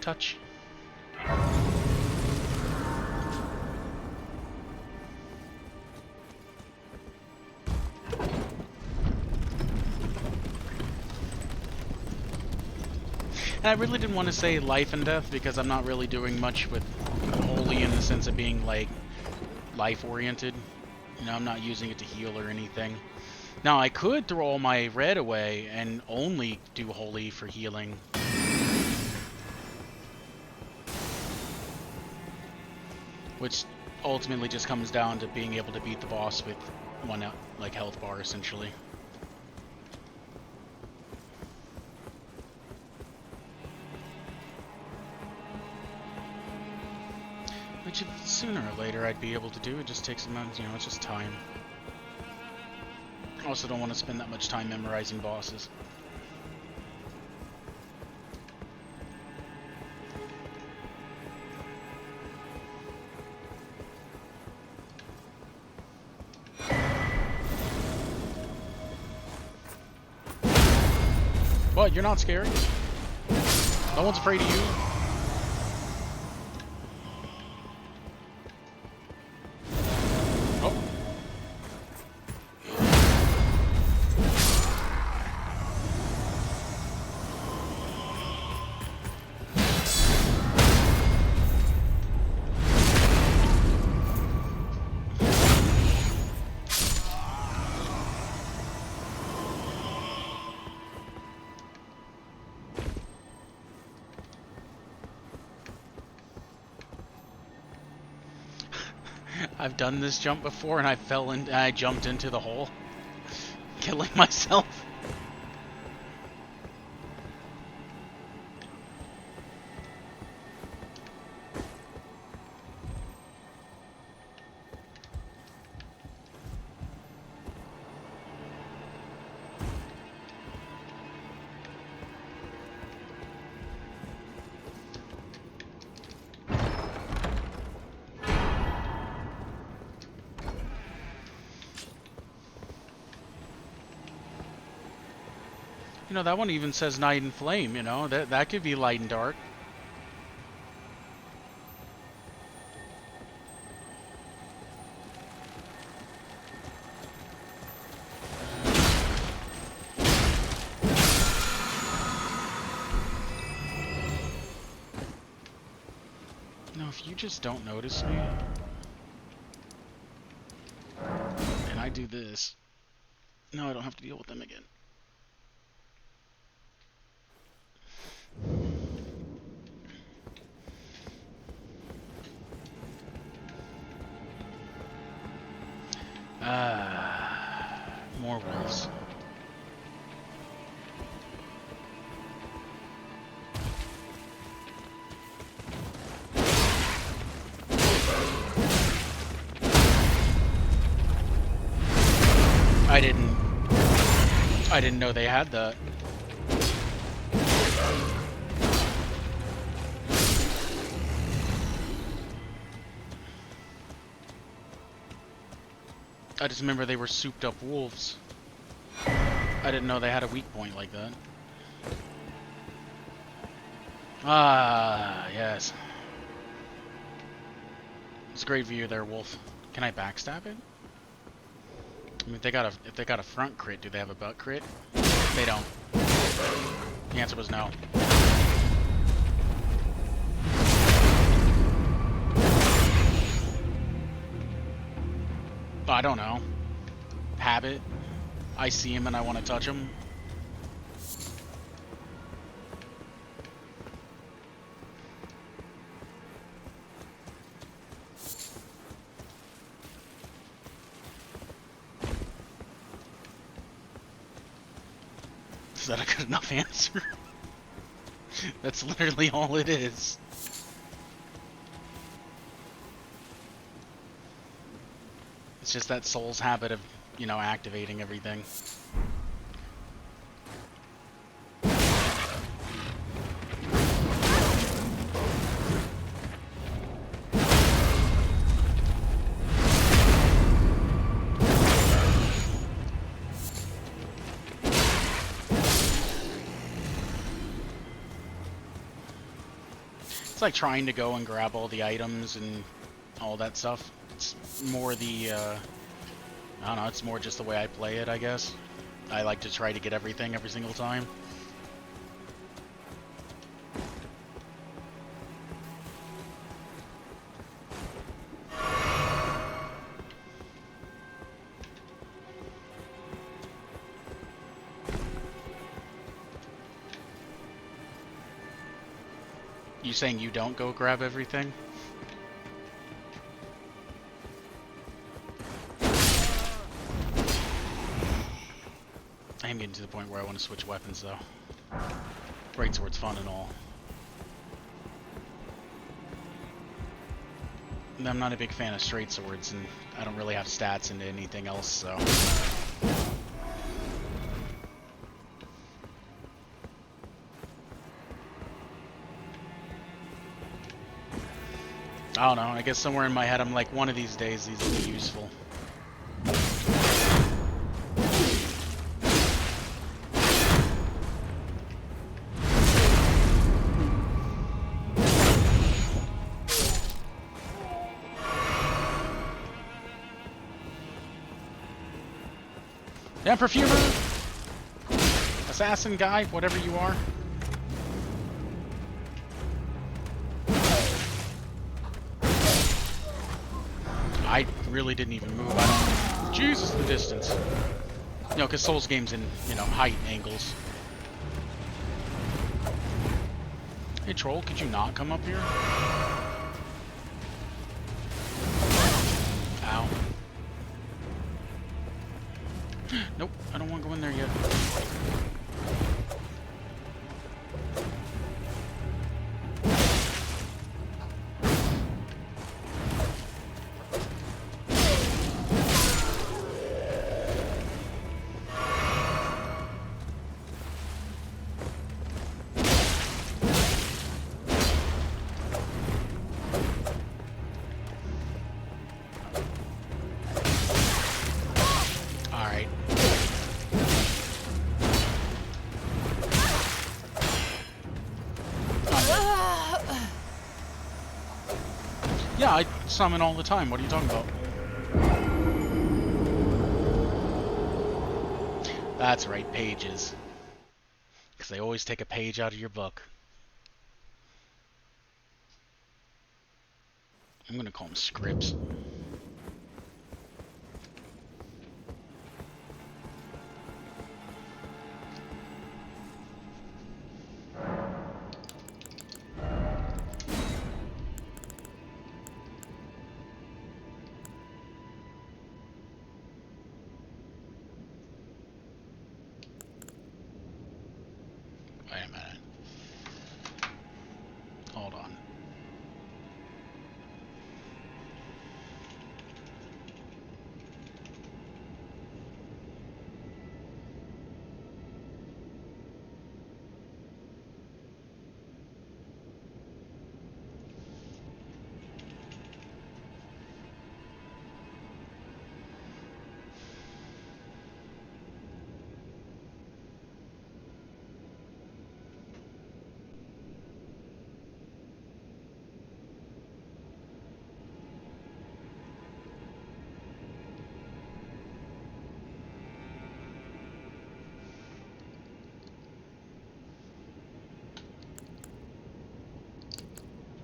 Touch. And I really didn't want to say life and death because I'm not really doing much with holy in the sense of being like life oriented. You know, I'm not using it to heal or anything. Now I could throw all my red away and only do holy for healing. Which ultimately just comes down to being able to beat the boss with one like health bar essentially. Which sooner or later I'd be able to do. It just takes a moment, you know, it's just time. I also don't want to spend that much time memorizing bosses. What, you're not scary? No one's afraid of you? I've done this jump before and I jumped into the hole, killing myself. You know, that one even says Night and Flame, you know, that could be light and dark. No, if you just don't notice me, and I do this, no, I don't have to deal with them again. More wolves. I didn't know they had that. I just remember they were souped up wolves. I didn't know they had a weak point like that. Ah, yes. It's a great view there, wolf. Can I backstab it? I mean, if they got a front crit, do they have a butt crit? They don't. The answer was no. I don't know. Habit. I see him and I want to touch him. Is that a good enough answer? That's literally all it is. It's just that soul's habit of, you know, activating everything. It's like trying to go and grab all the items and all that stuff. It's more the, I don't know, it's more just the way I play it, I guess. I like to try to get everything every single time. You saying you don't go grab everything? I am getting to the point where I want to switch weapons, though. Greatsword's fun and all. And I'm not a big fan of straight swords, and I don't really have stats into anything else, so... I don't know, I guess somewhere in my head I'm like, one of these days these will be useful. Yeah, perfumer! Assassin guy, whatever you are. I really didn't even move. I don't... Jesus, the distance. You know, because Souls games in, you know, height angles. Hey, troll, could you not come up here? Ow. Nope, I don't want to go in there yet. Yeah, I summon all the time. What are you talking about? That's right, pages. Because they always take a page out of your book. I'm going to call them scripts. Wait a minute. Hold on.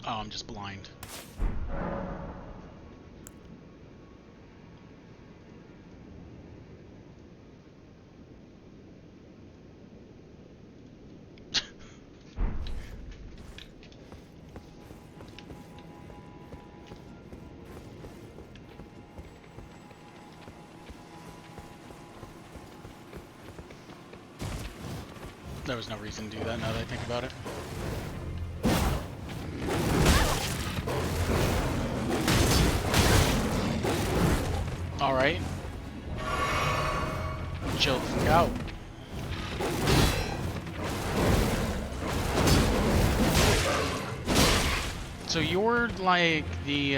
Oh, I'm just blind. There was no reason to do that now that I think about it. Alright. Chill the fuck out. So you're like the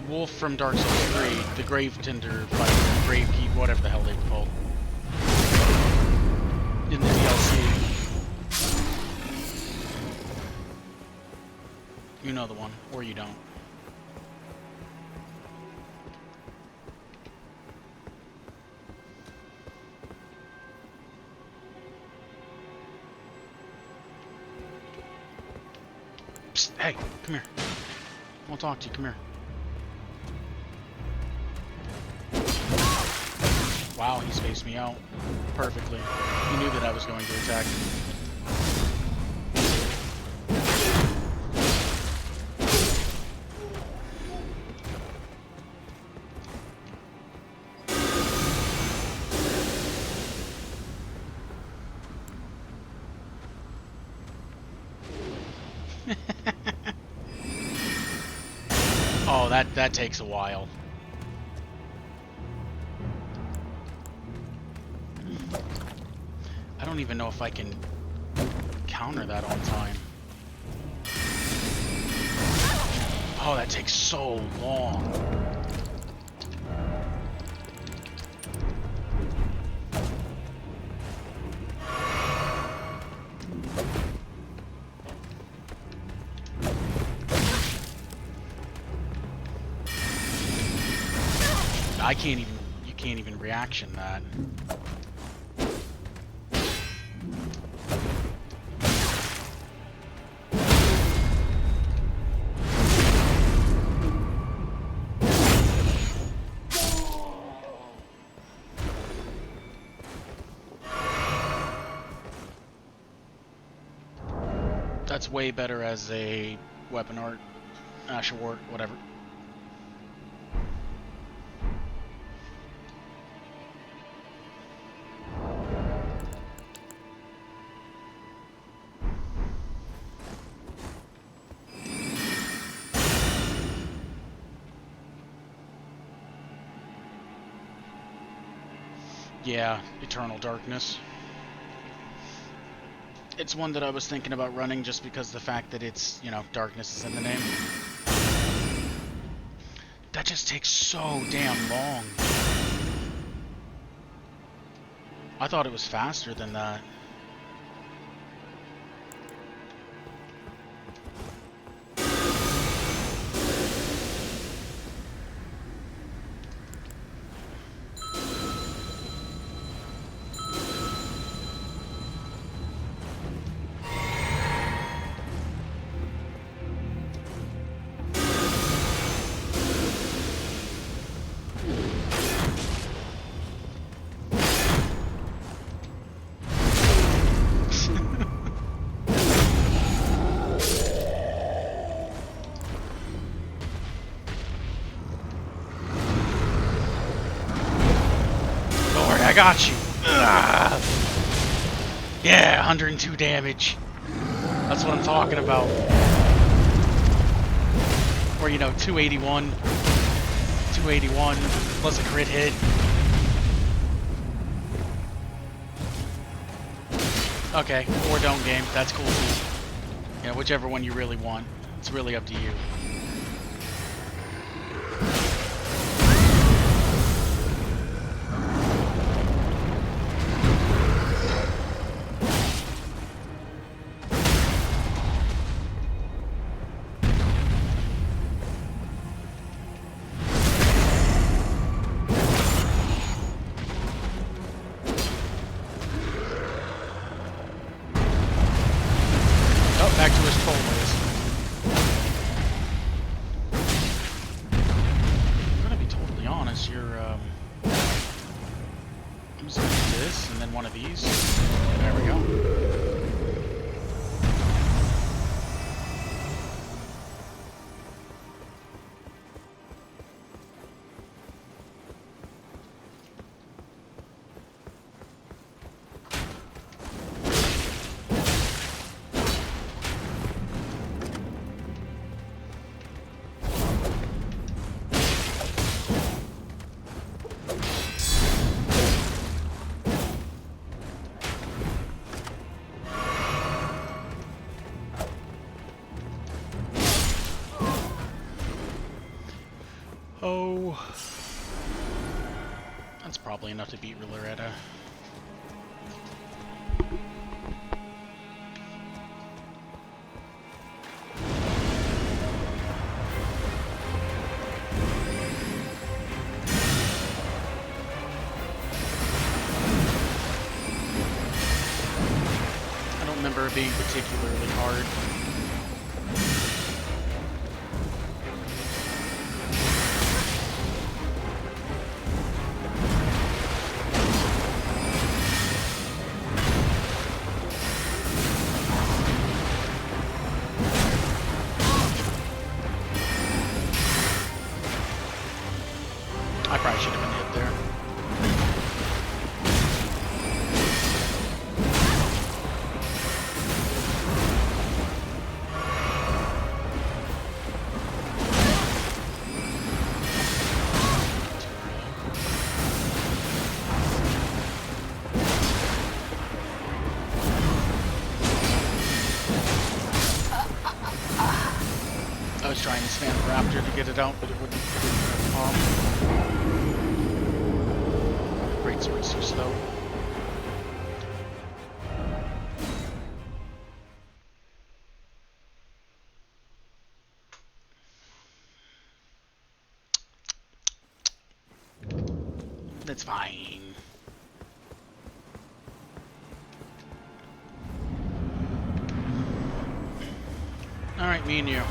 wolf from Dark Souls 3, the Grave Tender fighter, Grave Keep, whatever the hell they were called. In the DLC. You know the one, or you don't. Psst, hey, come here. I want to talk to you, come here. Wow, he spaced me out perfectly. He knew that I was going to attack him. Oh, that takes a while. I don't even know if I can counter that on time. Oh, that takes so long. You can't even reaction that. That's way better as a weapon art, Asherwort, whatever. Yeah, Eternal Darkness. It's one that I was thinking about running just because the fact that it's, you know, darkness is in the name. That just takes so damn long. I thought it was faster than that. I got you. Ugh. Yeah, 102 damage. That's what I'm talking about. Or, you know, 281. 281 plus a crit hit. Okay, or don't game. That's cool too. You know, whichever one you really want. It's really up to you. just always. I'm gonna be totally honest, I'm just gonna do this, and then one of these. There we go. Oh, that's probably enough to beat Loretta. I don't remember it being particularly hard. I probably should have been hit there. I was trying to spam the raptor to get it out, but it wouldn't pop. Great sword's too slow. That's fine. Alright, me and you.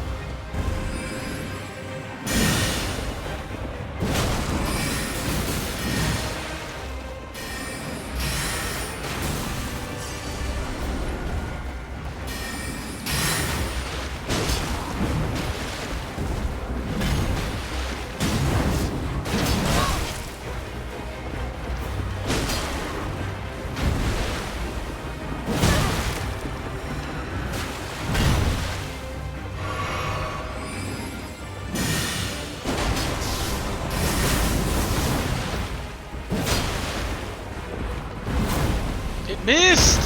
Missed!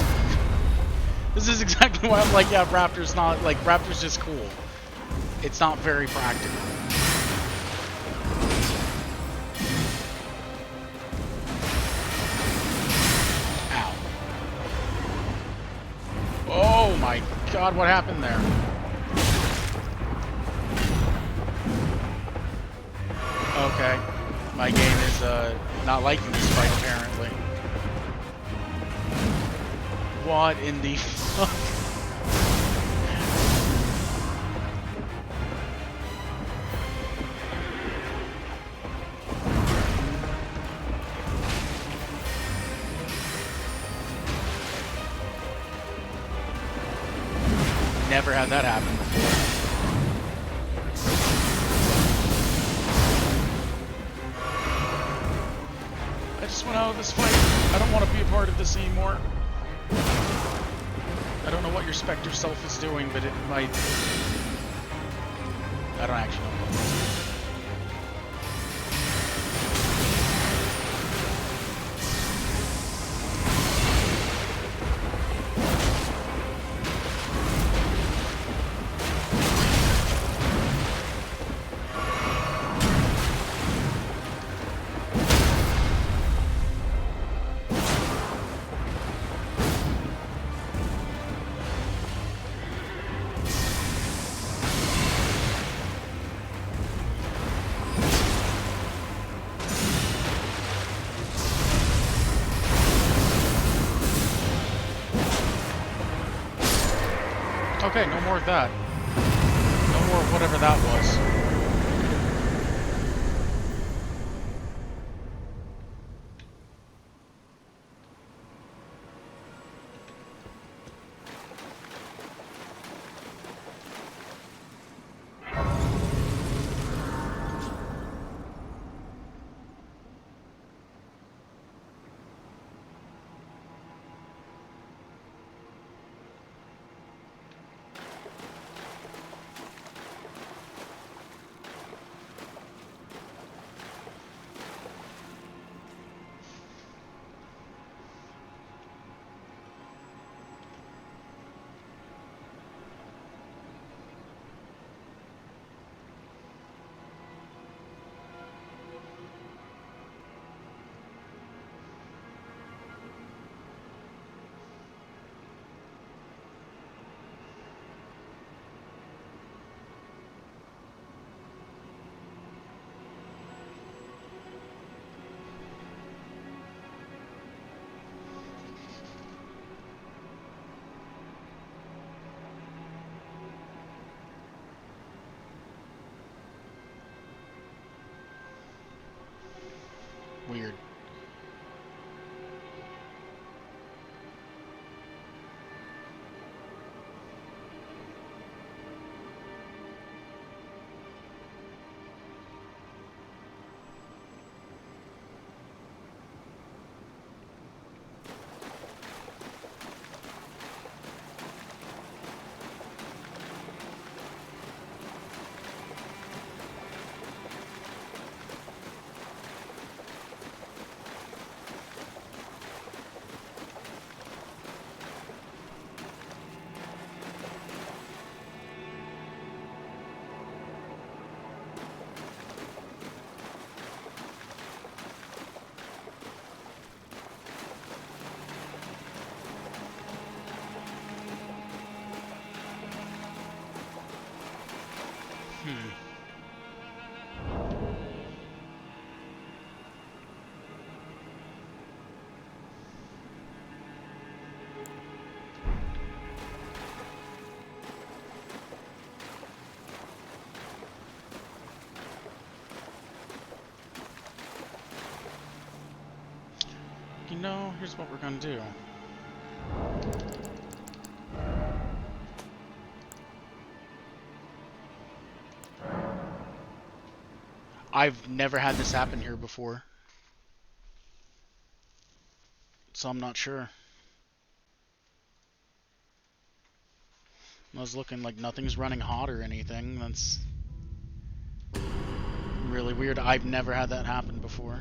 This is exactly why I'm like, yeah, Raptor's not, like, Raptor's just cool. It's not very practical. Ow. Oh my god, what happened there? Okay. My game is, not liking this fight, apparently. What in the fuck? Never had that happen before. I just went out of this fight. I don't want to be a part of this anymore. I don't know what your Spectre self is doing, but it might... I don't actually know what it is. Okay, no more of that. No more of whatever that was. Weird. You know, here's what we're gonna do. I've never had this happen here before, so I'm not sure. I was looking like nothing's running hot or anything. That's really weird. I've never had that happen before.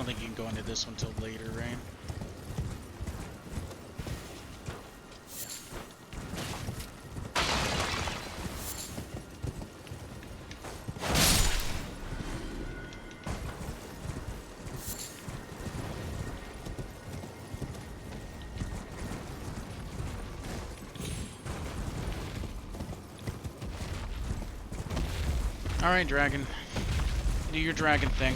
don't think you can go into this one till later, right? Alright, dragon. Do your dragon thing.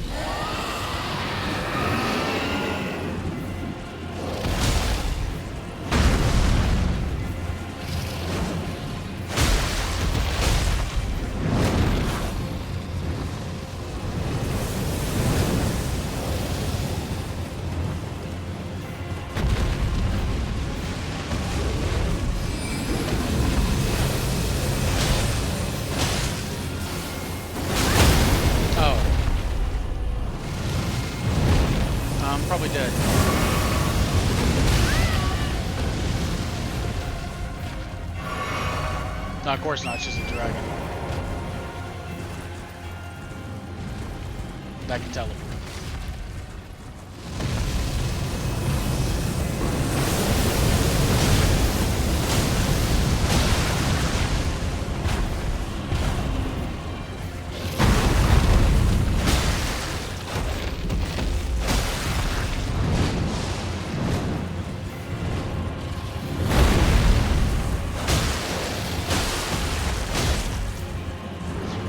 Probably dead. No, of course not, it's just a dragon. That can teleport.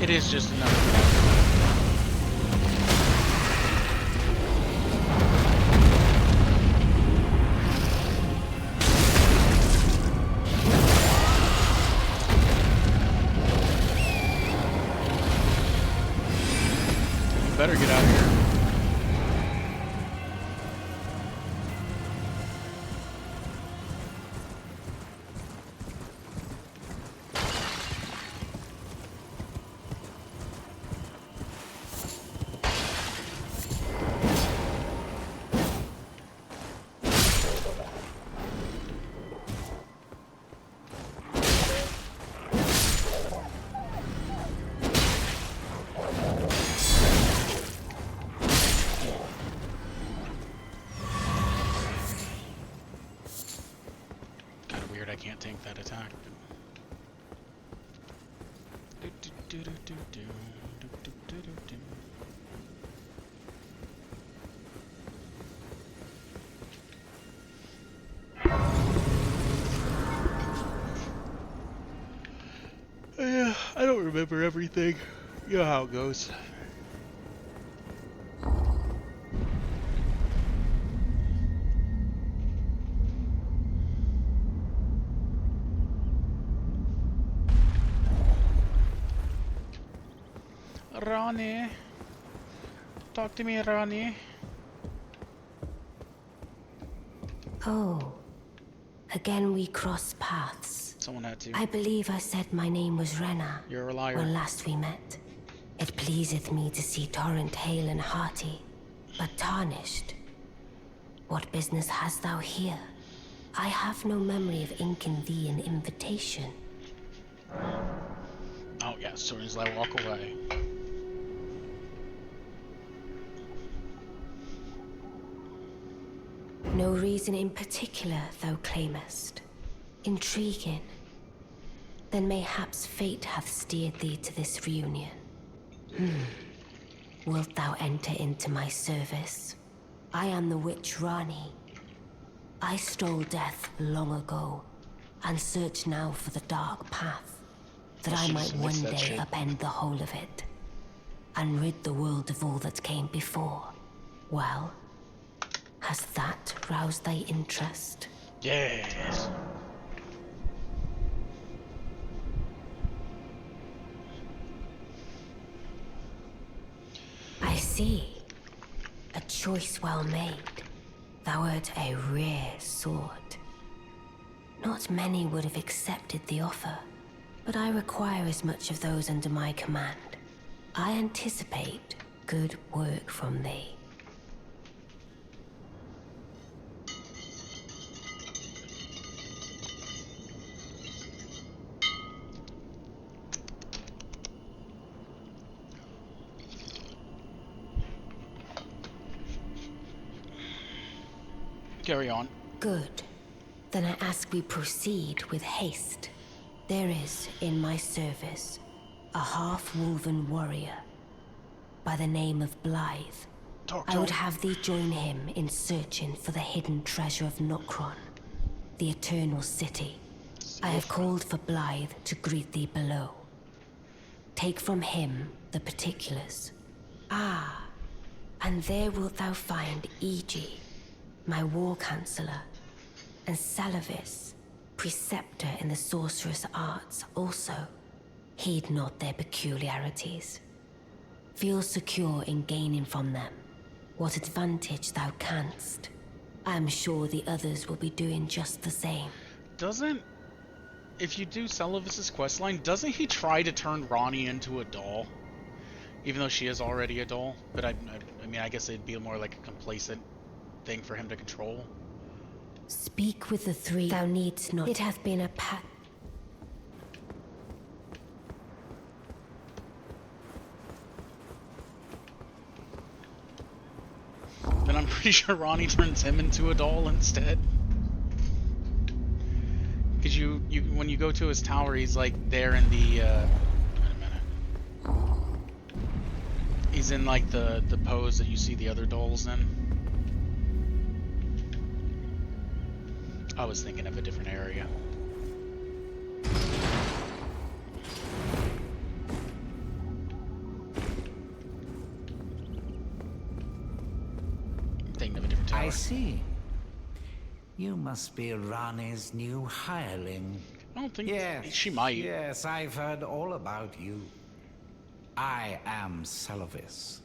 It is just another dragon. You better get out of here. I can't tank that attack. Yeah, I don't remember everything. You know how it goes. Ronnie. Talk to me, Ronnie. Oh. Again we cross paths. Someone had to. I believe I said my name was Rena. You're a liar. When last we met. It pleaseth me to see Torrent hale and hearty, but tarnished. What business hast thou here? I have no memory of inking thee an invitation. Oh yeah, as soon as I walk away. No reason in particular thou claimest. Intriguing. Then mayhaps fate hath steered thee to this reunion. Wilt thou enter into my service? I am the witch Rani. I stole death long ago, and search now for the dark path, that I might one day upend the whole of it, and rid the world of all that came before. Well, has that roused thy interest? Yes. I see. A choice well made. Thou art a rare sword. Not many would have accepted the offer, but I require as much of those under my command. I anticipate good work from thee. Carry on. Good. Then I ask we proceed with haste. There is, in my service, a half-woven warrior by the name of Blythe. I would have thee join him in searching for the hidden treasure of Nokron, the Eternal City. I have called for Blythe to greet thee below. Take from him the particulars. Ah, and there wilt thou find Iji, my war counselor, and Salavis, preceptor in the sorcerous arts also. Heed not their peculiarities. Feel secure in gaining from them what advantage thou canst. I am sure the others will be doing just the same. If you do Salavis's questline, doesn't he try to turn Ronnie into a doll? Even though she is already a doll? But I mean, I guess it'd be more like a complacent thing for him to control. Speak with the three. Thou needst not. It hath been a pact. Then I'm pretty sure Ronnie turns him into a doll instead. Because when you go to his tower, he's like there in the, wait a minute. He's in like the pose that you see the other dolls in. I was thinking of a different area. Thinking of a different tower. I see. You must be Rani's new hireling. I don't think she might. Yes, I've heard all about you. I am Salavis,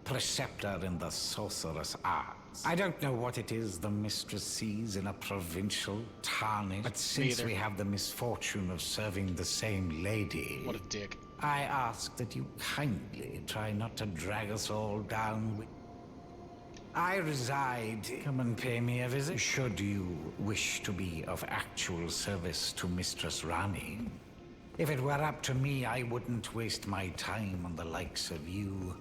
preceptor in the sorcerous arts. I don't know what it is the mistress sees in a provincial tarnish, but since we have the misfortune of serving the same lady... What a dick. I ask that you kindly try not to drag us all down with... I reside. Come and pay me a visit. Should you wish to be of actual service to Mistress Rani. If it were up to me, I wouldn't waste my time on the likes of you.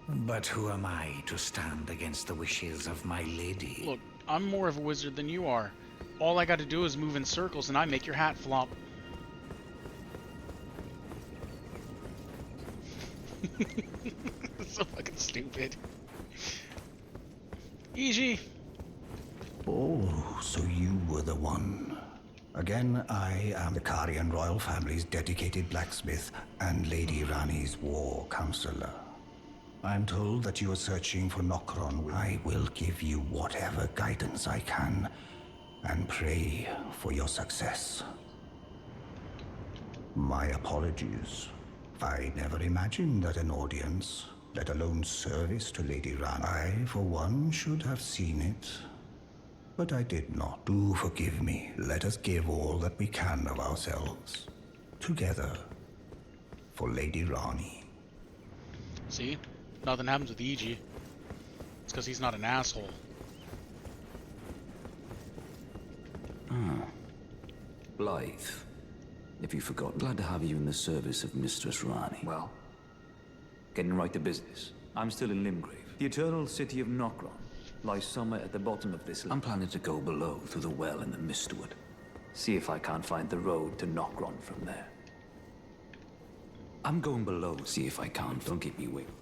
But who am I to stand against the wishes of my lady? Look, I'm more of a wizard than you are. All I gotta do is move in circles and I make your hat flop. So fucking stupid. Easy. Oh, so you were the one. Again, I am the Carian royal family's dedicated blacksmith and Lady Rani's war counselor. I'm told that you are searching for Nokron. I will give you whatever guidance I can and pray for your success. My apologies. I never imagined that an audience, let alone service to Lady Rani. I, for one, should have seen it. But I did not. Do forgive me. Let us give all that we can of ourselves. Together. For Lady Rani. See? Nothing happens with Iji. It's because he's not an asshole. Blythe. If you forgot, glad to have you in the service of Mistress Rani. Well, getting right to business. I'm still in Limgrave. The eternal city of Nokron lies somewhere at the bottom of this. I'm planning to go below through the well in the Mistwood. See if I can't find the road to Nokron from there. I'm going below, see if I can't. Don't keep me waiting.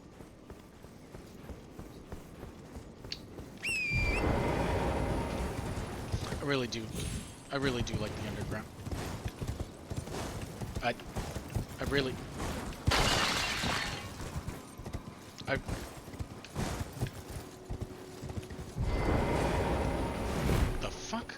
I really do like the underground. The fuck?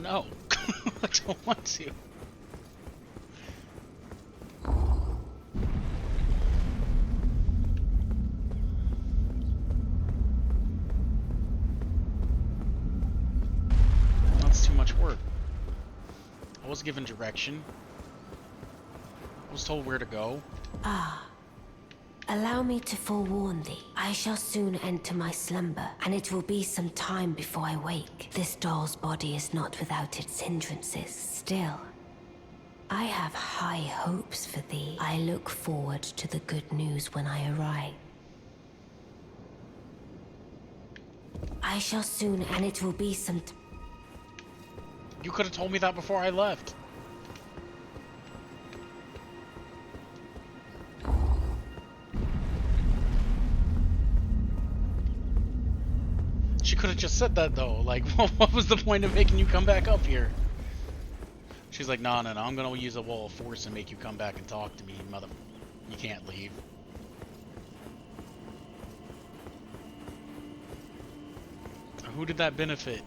No, I don't want to. That's too much work. I was given direction. I was told where to go. Ah, Allow me to forewarn thee. I shall soon enter my slumber, and it will be some time before I wake. This doll's body is not without its hindrances. Still, I have high hopes for thee. I look forward to the good news when I arrive. I shall soon, and it will be some... You could have told me that before I left. She could have just said that though. Like, what was the point of making you come back up here? She's like, no, I'm gonna use a wall of force and make you come back and talk to me, mother. You can't leave. Who did that benefit?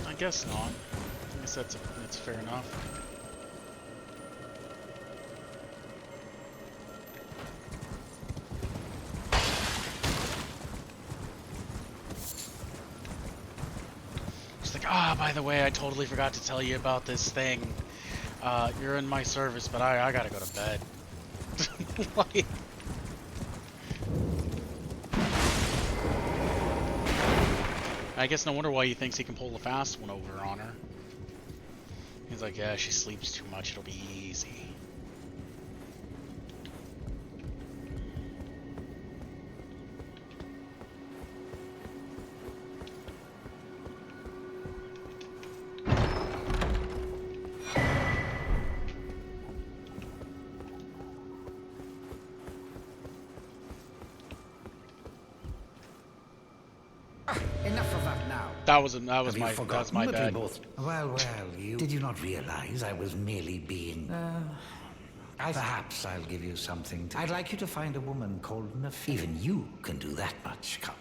I guess not. I guess that's fair enough. She's like, by the way, I totally forgot to tell you about this thing. You're in my service, but I gotta go to bed. Like, I guess no wonder why he thinks he can pull a fast one over on her. He's like, yeah, she sleeps too much, it'll be easy. Enough of that now. That was my bad. Well, you... Did you not realize I was merely being... Perhaps I'll give you something to... I'd like you to find a woman called Nef. Even you can do that much. Come.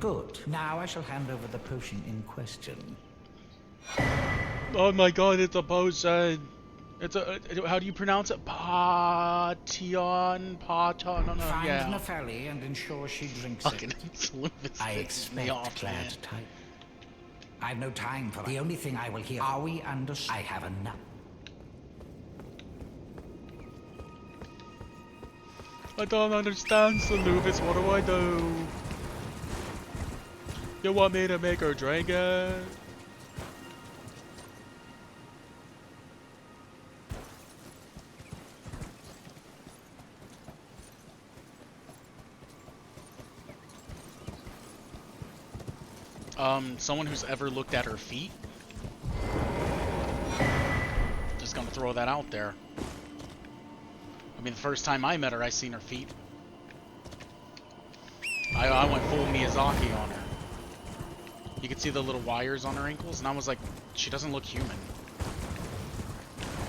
Good. Now I shall hand over the potion in question. Oh my god, it's a potion. It's a... How do you pronounce it? Paton? No, Find yeah. Nefeli and ensure she drinks Fucking it. I Expect glad type. I've no time for that. The only thing I will hear... Are we understood? I have enough. I don't understand, Salubis. What do I do? You want me to make her drink it? Someone who's ever looked at her feet? Just gonna throw that out there. I mean, the first time I met her, I seen her feet. I went full Miyazaki on her. You could see the little wires on her ankles, and I was like, she doesn't look human.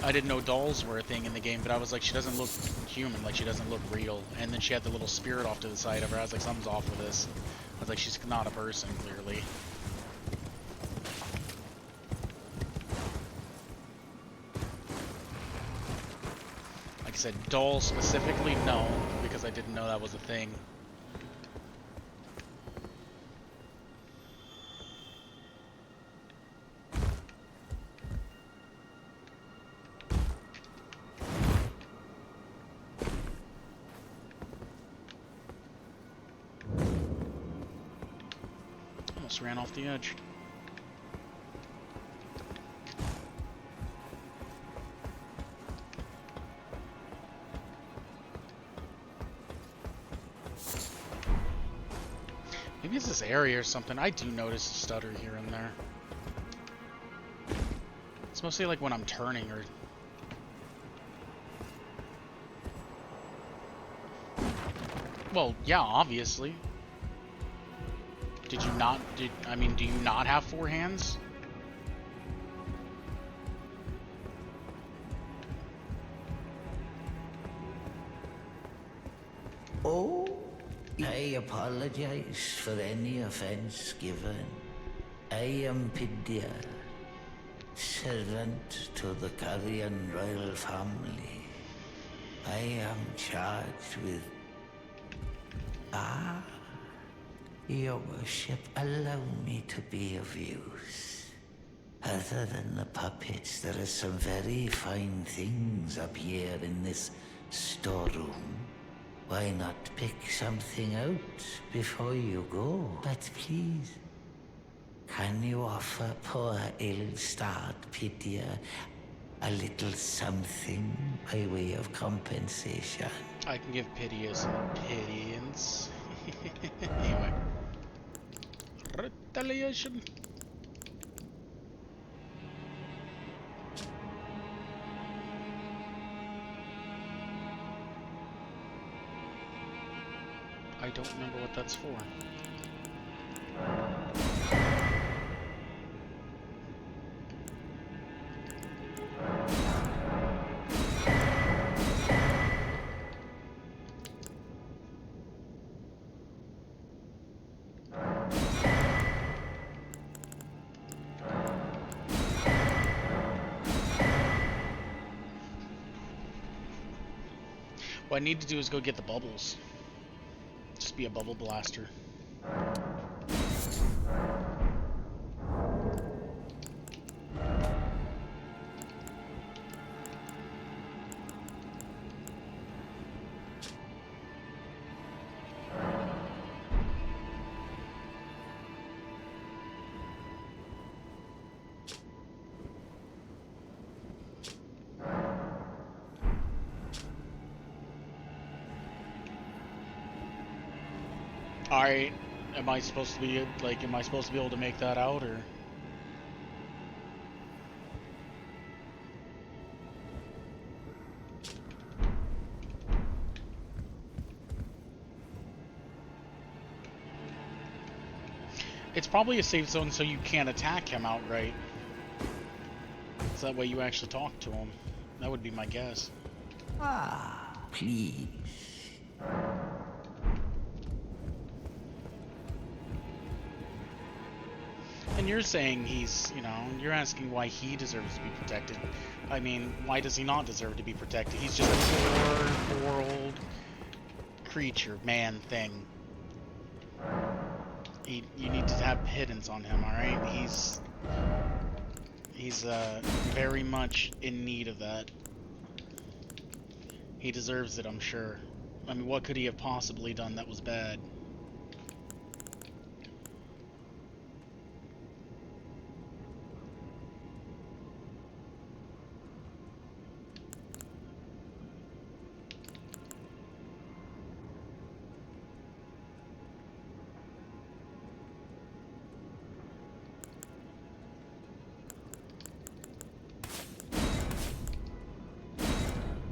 I didn't know dolls were a thing in the game, but I was like, she doesn't look human, like she doesn't look real. And then she had the little spirit off to the side of her. I was like, something's off with this. I was like, she's not a person, clearly. Like I said, doll specifically, no, because I didn't know that was a thing. Almost ran off the edge. Maybe it's this area or something. I do notice a stutter here and there. It's mostly like when I'm turning or... Well, yeah, obviously. Did you not, I mean, do you not have 4 hands? Oh, I apologize for any offense given. I am Pidia, servant to the Carian royal family. I am charged with... Ah, your worship, allow me to be of use. Other than the puppets, there are some very fine things up here in this storeroom. Why not pick something out before you go? But please, can you offer poor ill-starred Pidia a little something by way of compensation? I can give Pidia some pittance. Anyway. Retaliation. I don't remember what that's for. What I need to do is go get the bubbles. Just be a bubble blaster. Alright, am I supposed to be able to make that out, or? It's probably a safe zone so you can't attack him outright. So that way you actually talk to him. That would be my guess. Ah, please. And you're saying he's, you're asking why he deserves to be protected. I mean, why does he not deserve to be protected? He's just a poor old creature, man thing. You need to have pittance on him, alright? He's very much in need of that. He deserves it, I'm sure. I mean, what could he have possibly done that was bad?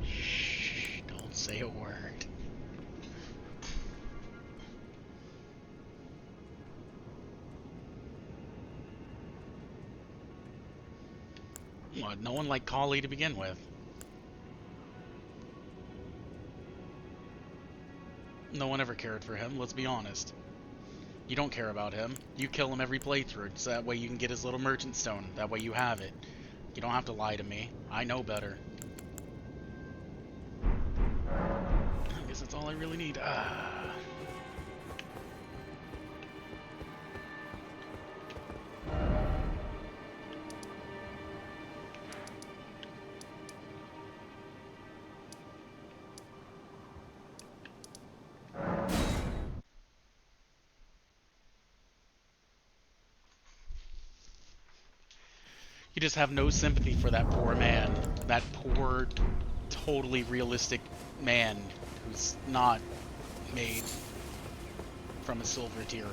Shh, don't say a word. What, no one liked Kali to begin with. No one ever cared for him, let's be honest. You don't care about him. You kill him every playthrough, so that way you can get his little merchant stone. That way you have it. You don't have to lie to me. I know better. I guess that's all I really need. You just have no sympathy for that poor man. That poor, totally realistic man who's not made from a silver tier.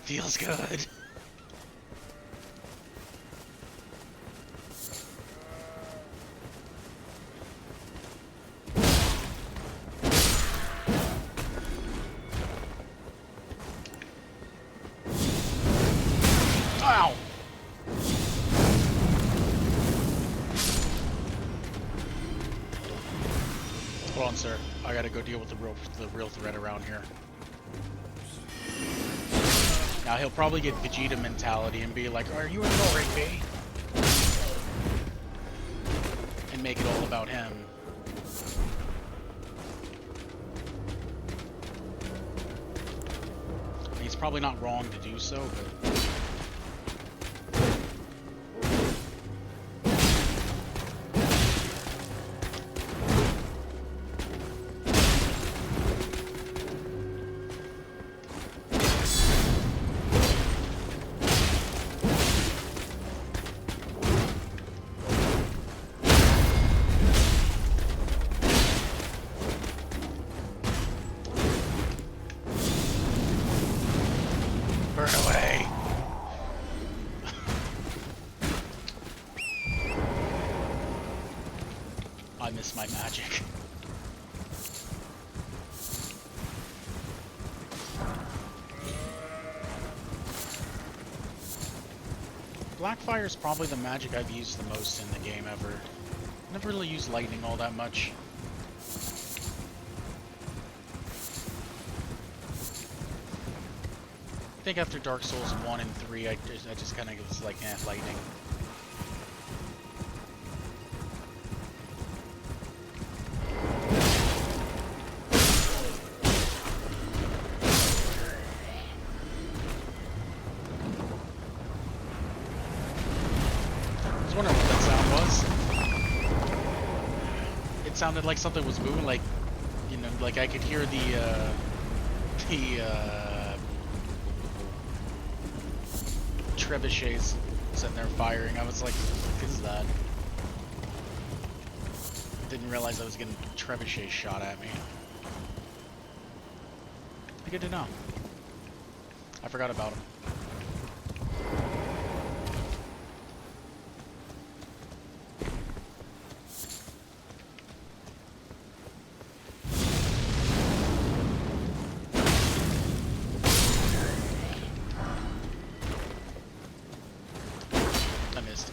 Feels good. Ow! Hold on, sir. I gotta go deal with the real threat around here. Now he'll probably get Vegeta mentality and be like, "Are you ignoring me?" And make it all about him. He's probably not wrong to do so, but... Burn away! I miss my magic. Blackfire is probably the magic I've used the most in the game ever. Never really used lightning all that much. I think after Dark Souls 1 and 3, I just kind of was like, eh, lightning. I was wondering what that sound was. It sounded like something was moving, like, you know, like I could hear the trebuchets sitting there firing. I was like, what is that? Didn't realize I was getting trebuchets shot at me. Good to know. I forgot about him. I missed.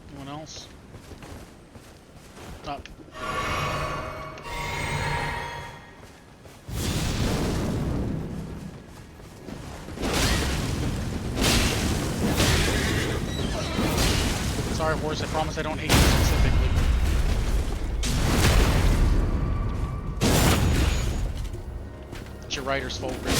Anyone else? Oh. Sorry, horse, I promise I don't hate you specifically. It's your writer's fault, really.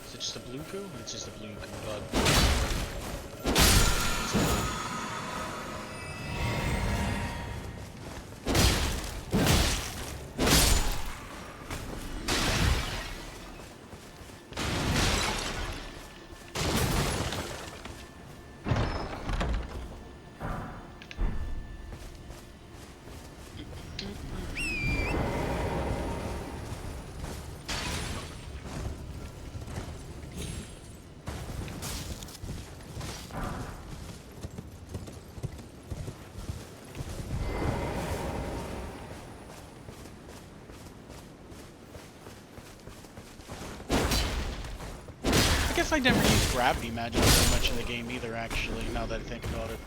Is it just a blue goo? It's just a blue goo bug. I guess I never used gravity magic very much in the game either, actually, now that I think about it.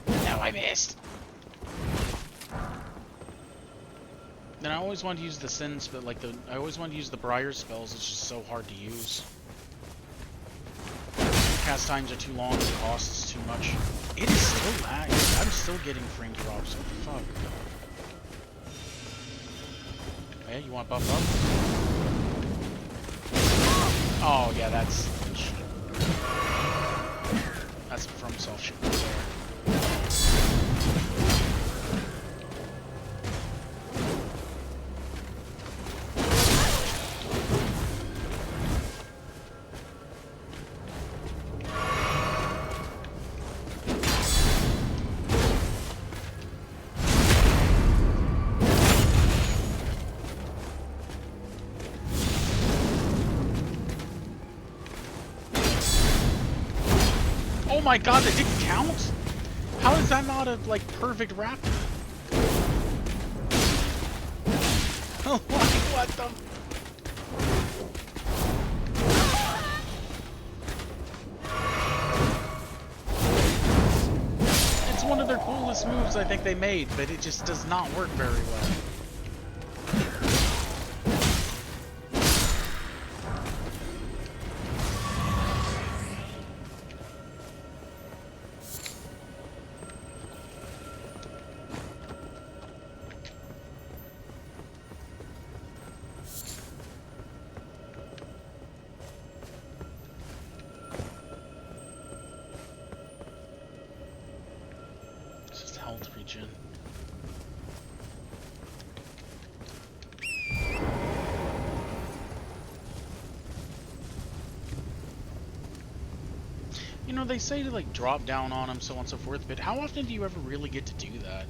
No, I missed! Then I always wanted to use the sins, but like I always wanted to use the Briar spells, it's just so hard to use. Cast times are too long, the cost is too much. It is still lagging. I'm still getting frame drops. What the fuck? Yeah, you want buff up? Oh yeah, that's from self shit right there. Oh my god, that didn't count? How is that not a, like, perfect raptor? What the... It's one of their coolest moves I think they made, but it just does not work very well. Health regen. You know, they say to like drop down on them, so on and so forth, but how often do you ever really get to do that?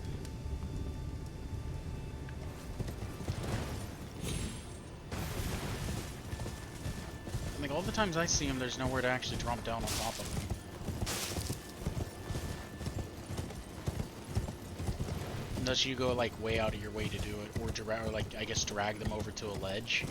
Like all the times I see them, there's nowhere to actually drop down on top of them. Unless you go like way out of your way to do it, or like I guess drag them over to a ledge.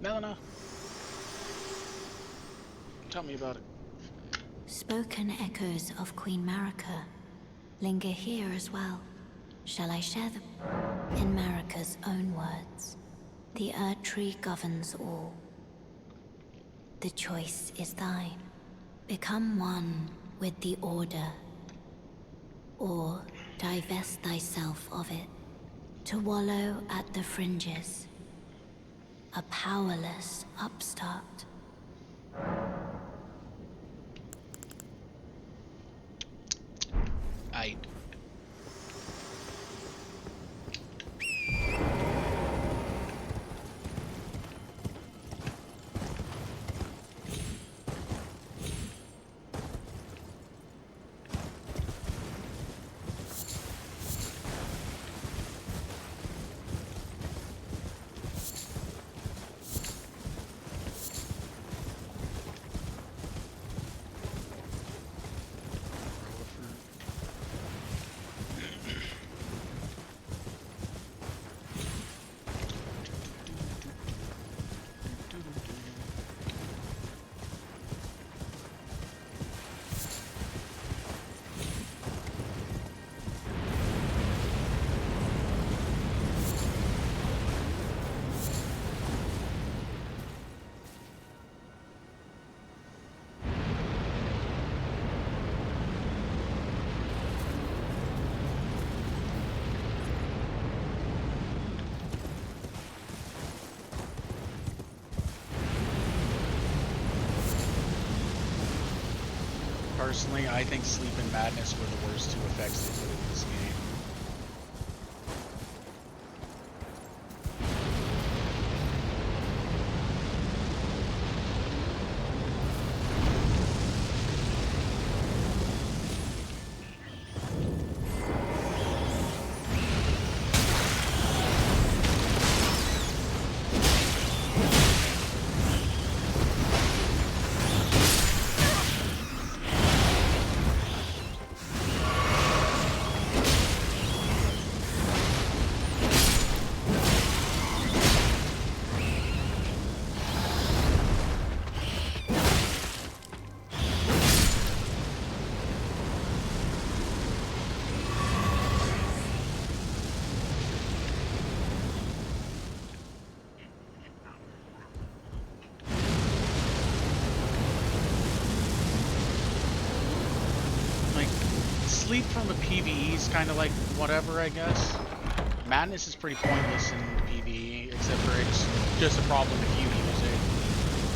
Melina, tell me about it. Spoken echoes of Queen Marika linger here as well. Shall I share them? In Marika's own words, the Erd Tree governs all. The choice is thine. Become one with the Order, or divest thyself of it, to wallow at the fringes, a powerless upstart. I. Personally, I think Sleep and Madness were the worst two effects they put in this game. Sleep from a PvE is kind of like whatever, I guess. Madness is pretty pointless in PvE, except for it's just a problem if you use it.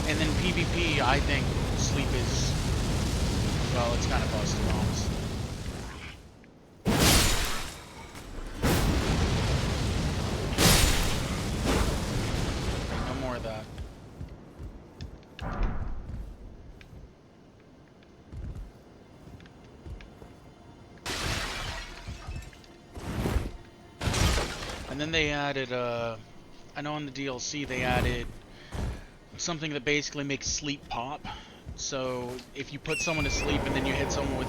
And then PvP, I think sleep is, well, it's kind of busted, honestly. No more of that. And then they added, I know in the DLC they added something that basically makes sleep pop. So if you put someone to sleep and then you hit someone with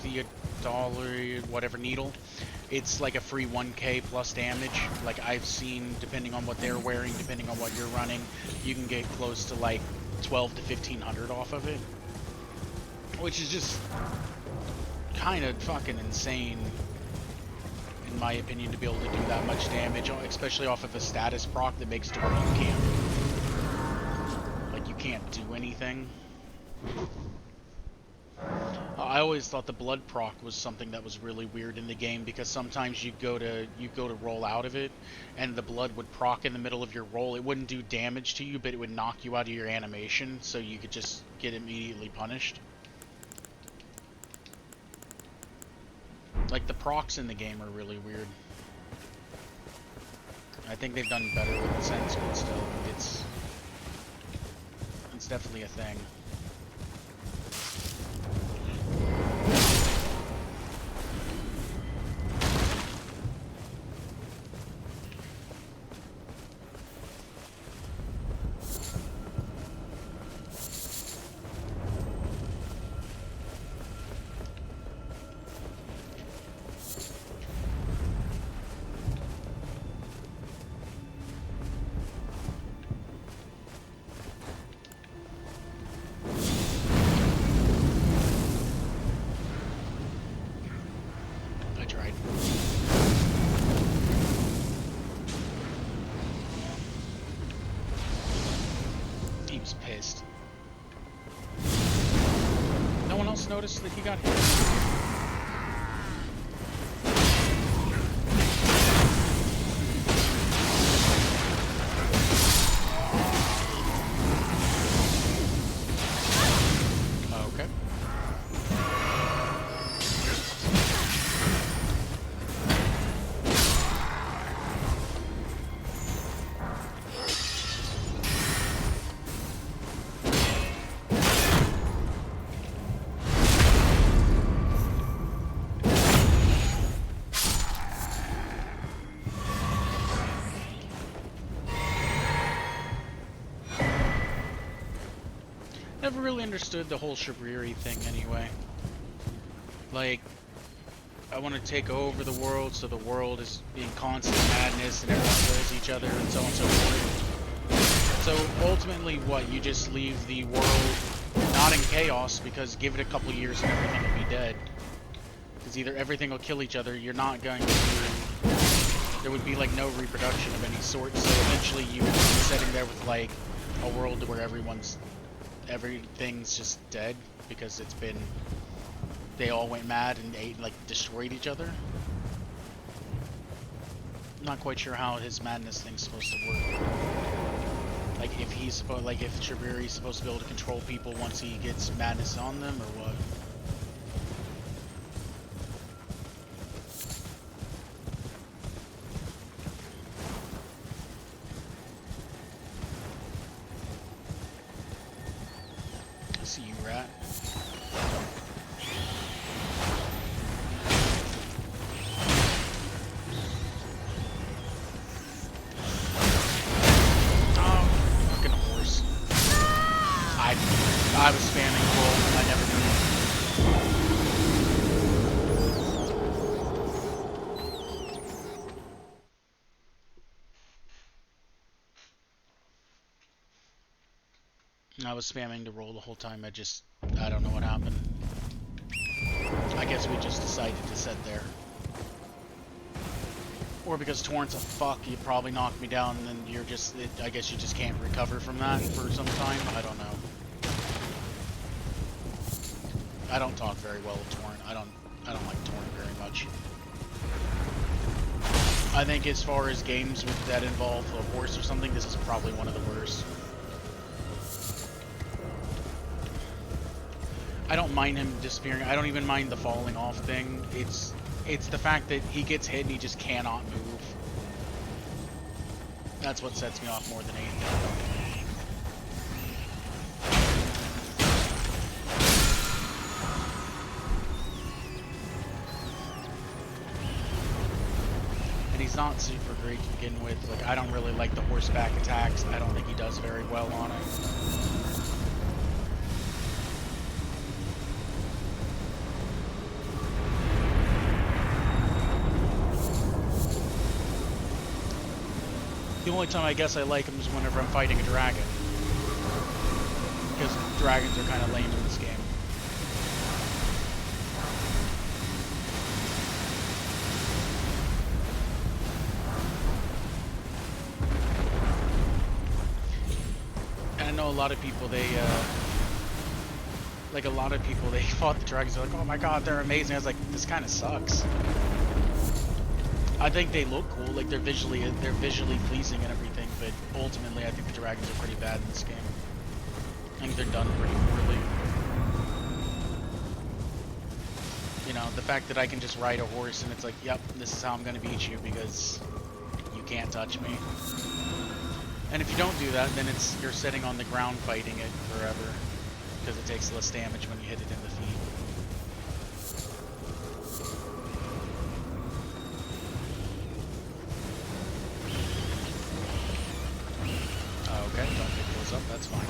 the dollar, whatever needle, it's like a free 1k plus damage. Like I've seen, depending on what they're wearing, depending on what you're running, you can get close to like 12 to 1500 off of it. Which is just kind of fucking insane, in my opinion, to be able to do that much damage, especially off of a status proc that makes it to where you can't, like, you can't do anything. I always thought the blood proc was something that was really weird in the game, because sometimes you go to roll out of it and the blood would proc in the middle of your roll. It wouldn't do damage to you, but it would knock you out of your animation, so you could just get immediately punished. Like, the procs in the game are really weird. I think they've done better with it since, but still, it's definitely a thing. Pissed. No one else noticed that he got hit? Okay. Never really understood the whole Shabriri thing anyway. Like, I want to take over the world, so the world is in constant madness and everyone kills each other and so on and so forth. So ultimately what, you just leave the world not in chaos, because give it a couple years and everything will be dead. Because either everything will kill each other, you're not going to, there would be like no reproduction of any sort, so eventually you would be sitting there with like a world where everything's just dead, because it's been, they all went mad and ate, like, destroyed each other. I'm not quite sure how his madness thing's supposed to work. Like, if he's supposed, like, if Shabriri's supposed to be able to control people once he gets madness on them, or what? See you, rat. Oh, fucking horse. I was spamming roll and I never knew. I was spamming to roll the whole time. I don't know what happened. I guess we just decided to sit there. Or because Torrent's a fuck, you probably knocked me down and then you're just, I guess you just can't recover from that for some time. I don't know. I don't talk very well with Torrent. I don't like Torn very much. I think as far as games that involve a horse or something, this is probably one of the worst. I don't mind him disappearing. I don't even mind the falling off thing. It's the fact that he gets hit and he just cannot move. That's what sets me off more than anything. And he's not super great to begin with. Like, I don't really like the horseback attacks. I don't think he does very well on it. The only time I guess I like him is whenever I'm fighting a dragon. Because dragons are kind of lame in this game. And I know a lot of people, they fought the dragons, they're like, oh my god, they're amazing. I was like, this kind of sucks. I think they look cool, like they're visually pleasing and everything, but ultimately I think the dragons are pretty bad in this game. I think they're done pretty poorly. You know, the fact that I can just ride a horse and it's like, yep, this is how I'm gonna beat you because you can't touch me. And if you don't do that, then you're sitting on the ground fighting it forever because it takes less damage when you hit it in the feet. Okay, don't pick those up, that's fine.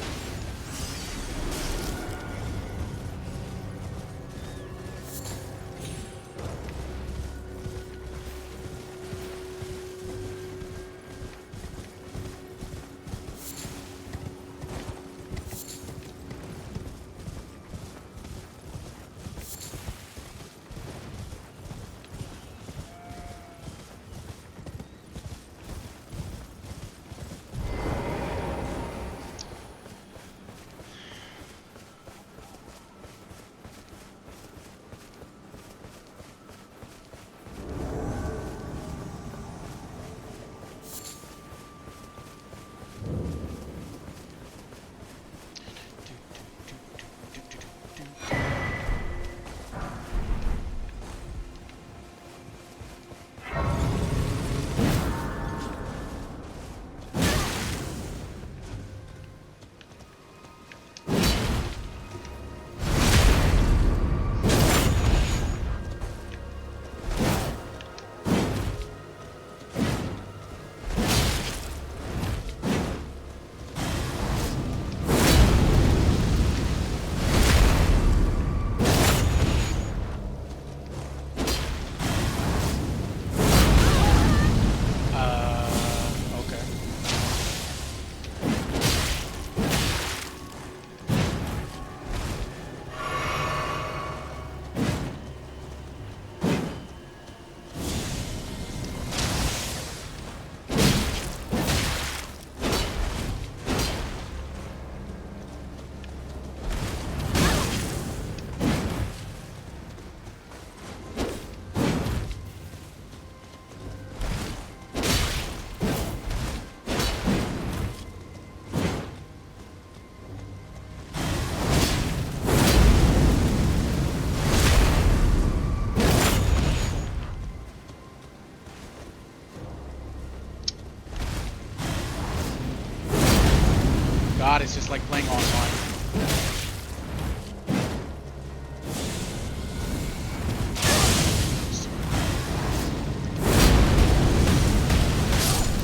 God, it's just like playing online.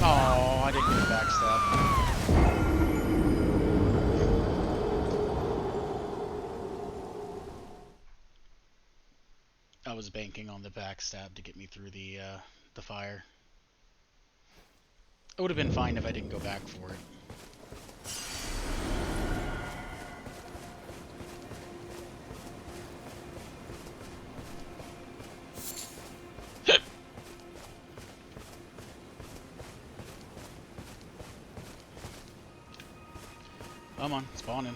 Oh, I didn't get a backstab. I was banking on the backstab to get me through the fire. It would have been fine if I didn't go back for it. Come on, spawn in.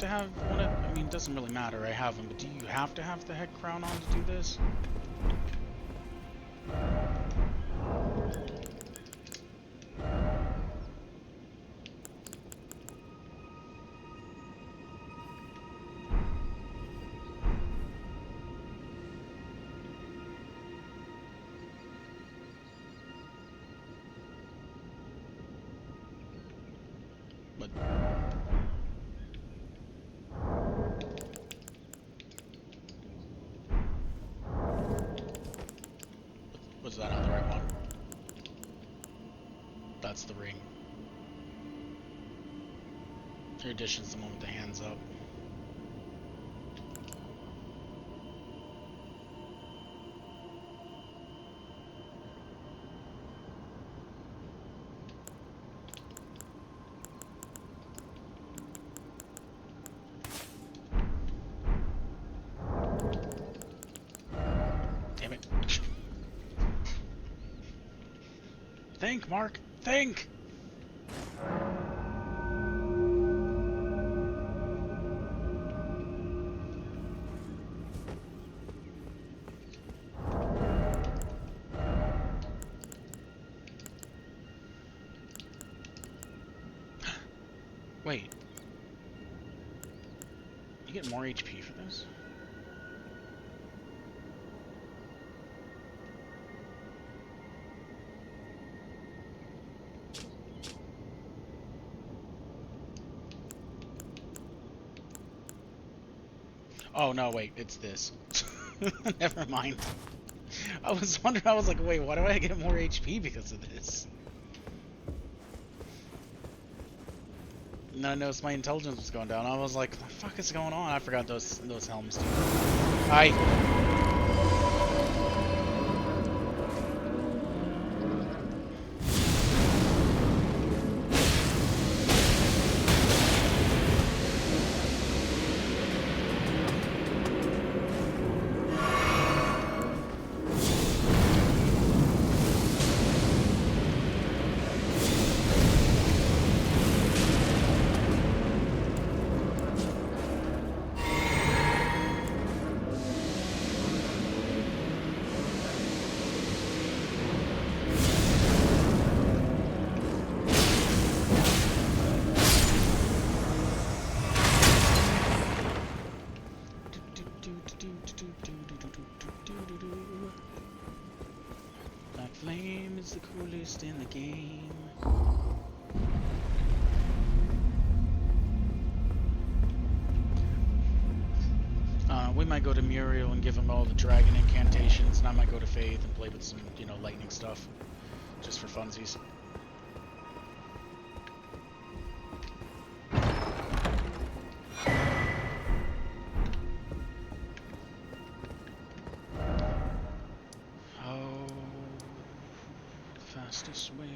to have one of... I mean, it doesn't really matter, I have them, but do you have to have the head crown on to do this? But... Was that not the right one? That's the ring. Your addition's the one with the hands up. Damn it. Think, Mark! Think! Wait. You get more HP for this? Oh, no, wait, it's this. Never mind. I was wondering, I was like, wait, why do I get more HP because of this? And then I noticed my intelligence was going down. I was like, what the fuck is going on? I forgot those helms too. Hi. Black Flame is the coolest in the game. We might go to Muriel and give him all the dragon incantations, and I might go to Faith and play with some, you know, lightning stuff. Just for funsies. Fastest way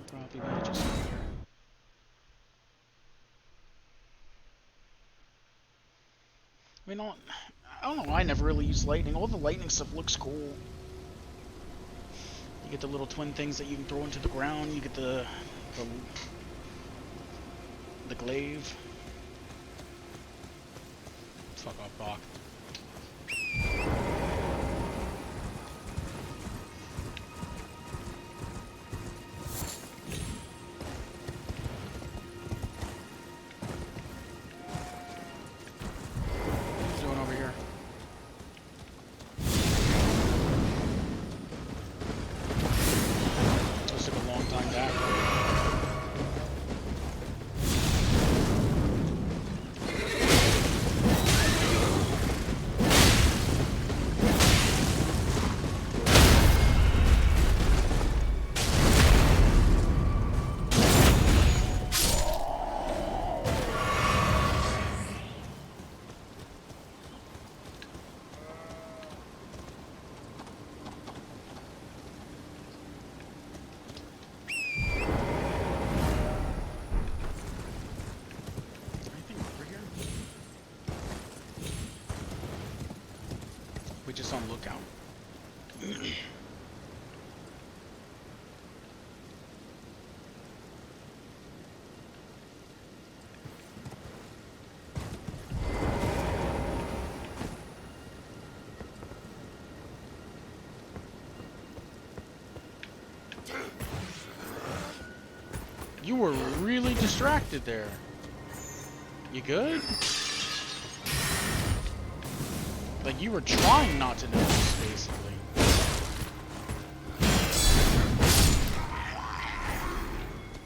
probably be just over here. I mean, I don't know why I never really used lightning. All the lightning stuff looks cool. You get the little twin things that you can throw into the ground. You get the glaive. Fuck off, Bach. We just on lookout. You were really distracted there. You good? Like, you were trying not to notice, basically.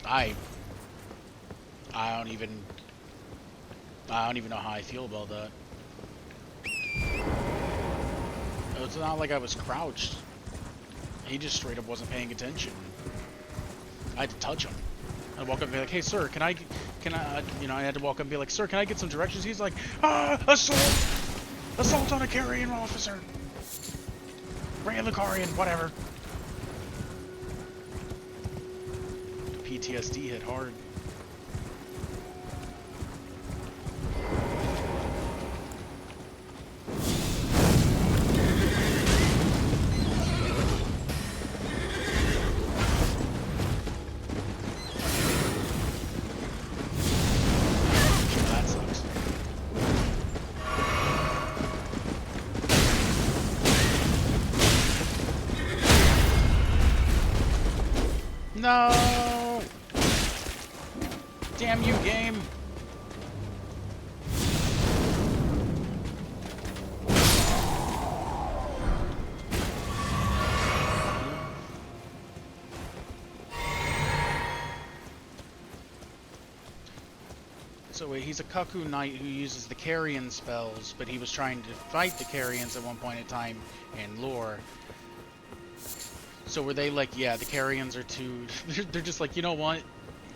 I don't even know how I feel about that. It's not like I was crouched. He just straight up wasn't paying attention. I had to touch him. I'd walk up and be like, hey sir, can I, you know, I had to walk up and be like, sir, can I get some directions? He's like, assault! Assault on a Carian officer! Raya Lucarian, whatever. PTSD hit hard. No! Damn you, game! So wait, he's a Cuckoo Knight who uses the Carian spells, but he was trying to fight the Carians at one point in time in lore. So were they like, yeah, the Carians are too... they're just like, you know what?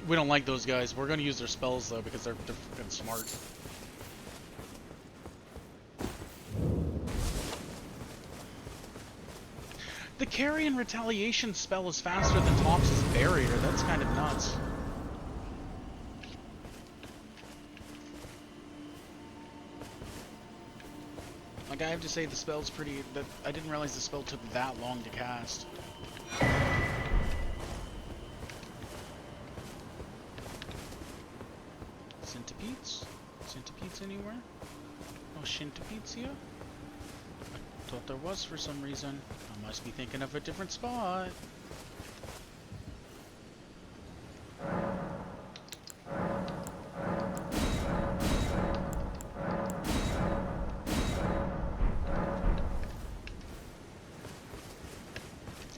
We don't like those guys. We're going to use their spells, though, because they're freaking smart. The Carian retaliation spell is faster than Tops' barrier. That's kind of nuts. Like, I have to say, the spell's pretty... I didn't realize the spell took that long to cast. Centipedes? Centipedes anywhere? No Shintipedes here? I thought there was for some reason. I must be thinking of a different spot.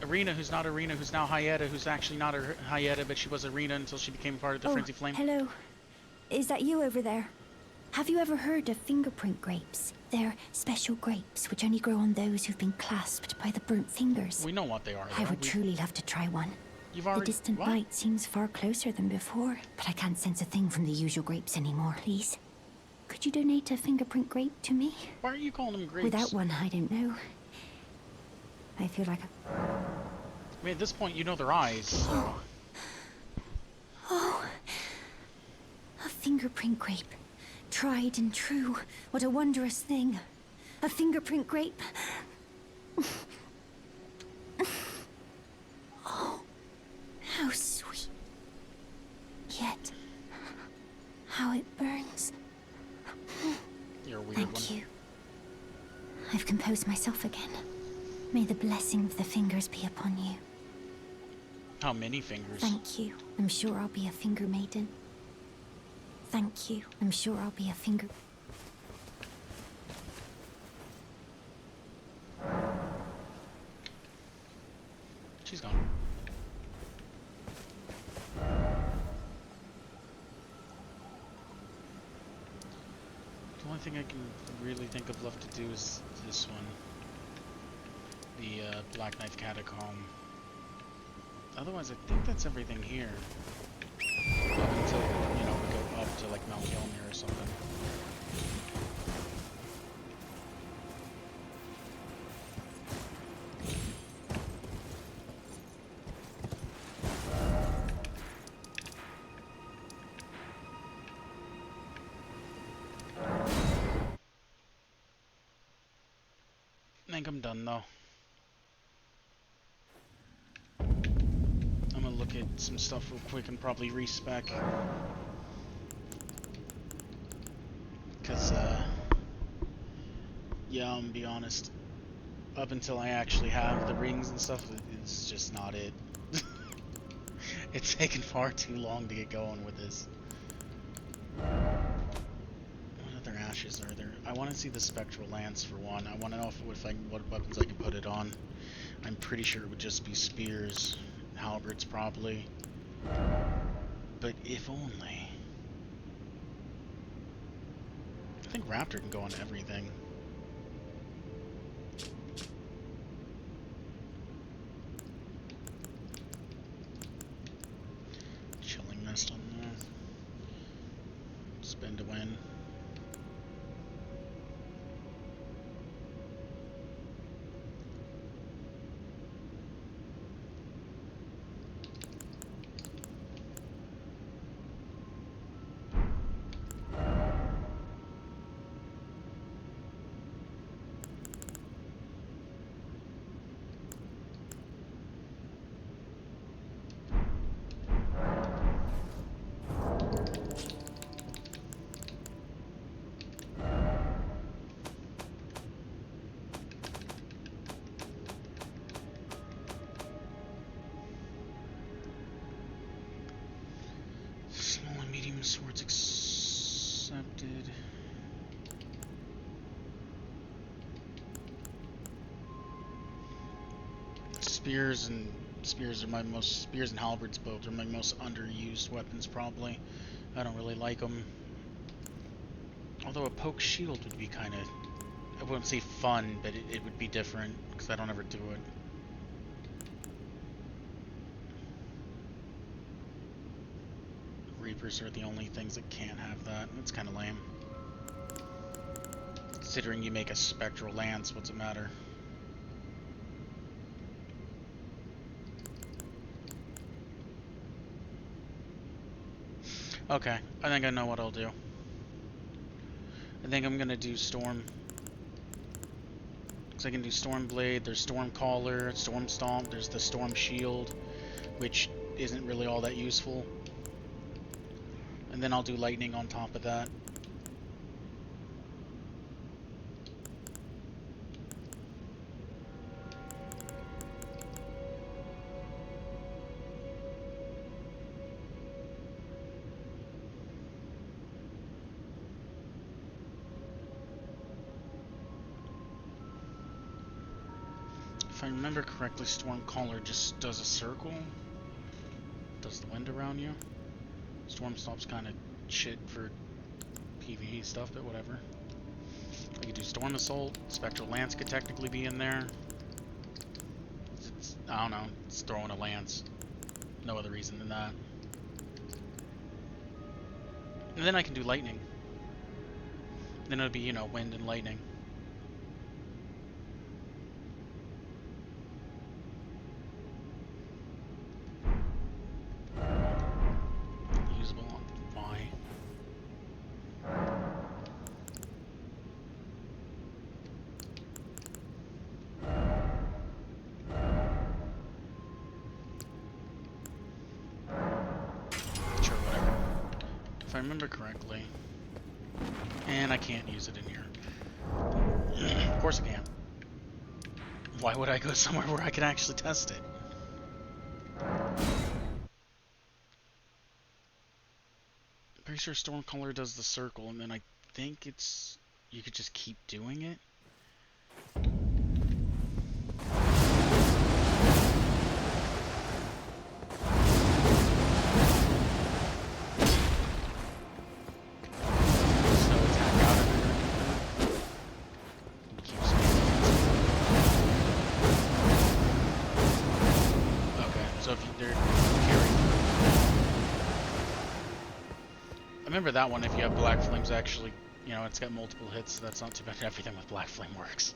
Arena, who's not Arena, who's now Hyetta, who's actually not a Hyetta, but she was Arena until she became part of the Frenzy Flame. Hello. Is that you over there? Have you ever heard of fingerprint grapes? They're special grapes which only grow on those who've been clasped by the burnt fingers. We know what they are, though. I would truly love to try one. You've already... The distant light seems far closer than before, but I can't sense a thing from the usual grapes anymore. Please, could you donate a fingerprint grape to me? Why are you calling them grapes? Without one, I don't know. I feel like I mean, at this point, you know their eyes, so... Oh, a fingerprint grape. Tried and true. What a wondrous thing. A fingerprint grape. Oh, how sweet. Yet, how it burns. You're a weird one. Thank you. I've composed myself again. May the blessing of the fingers be upon you. How many fingers? Thank you. I'm sure I'll be a finger maiden. Thank you. I'm sure I'll be a finger... She's gone. The only thing I can really think of left to do is this one. The Black Knife Catacomb. Otherwise, I think that's everything here. Up until, you know, we go up to like Mount Gelmir or something. I think I'm done though. I'm gonna look at some stuff real quick and probably respec. Cause yeah, I'm gonna be honest. Up until I actually have the rings and stuff, it's just not it. It's taken far too long to get going with this. What other ashes are there? I want to see the spectral lance for one. I want to know what weapons I can put it on. I'm pretty sure it would just be spears, halberds probably. But if only. I think Raptor can go on everything. Chilling mist on there. Spin to win. Swords accepted. Spears and halberds both are my most underused weapons probably. I don't really like them. Although a poke shield would be kind of, I wouldn't say fun, but it would be different because I don't ever do it. Reapers are the only things that can't have that. It's kind of lame. Considering you make a spectral lance, what's it matter? Okay, I think I know what I'll do. I think I'm gonna do Storm. Because I can do Storm Blade, there's Storm Caller, Storm Stomp, there's the Storm Shield, which isn't really all that useful. And then I'll do Lightning on top of that. If I remember correctly, Stormcaller just does a circle. Does the wind around you. Storm Stomp's kind of shit for PvE stuff, but whatever. I could do Storm Assault. Spectral Lance could technically be in there. I don't know. It's throwing a lance. No other reason than that. And then I can do Lightning. Then it'll be, you know, Wind and Lightning. Usable on Y. Sure, whatever. If I remember correctly. And I can't use it in here. Of course I can. Why would I go somewhere where I can actually test it? Pretty sure Stormcaller does the circle, and then I think it's... you could just keep doing it? I remember that one, if you have Black Flames, actually, you know, it's got multiple hits, so that's not too bad. Everything with Black Flame works.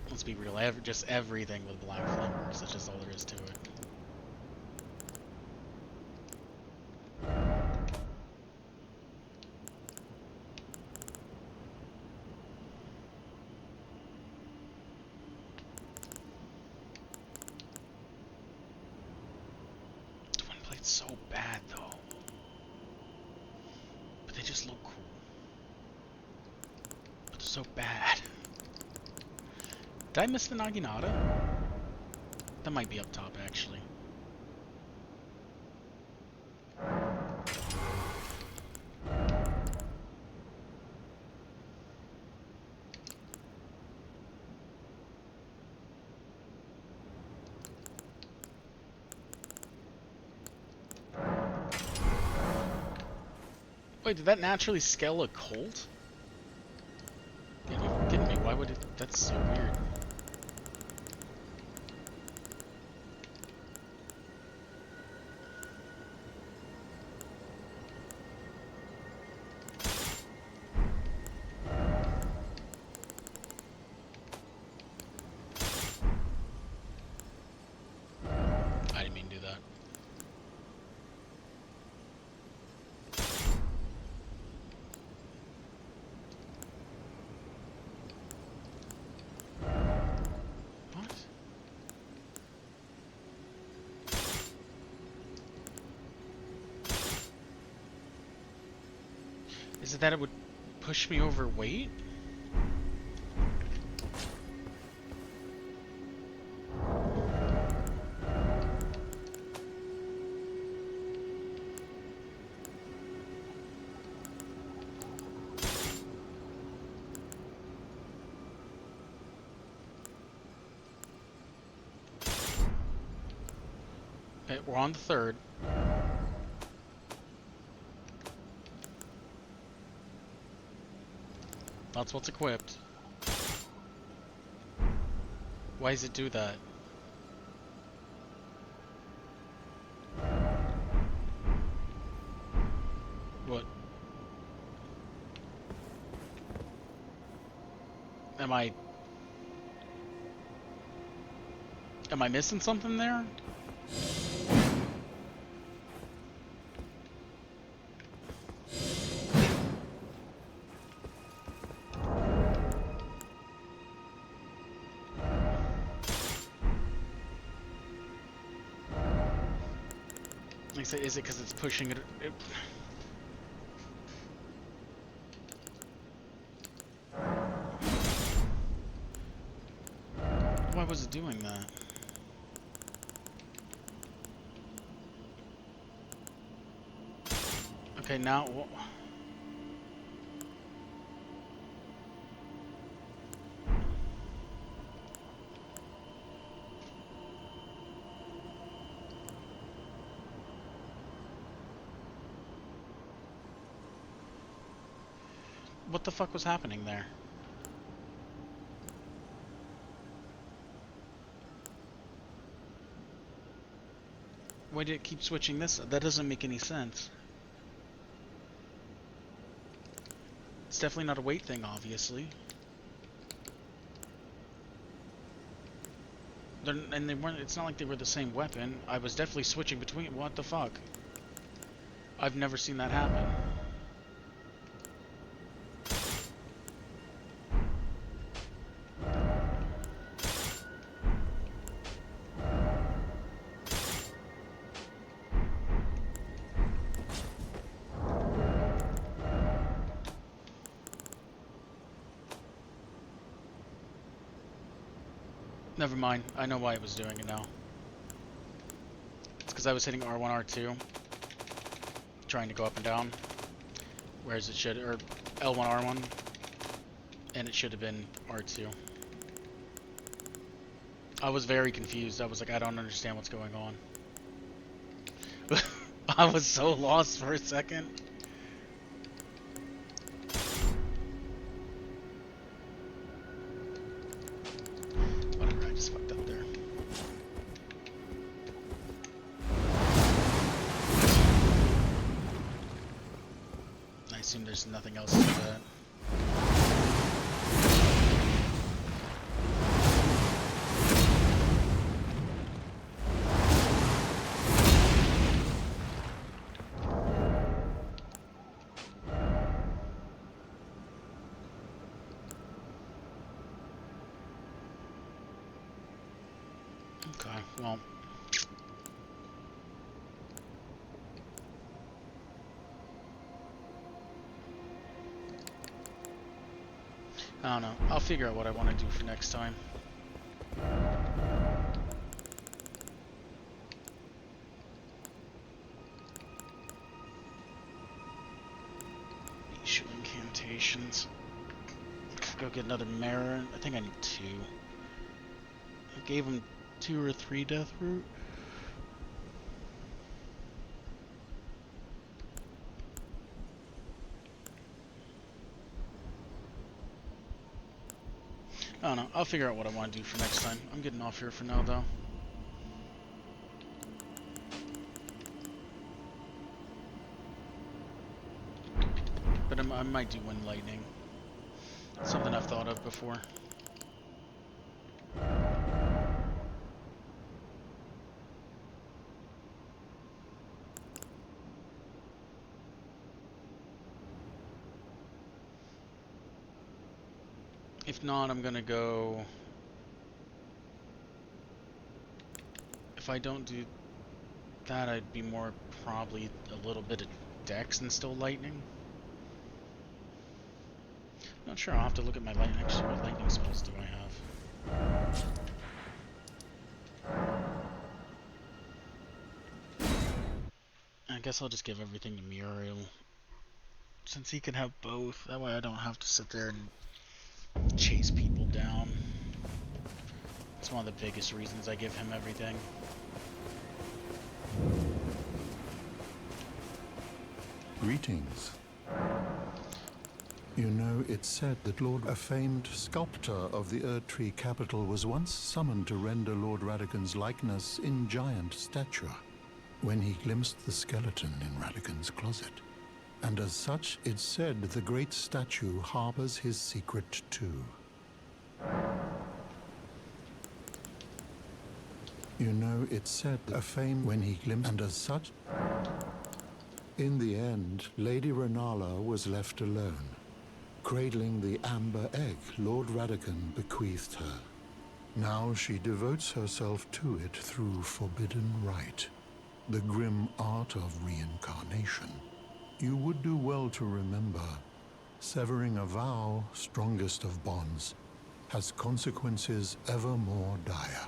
Let's be real, just everything with Black Flame works, that's just all there is to it. Twin Blade's so bad, though. They just look cool. But they're so bad. Did I miss the Naginata? That might be up top, actually. Wait, did that naturally scale a cult? Yeah, you're kidding me. Why would it? That's so weird. I didn't mean to do that. What? Is it that it would push me over weight? Okay, we're on the third. That's what's equipped. Why does it do that? What? Am I missing something there? Like I say, is it because it's pushing it? Why was it doing that? Okay, now. What the fuck was happening there? Why did it keep switching this? That doesn't make any sense. It's definitely not a weight thing, obviously. And they weren't. It's not like they were the same weapon. I was definitely switching between. What the fuck? I've never seen that happen. Never mind. I know why it was doing it now. It's because I was hitting R1, R2, trying to go up and down, whereas it should, or L1, R1, and it should have been R2. I was very confused. I was like, I don't understand what's going on. I was so lost for a second. Whatever, I just fucked up there. I assume there's nothing else to that. Okay, well. I don't know. I'll figure out what I want to do for next time. Issue incantations. Go get another mirror. I think I need 2. I gave him 2 or 3 death root. I don't know. I'll figure out what I want to do for next time. I'm getting off here for now, though. But I might do Wind Lightning. Something I've thought of before. If not, I'm gonna go... If I don't do that, I'd be more probably a little bit of Dex and still Lightning. Not sure, I'll have to look at my lightning. Actually, what lightning spells do I have? I guess I'll just give everything to Muriel, since he can have both. That way I don't have to sit there and chase people down. That's one of the biggest reasons I give him everything. Greetings. You know, it's said that a famed sculptor of the Erdtree capital was once summoned to render Lord Radagon's likeness in giant stature when he glimpsed the skeleton in Radagon's closet. And as such, it's said the great statue harbors his secret too. You know, it's said that a fame when he glimpsed, and as such, in the end, Lady Renala was left alone, cradling the amber egg Lord Radagon bequeathed her. Now she devotes herself to it through forbidden rite, the grim art of reincarnation. You would do well to remember, severing a vow, strongest of bonds, has consequences ever more dire.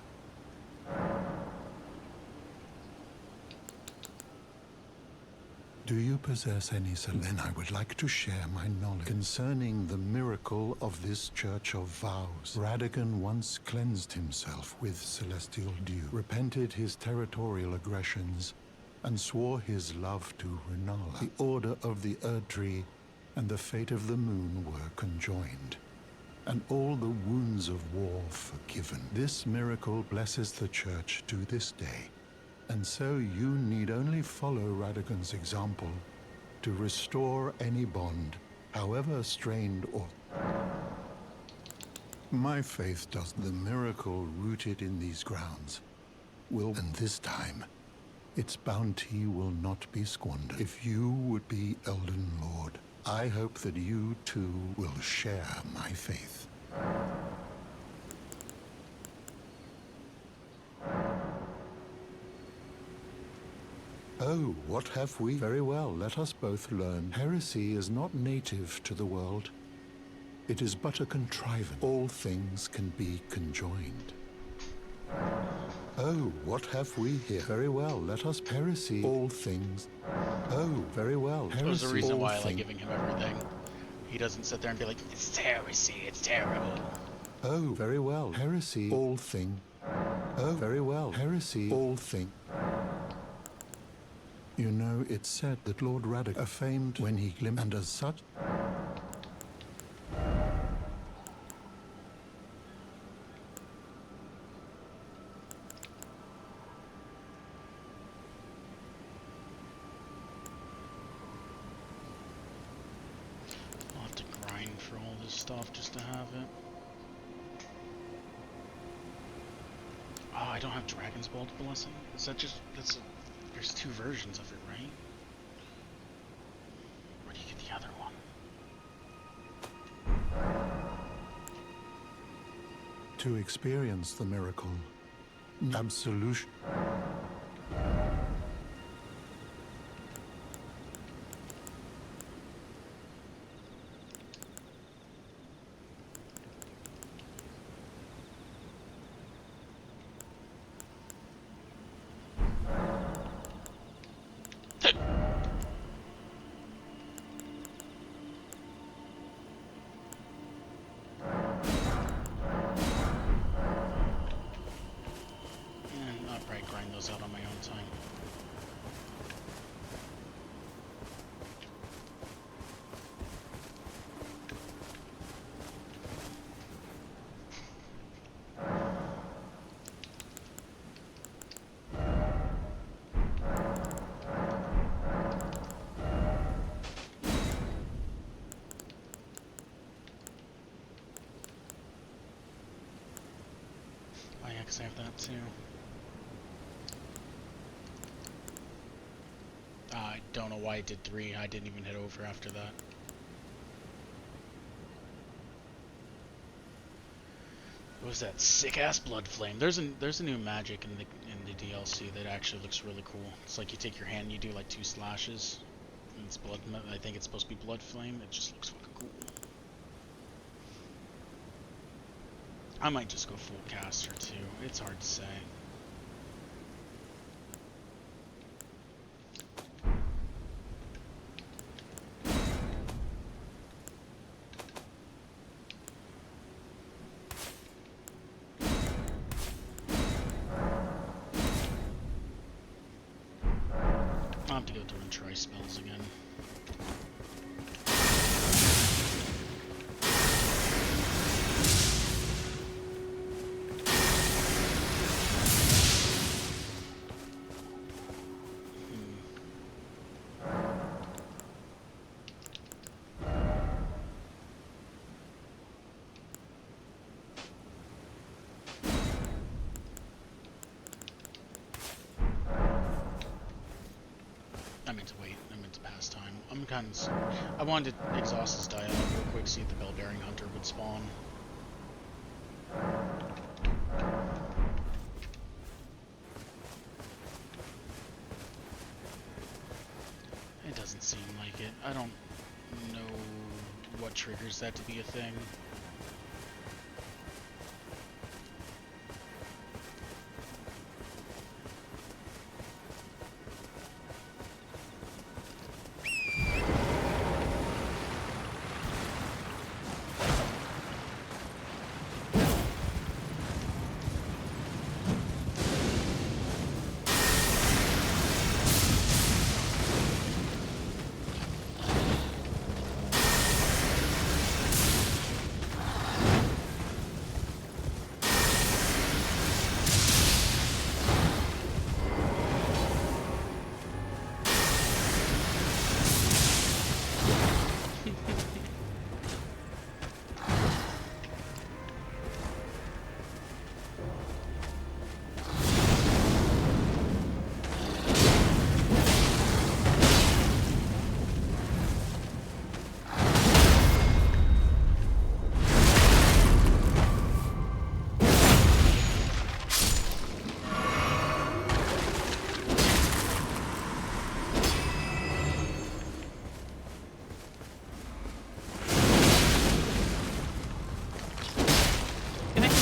Do you possess any then I would like to share my knowledge concerning the miracle of this Church of Vows. Radagon once cleansed himself with celestial dew, repented his territorial aggressions, and swore his love to Renala. The Order of the Erdtree and the fate of the moon were conjoined, and all the wounds of war forgiven. This miracle blesses the Church to this day. And so you need only follow Radagon's example to restore any bond, however strained or... My faith does the miracle rooted in these grounds will, and this time, its bounty will not be squandered. If you would be Elden Lord, I hope that you too will share my faith. Oh, what have we? Very well, let us both learn. Heresy is not native to the world. It is but a contrivance. All things can be conjoined. Oh, what have we here? Very well, let us heresy. All things. Oh, very well. Heresy. There's a reason why I like giving him everything. He doesn't sit there and be like, it's heresy, it's terrible. Oh, very well. Heresy. All thing. Oh, very well. Heresy. All thing. You know, it's said that Lord Radagon famed when he glimpsed, and as such... I'll have to grind for all this stuff just to have it. Oh, I don't have Dragon's Bolt Blessing? Is that just... There's two versions of it, right? Where do you get the other one? To experience the miracle, absolution. I'll probably grind those out on my own time. because I have that too. I don't know why I did 3. I didn't even hit over after that. What was that sick ass blood flame? There's a new magic in the DLC that actually looks really cool. It's like you take your hand and you do like 2 slashes. And it's blood. I think it's supposed to be blood flame. It just looks fucking cool. I might just go full caster too. It's hard to say. I'll have to go through and try spells again. I meant to wait. I meant to pass time. I'm kind of... I wanted to exhaust his dialogue real quick, see if the Bell-Bearing Hunter would spawn. It doesn't seem like it. I don't know what triggers that to be a thing.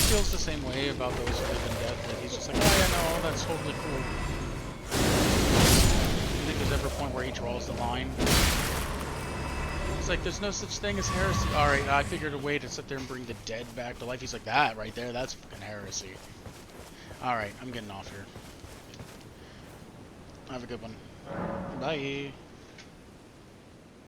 Feels the same way about those who live in death. Like he's just like, oh yeah, no, that's totally cool. I think there's ever a point where he draws the line. It's like, there's no such thing as heresy. Alright, I figured a way to sit there and bring the dead back to life. He's like, that right there, that's fucking heresy. Alright, I'm getting off here. Have a good one. Bye.